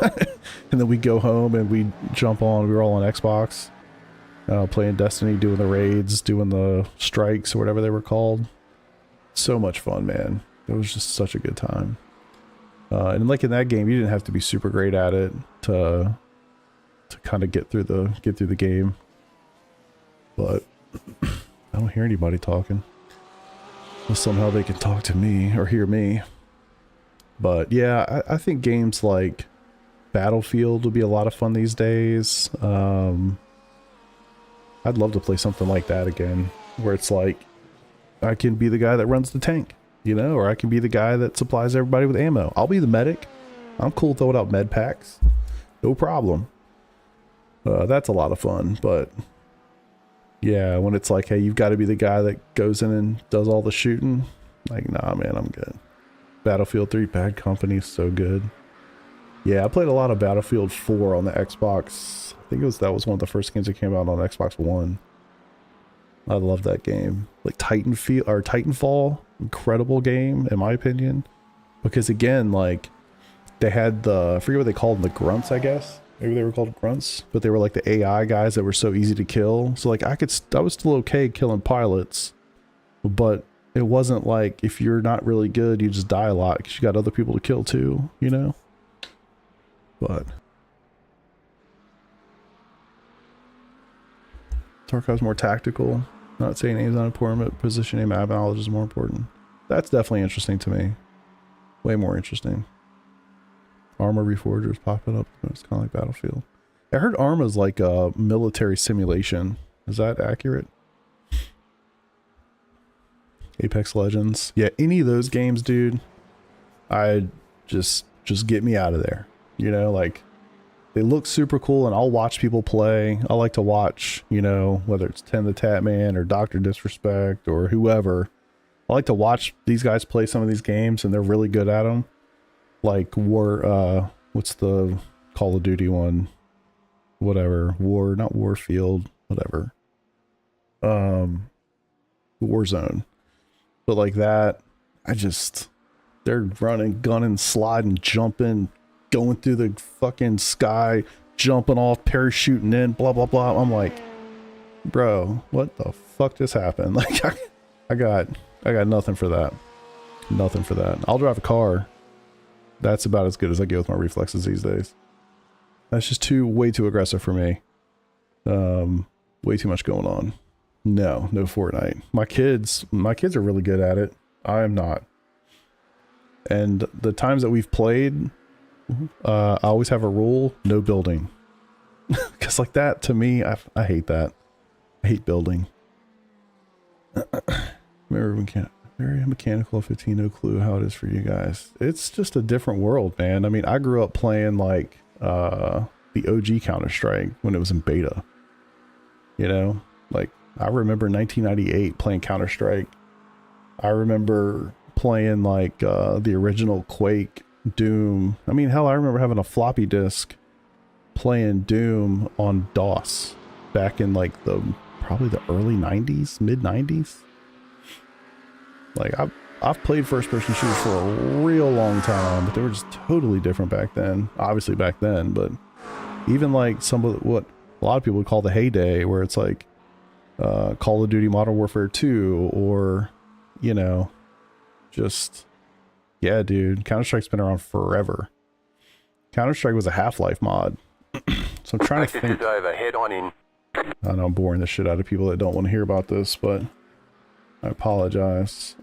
And then we'd go home and we'd jump on. We were all on Xbox. Playing Destiny, doing the raids, doing the strikes or whatever they were called. So much fun, man. It was just such a good time. And like in that game, you didn't have to be super great at it to kind of get through the game. But I don't hear anybody talking. Well, somehow they can talk to me or hear me. But yeah, I think games like Battlefield would be a lot of fun these days. I'd love to play something like that again, where it's like I can be the guy that runs the tank, you know, or I can be the guy that supplies everybody with ammo. I'll be the medic. I'm cool throwing out med packs. No problem. That's a lot of fun, but yeah, when it's like, hey, you've got to be the guy that goes in and does all the shooting. Like, nah, man, I'm good. Battlefield 3 Bad Company is so good. Yeah, I played a lot of Battlefield 4 on the Xbox. I think that was one of the first games that came out on Xbox One. I love that game. Like Titanfall, incredible game in my opinion. Because again, like they had I forget what they called them, the grunts, I guess. Maybe they were called grunts, but they were like the AI guys that were so easy to kill. So like I was still okay killing pilots, but it wasn't like if you're not really good, you just die a lot because you got other people to kill too, you know? But Tarkov's more tactical. Not saying aim's not important, but positioning map knowledge is more important. That's definitely interesting to me. Way more interesting. Arma Reforgers popping up. It's kind of like Battlefield. I heard Arma's like a military simulation. Is that accurate? Apex Legends. Yeah, any of those games, dude. I just get me out of there. You know, like they look super cool and I'll watch people play. I like to watch, you know, whether it's 10 the Tatman or Dr. Disrespect or whoever. I like to watch these guys play some of these games and they're really good at them. Like what's the Call of Duty one? Whatever. Not Warfield, whatever. Warzone. But like that, they're running, gunning, sliding, jumping, going through the fucking sky, jumping off, parachuting in, blah, blah, blah. I'm like, bro, what the fuck just happened? Like, I got nothing for that. Nothing for that. I'll drive a car. That's about as good as I get with my reflexes these days. That's just way too aggressive for me. Way too much going on. No Fortnite. My kids are really good at it. I am not. And the times that we've played, I always have a rule: no building. Because like that, to me, I hate that. I hate building. Very mechanical 15, no clue how it is for you guys. It's just a different world, man. I mean, I grew up playing like the OG Counter-Strike when it was in beta. You know, like I remember 1998 playing Counter-Strike. I remember playing like the original Quake, Doom. I mean, hell, I remember having a floppy disk playing Doom on DOS back in like probably the early 90s, mid 90s. Like I've played first person shooters for a real long time, but they were just totally different back then. Obviously back then, but even like some of what a lot of people would call the heyday, where it's like Call of Duty Modern Warfare 2, or you know, just yeah, dude, Counter-Strike's been around forever. Counter-Strike was a Half-Life mod. So I'm trying to think. Over, head on in. I know I'm boring the shit out of people that don't want to hear about this, but I apologize.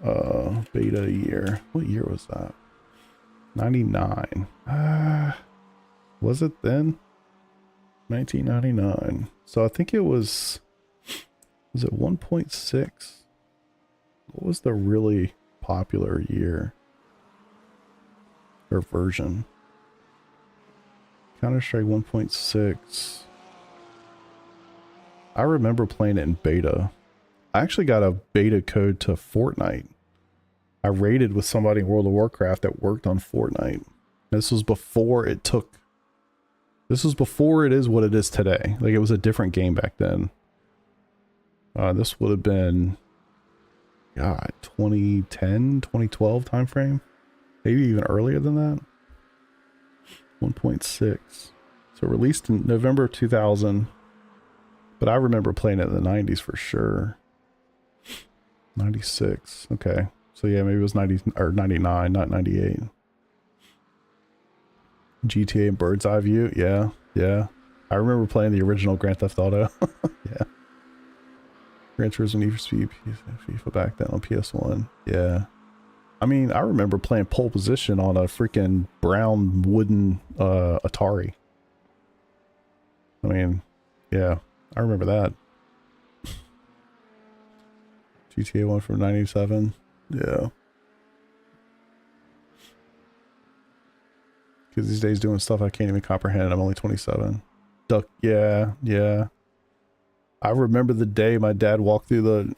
Beta year. What year was that? 99. Was it then? 1999. So I think it was it 1.6? What was the really popular year or version? Counter-Strike 1.6. I remember playing it in beta. I actually got a beta code to Fortnite. I raided with somebody in World of Warcraft that worked on Fortnite. This was before it is what it is today. Like, it was a different game back then. This would have been, God, 2010, 2012 timeframe. Maybe even earlier than that. 1.6. So released in November of 2000. But I remember playing it in the 90s for sure. 96. Okay. So yeah, maybe it was 90 or 99, not 98. GTA and Bird's Eye View. Yeah. Yeah. I remember playing the original Grand Theft Auto. Yeah. Gran Turismo, Need for Speed, FIFA back then on PS1. Yeah. I mean, I remember playing Pole Position on a freaking brown wooden Atari. I mean, yeah. I remember that. GTA 1 from 97. Yeah. Because these days doing stuff I can't even comprehend. I'm only 27. Duck. Yeah. Yeah. I remember the day my dad walked through the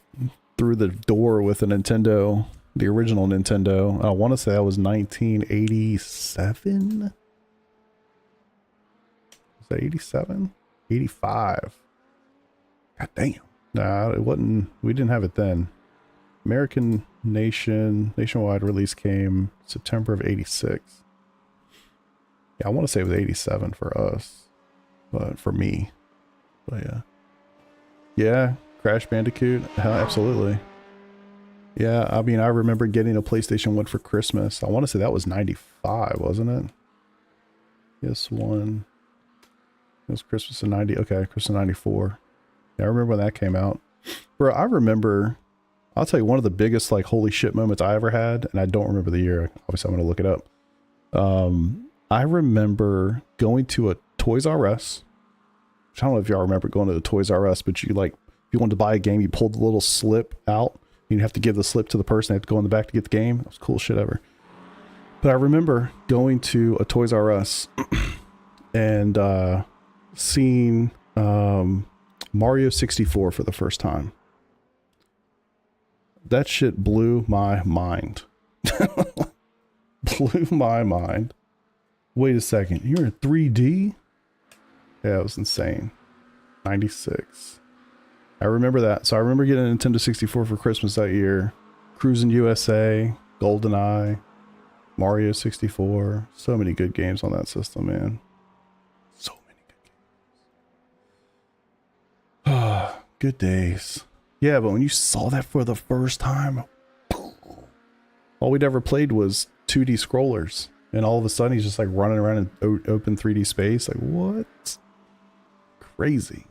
door with a Nintendo, the original Nintendo. I want to say that was 1987. Was that 87? 85. God damn. Nah, it wasn't. We didn't have it then. American nationwide release came September of 86. Yeah, I want to say it was 87 for us, but for me. But yeah. Yeah, Crash Bandicoot. Absolutely. Yeah, I mean, I remember getting a PlayStation 1 for Christmas. I want to say that was 95, wasn't it? Yes, one. It was Christmas of 90. Okay, Christmas of 94. Yeah, I remember when that came out. Bro, I remember, I'll tell you one of the biggest like holy shit moments I ever had, and I don't remember the year. Obviously I'm gonna look it up. I remember going to a Toys R Us. I don't know if y'all remember going to the Toys R Us, but you like, if you wanted to buy a game, you pulled the little slip out. You'd have to give the slip to the person. They have to go in the back to get the game. That was cool shit ever. But I remember going to a Toys R Us and seeing Mario 64 for the first time. That shit blew my mind. Blew my mind. Wait a second. You're in 3D? Yeah, it was insane. 96. I remember that. So I remember getting a Nintendo 64 for Christmas that year. Cruising USA, GoldenEye, Mario 64. So many good games on that system, man. So many good games. Good days. Yeah, but when you saw that for the first time, all we'd ever played was 2D scrollers. And all of a sudden he's just like running around in open 3D space. Like, what? Crazy.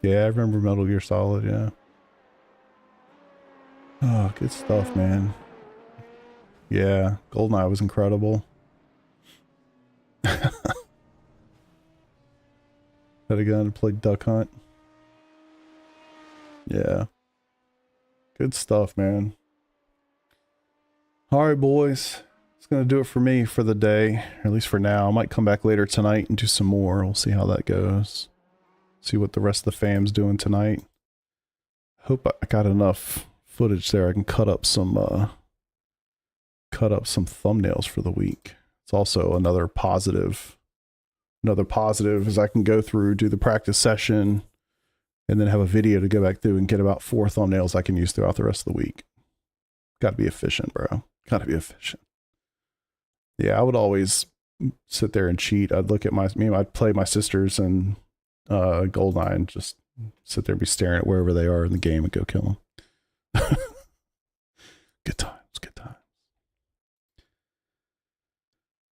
Yeah, I remember Metal Gear Solid, yeah. Oh, good stuff, man. Yeah, GoldenEye was incredible. Had a gun and played Duck Hunt. Yeah. Good stuff, man. Alright, boys. It's going to do it for me for the day. Or at least for now. I might come back later tonight and do some more. We'll see how that goes. See what the rest of the fam's doing tonight. Hope I got enough footage there. I can cut up some thumbnails for the week. It's also another positive. Another positive is I can go through, do the practice session, and then have a video to go back through and get about 4 thumbnails I can use throughout the rest of the week. Got to be efficient, bro. Got to be efficient. Yeah, I would always sit there and cheat. I'd look at I'd play my sisters and GoldenEye and just sit there and be staring at wherever they are in the game and go kill them. Good times, good times.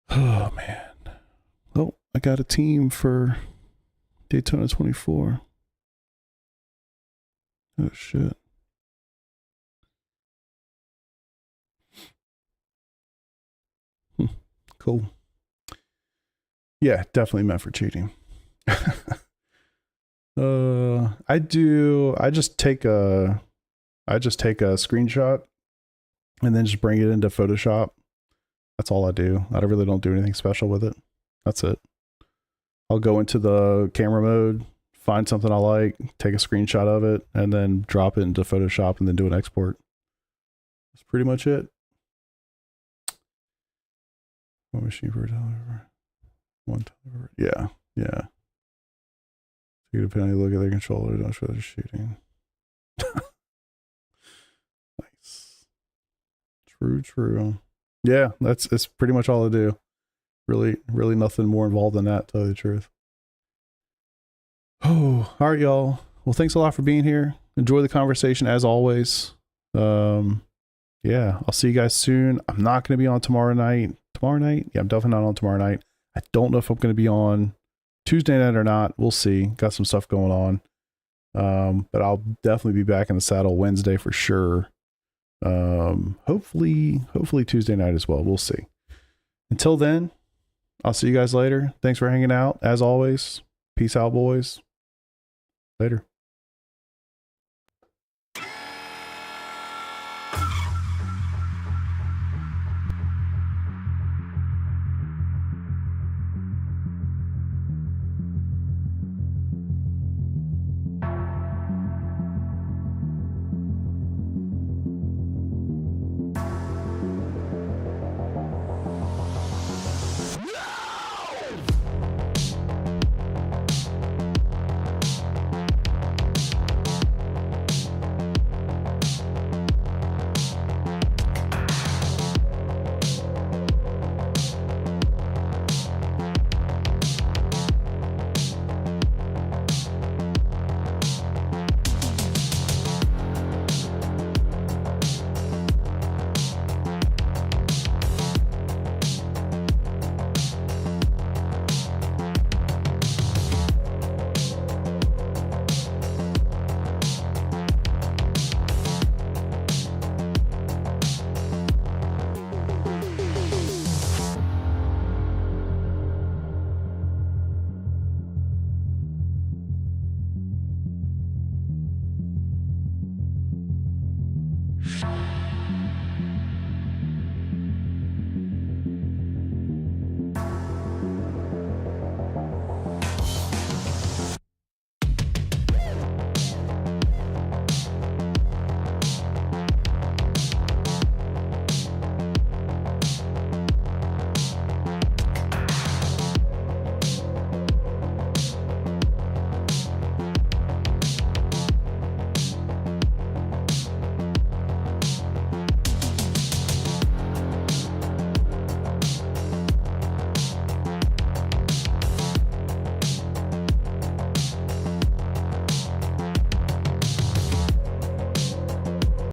Oh, man. Oh, I got a team for Daytona 24. Oh, shit. Cool. Yeah, definitely meant for cheating. I just take a screenshot and then just bring it into Photoshop. That's all I do. I really don't do anything special with it. That's it. I'll go into the camera mode, find something I like, take a screenshot of it, and then drop it into Photoshop and then do an export. That's pretty much it. One machine per telever. One telever. Yeah, yeah. You get a penalty, look at their controller, don't show they're shooting. Nice. True. Yeah, that's pretty much all I do. Really nothing more involved than that, to tell you the truth. Oh, all right, y'all. Well, thanks a lot for being here. Enjoy the conversation as always. Yeah, I'll see you guys soon. I'm not going to be on tomorrow night. Tomorrow night? Yeah, I'm definitely not on tomorrow night. I don't know if I'm going to be on Tuesday night or not. We'll see. Got some stuff going on. But I'll definitely be back in the saddle Wednesday for sure. Hopefully Tuesday night as well. We'll see. Until then, I'll see you guys later. Thanks for hanging out. As always, peace out, boys. Later.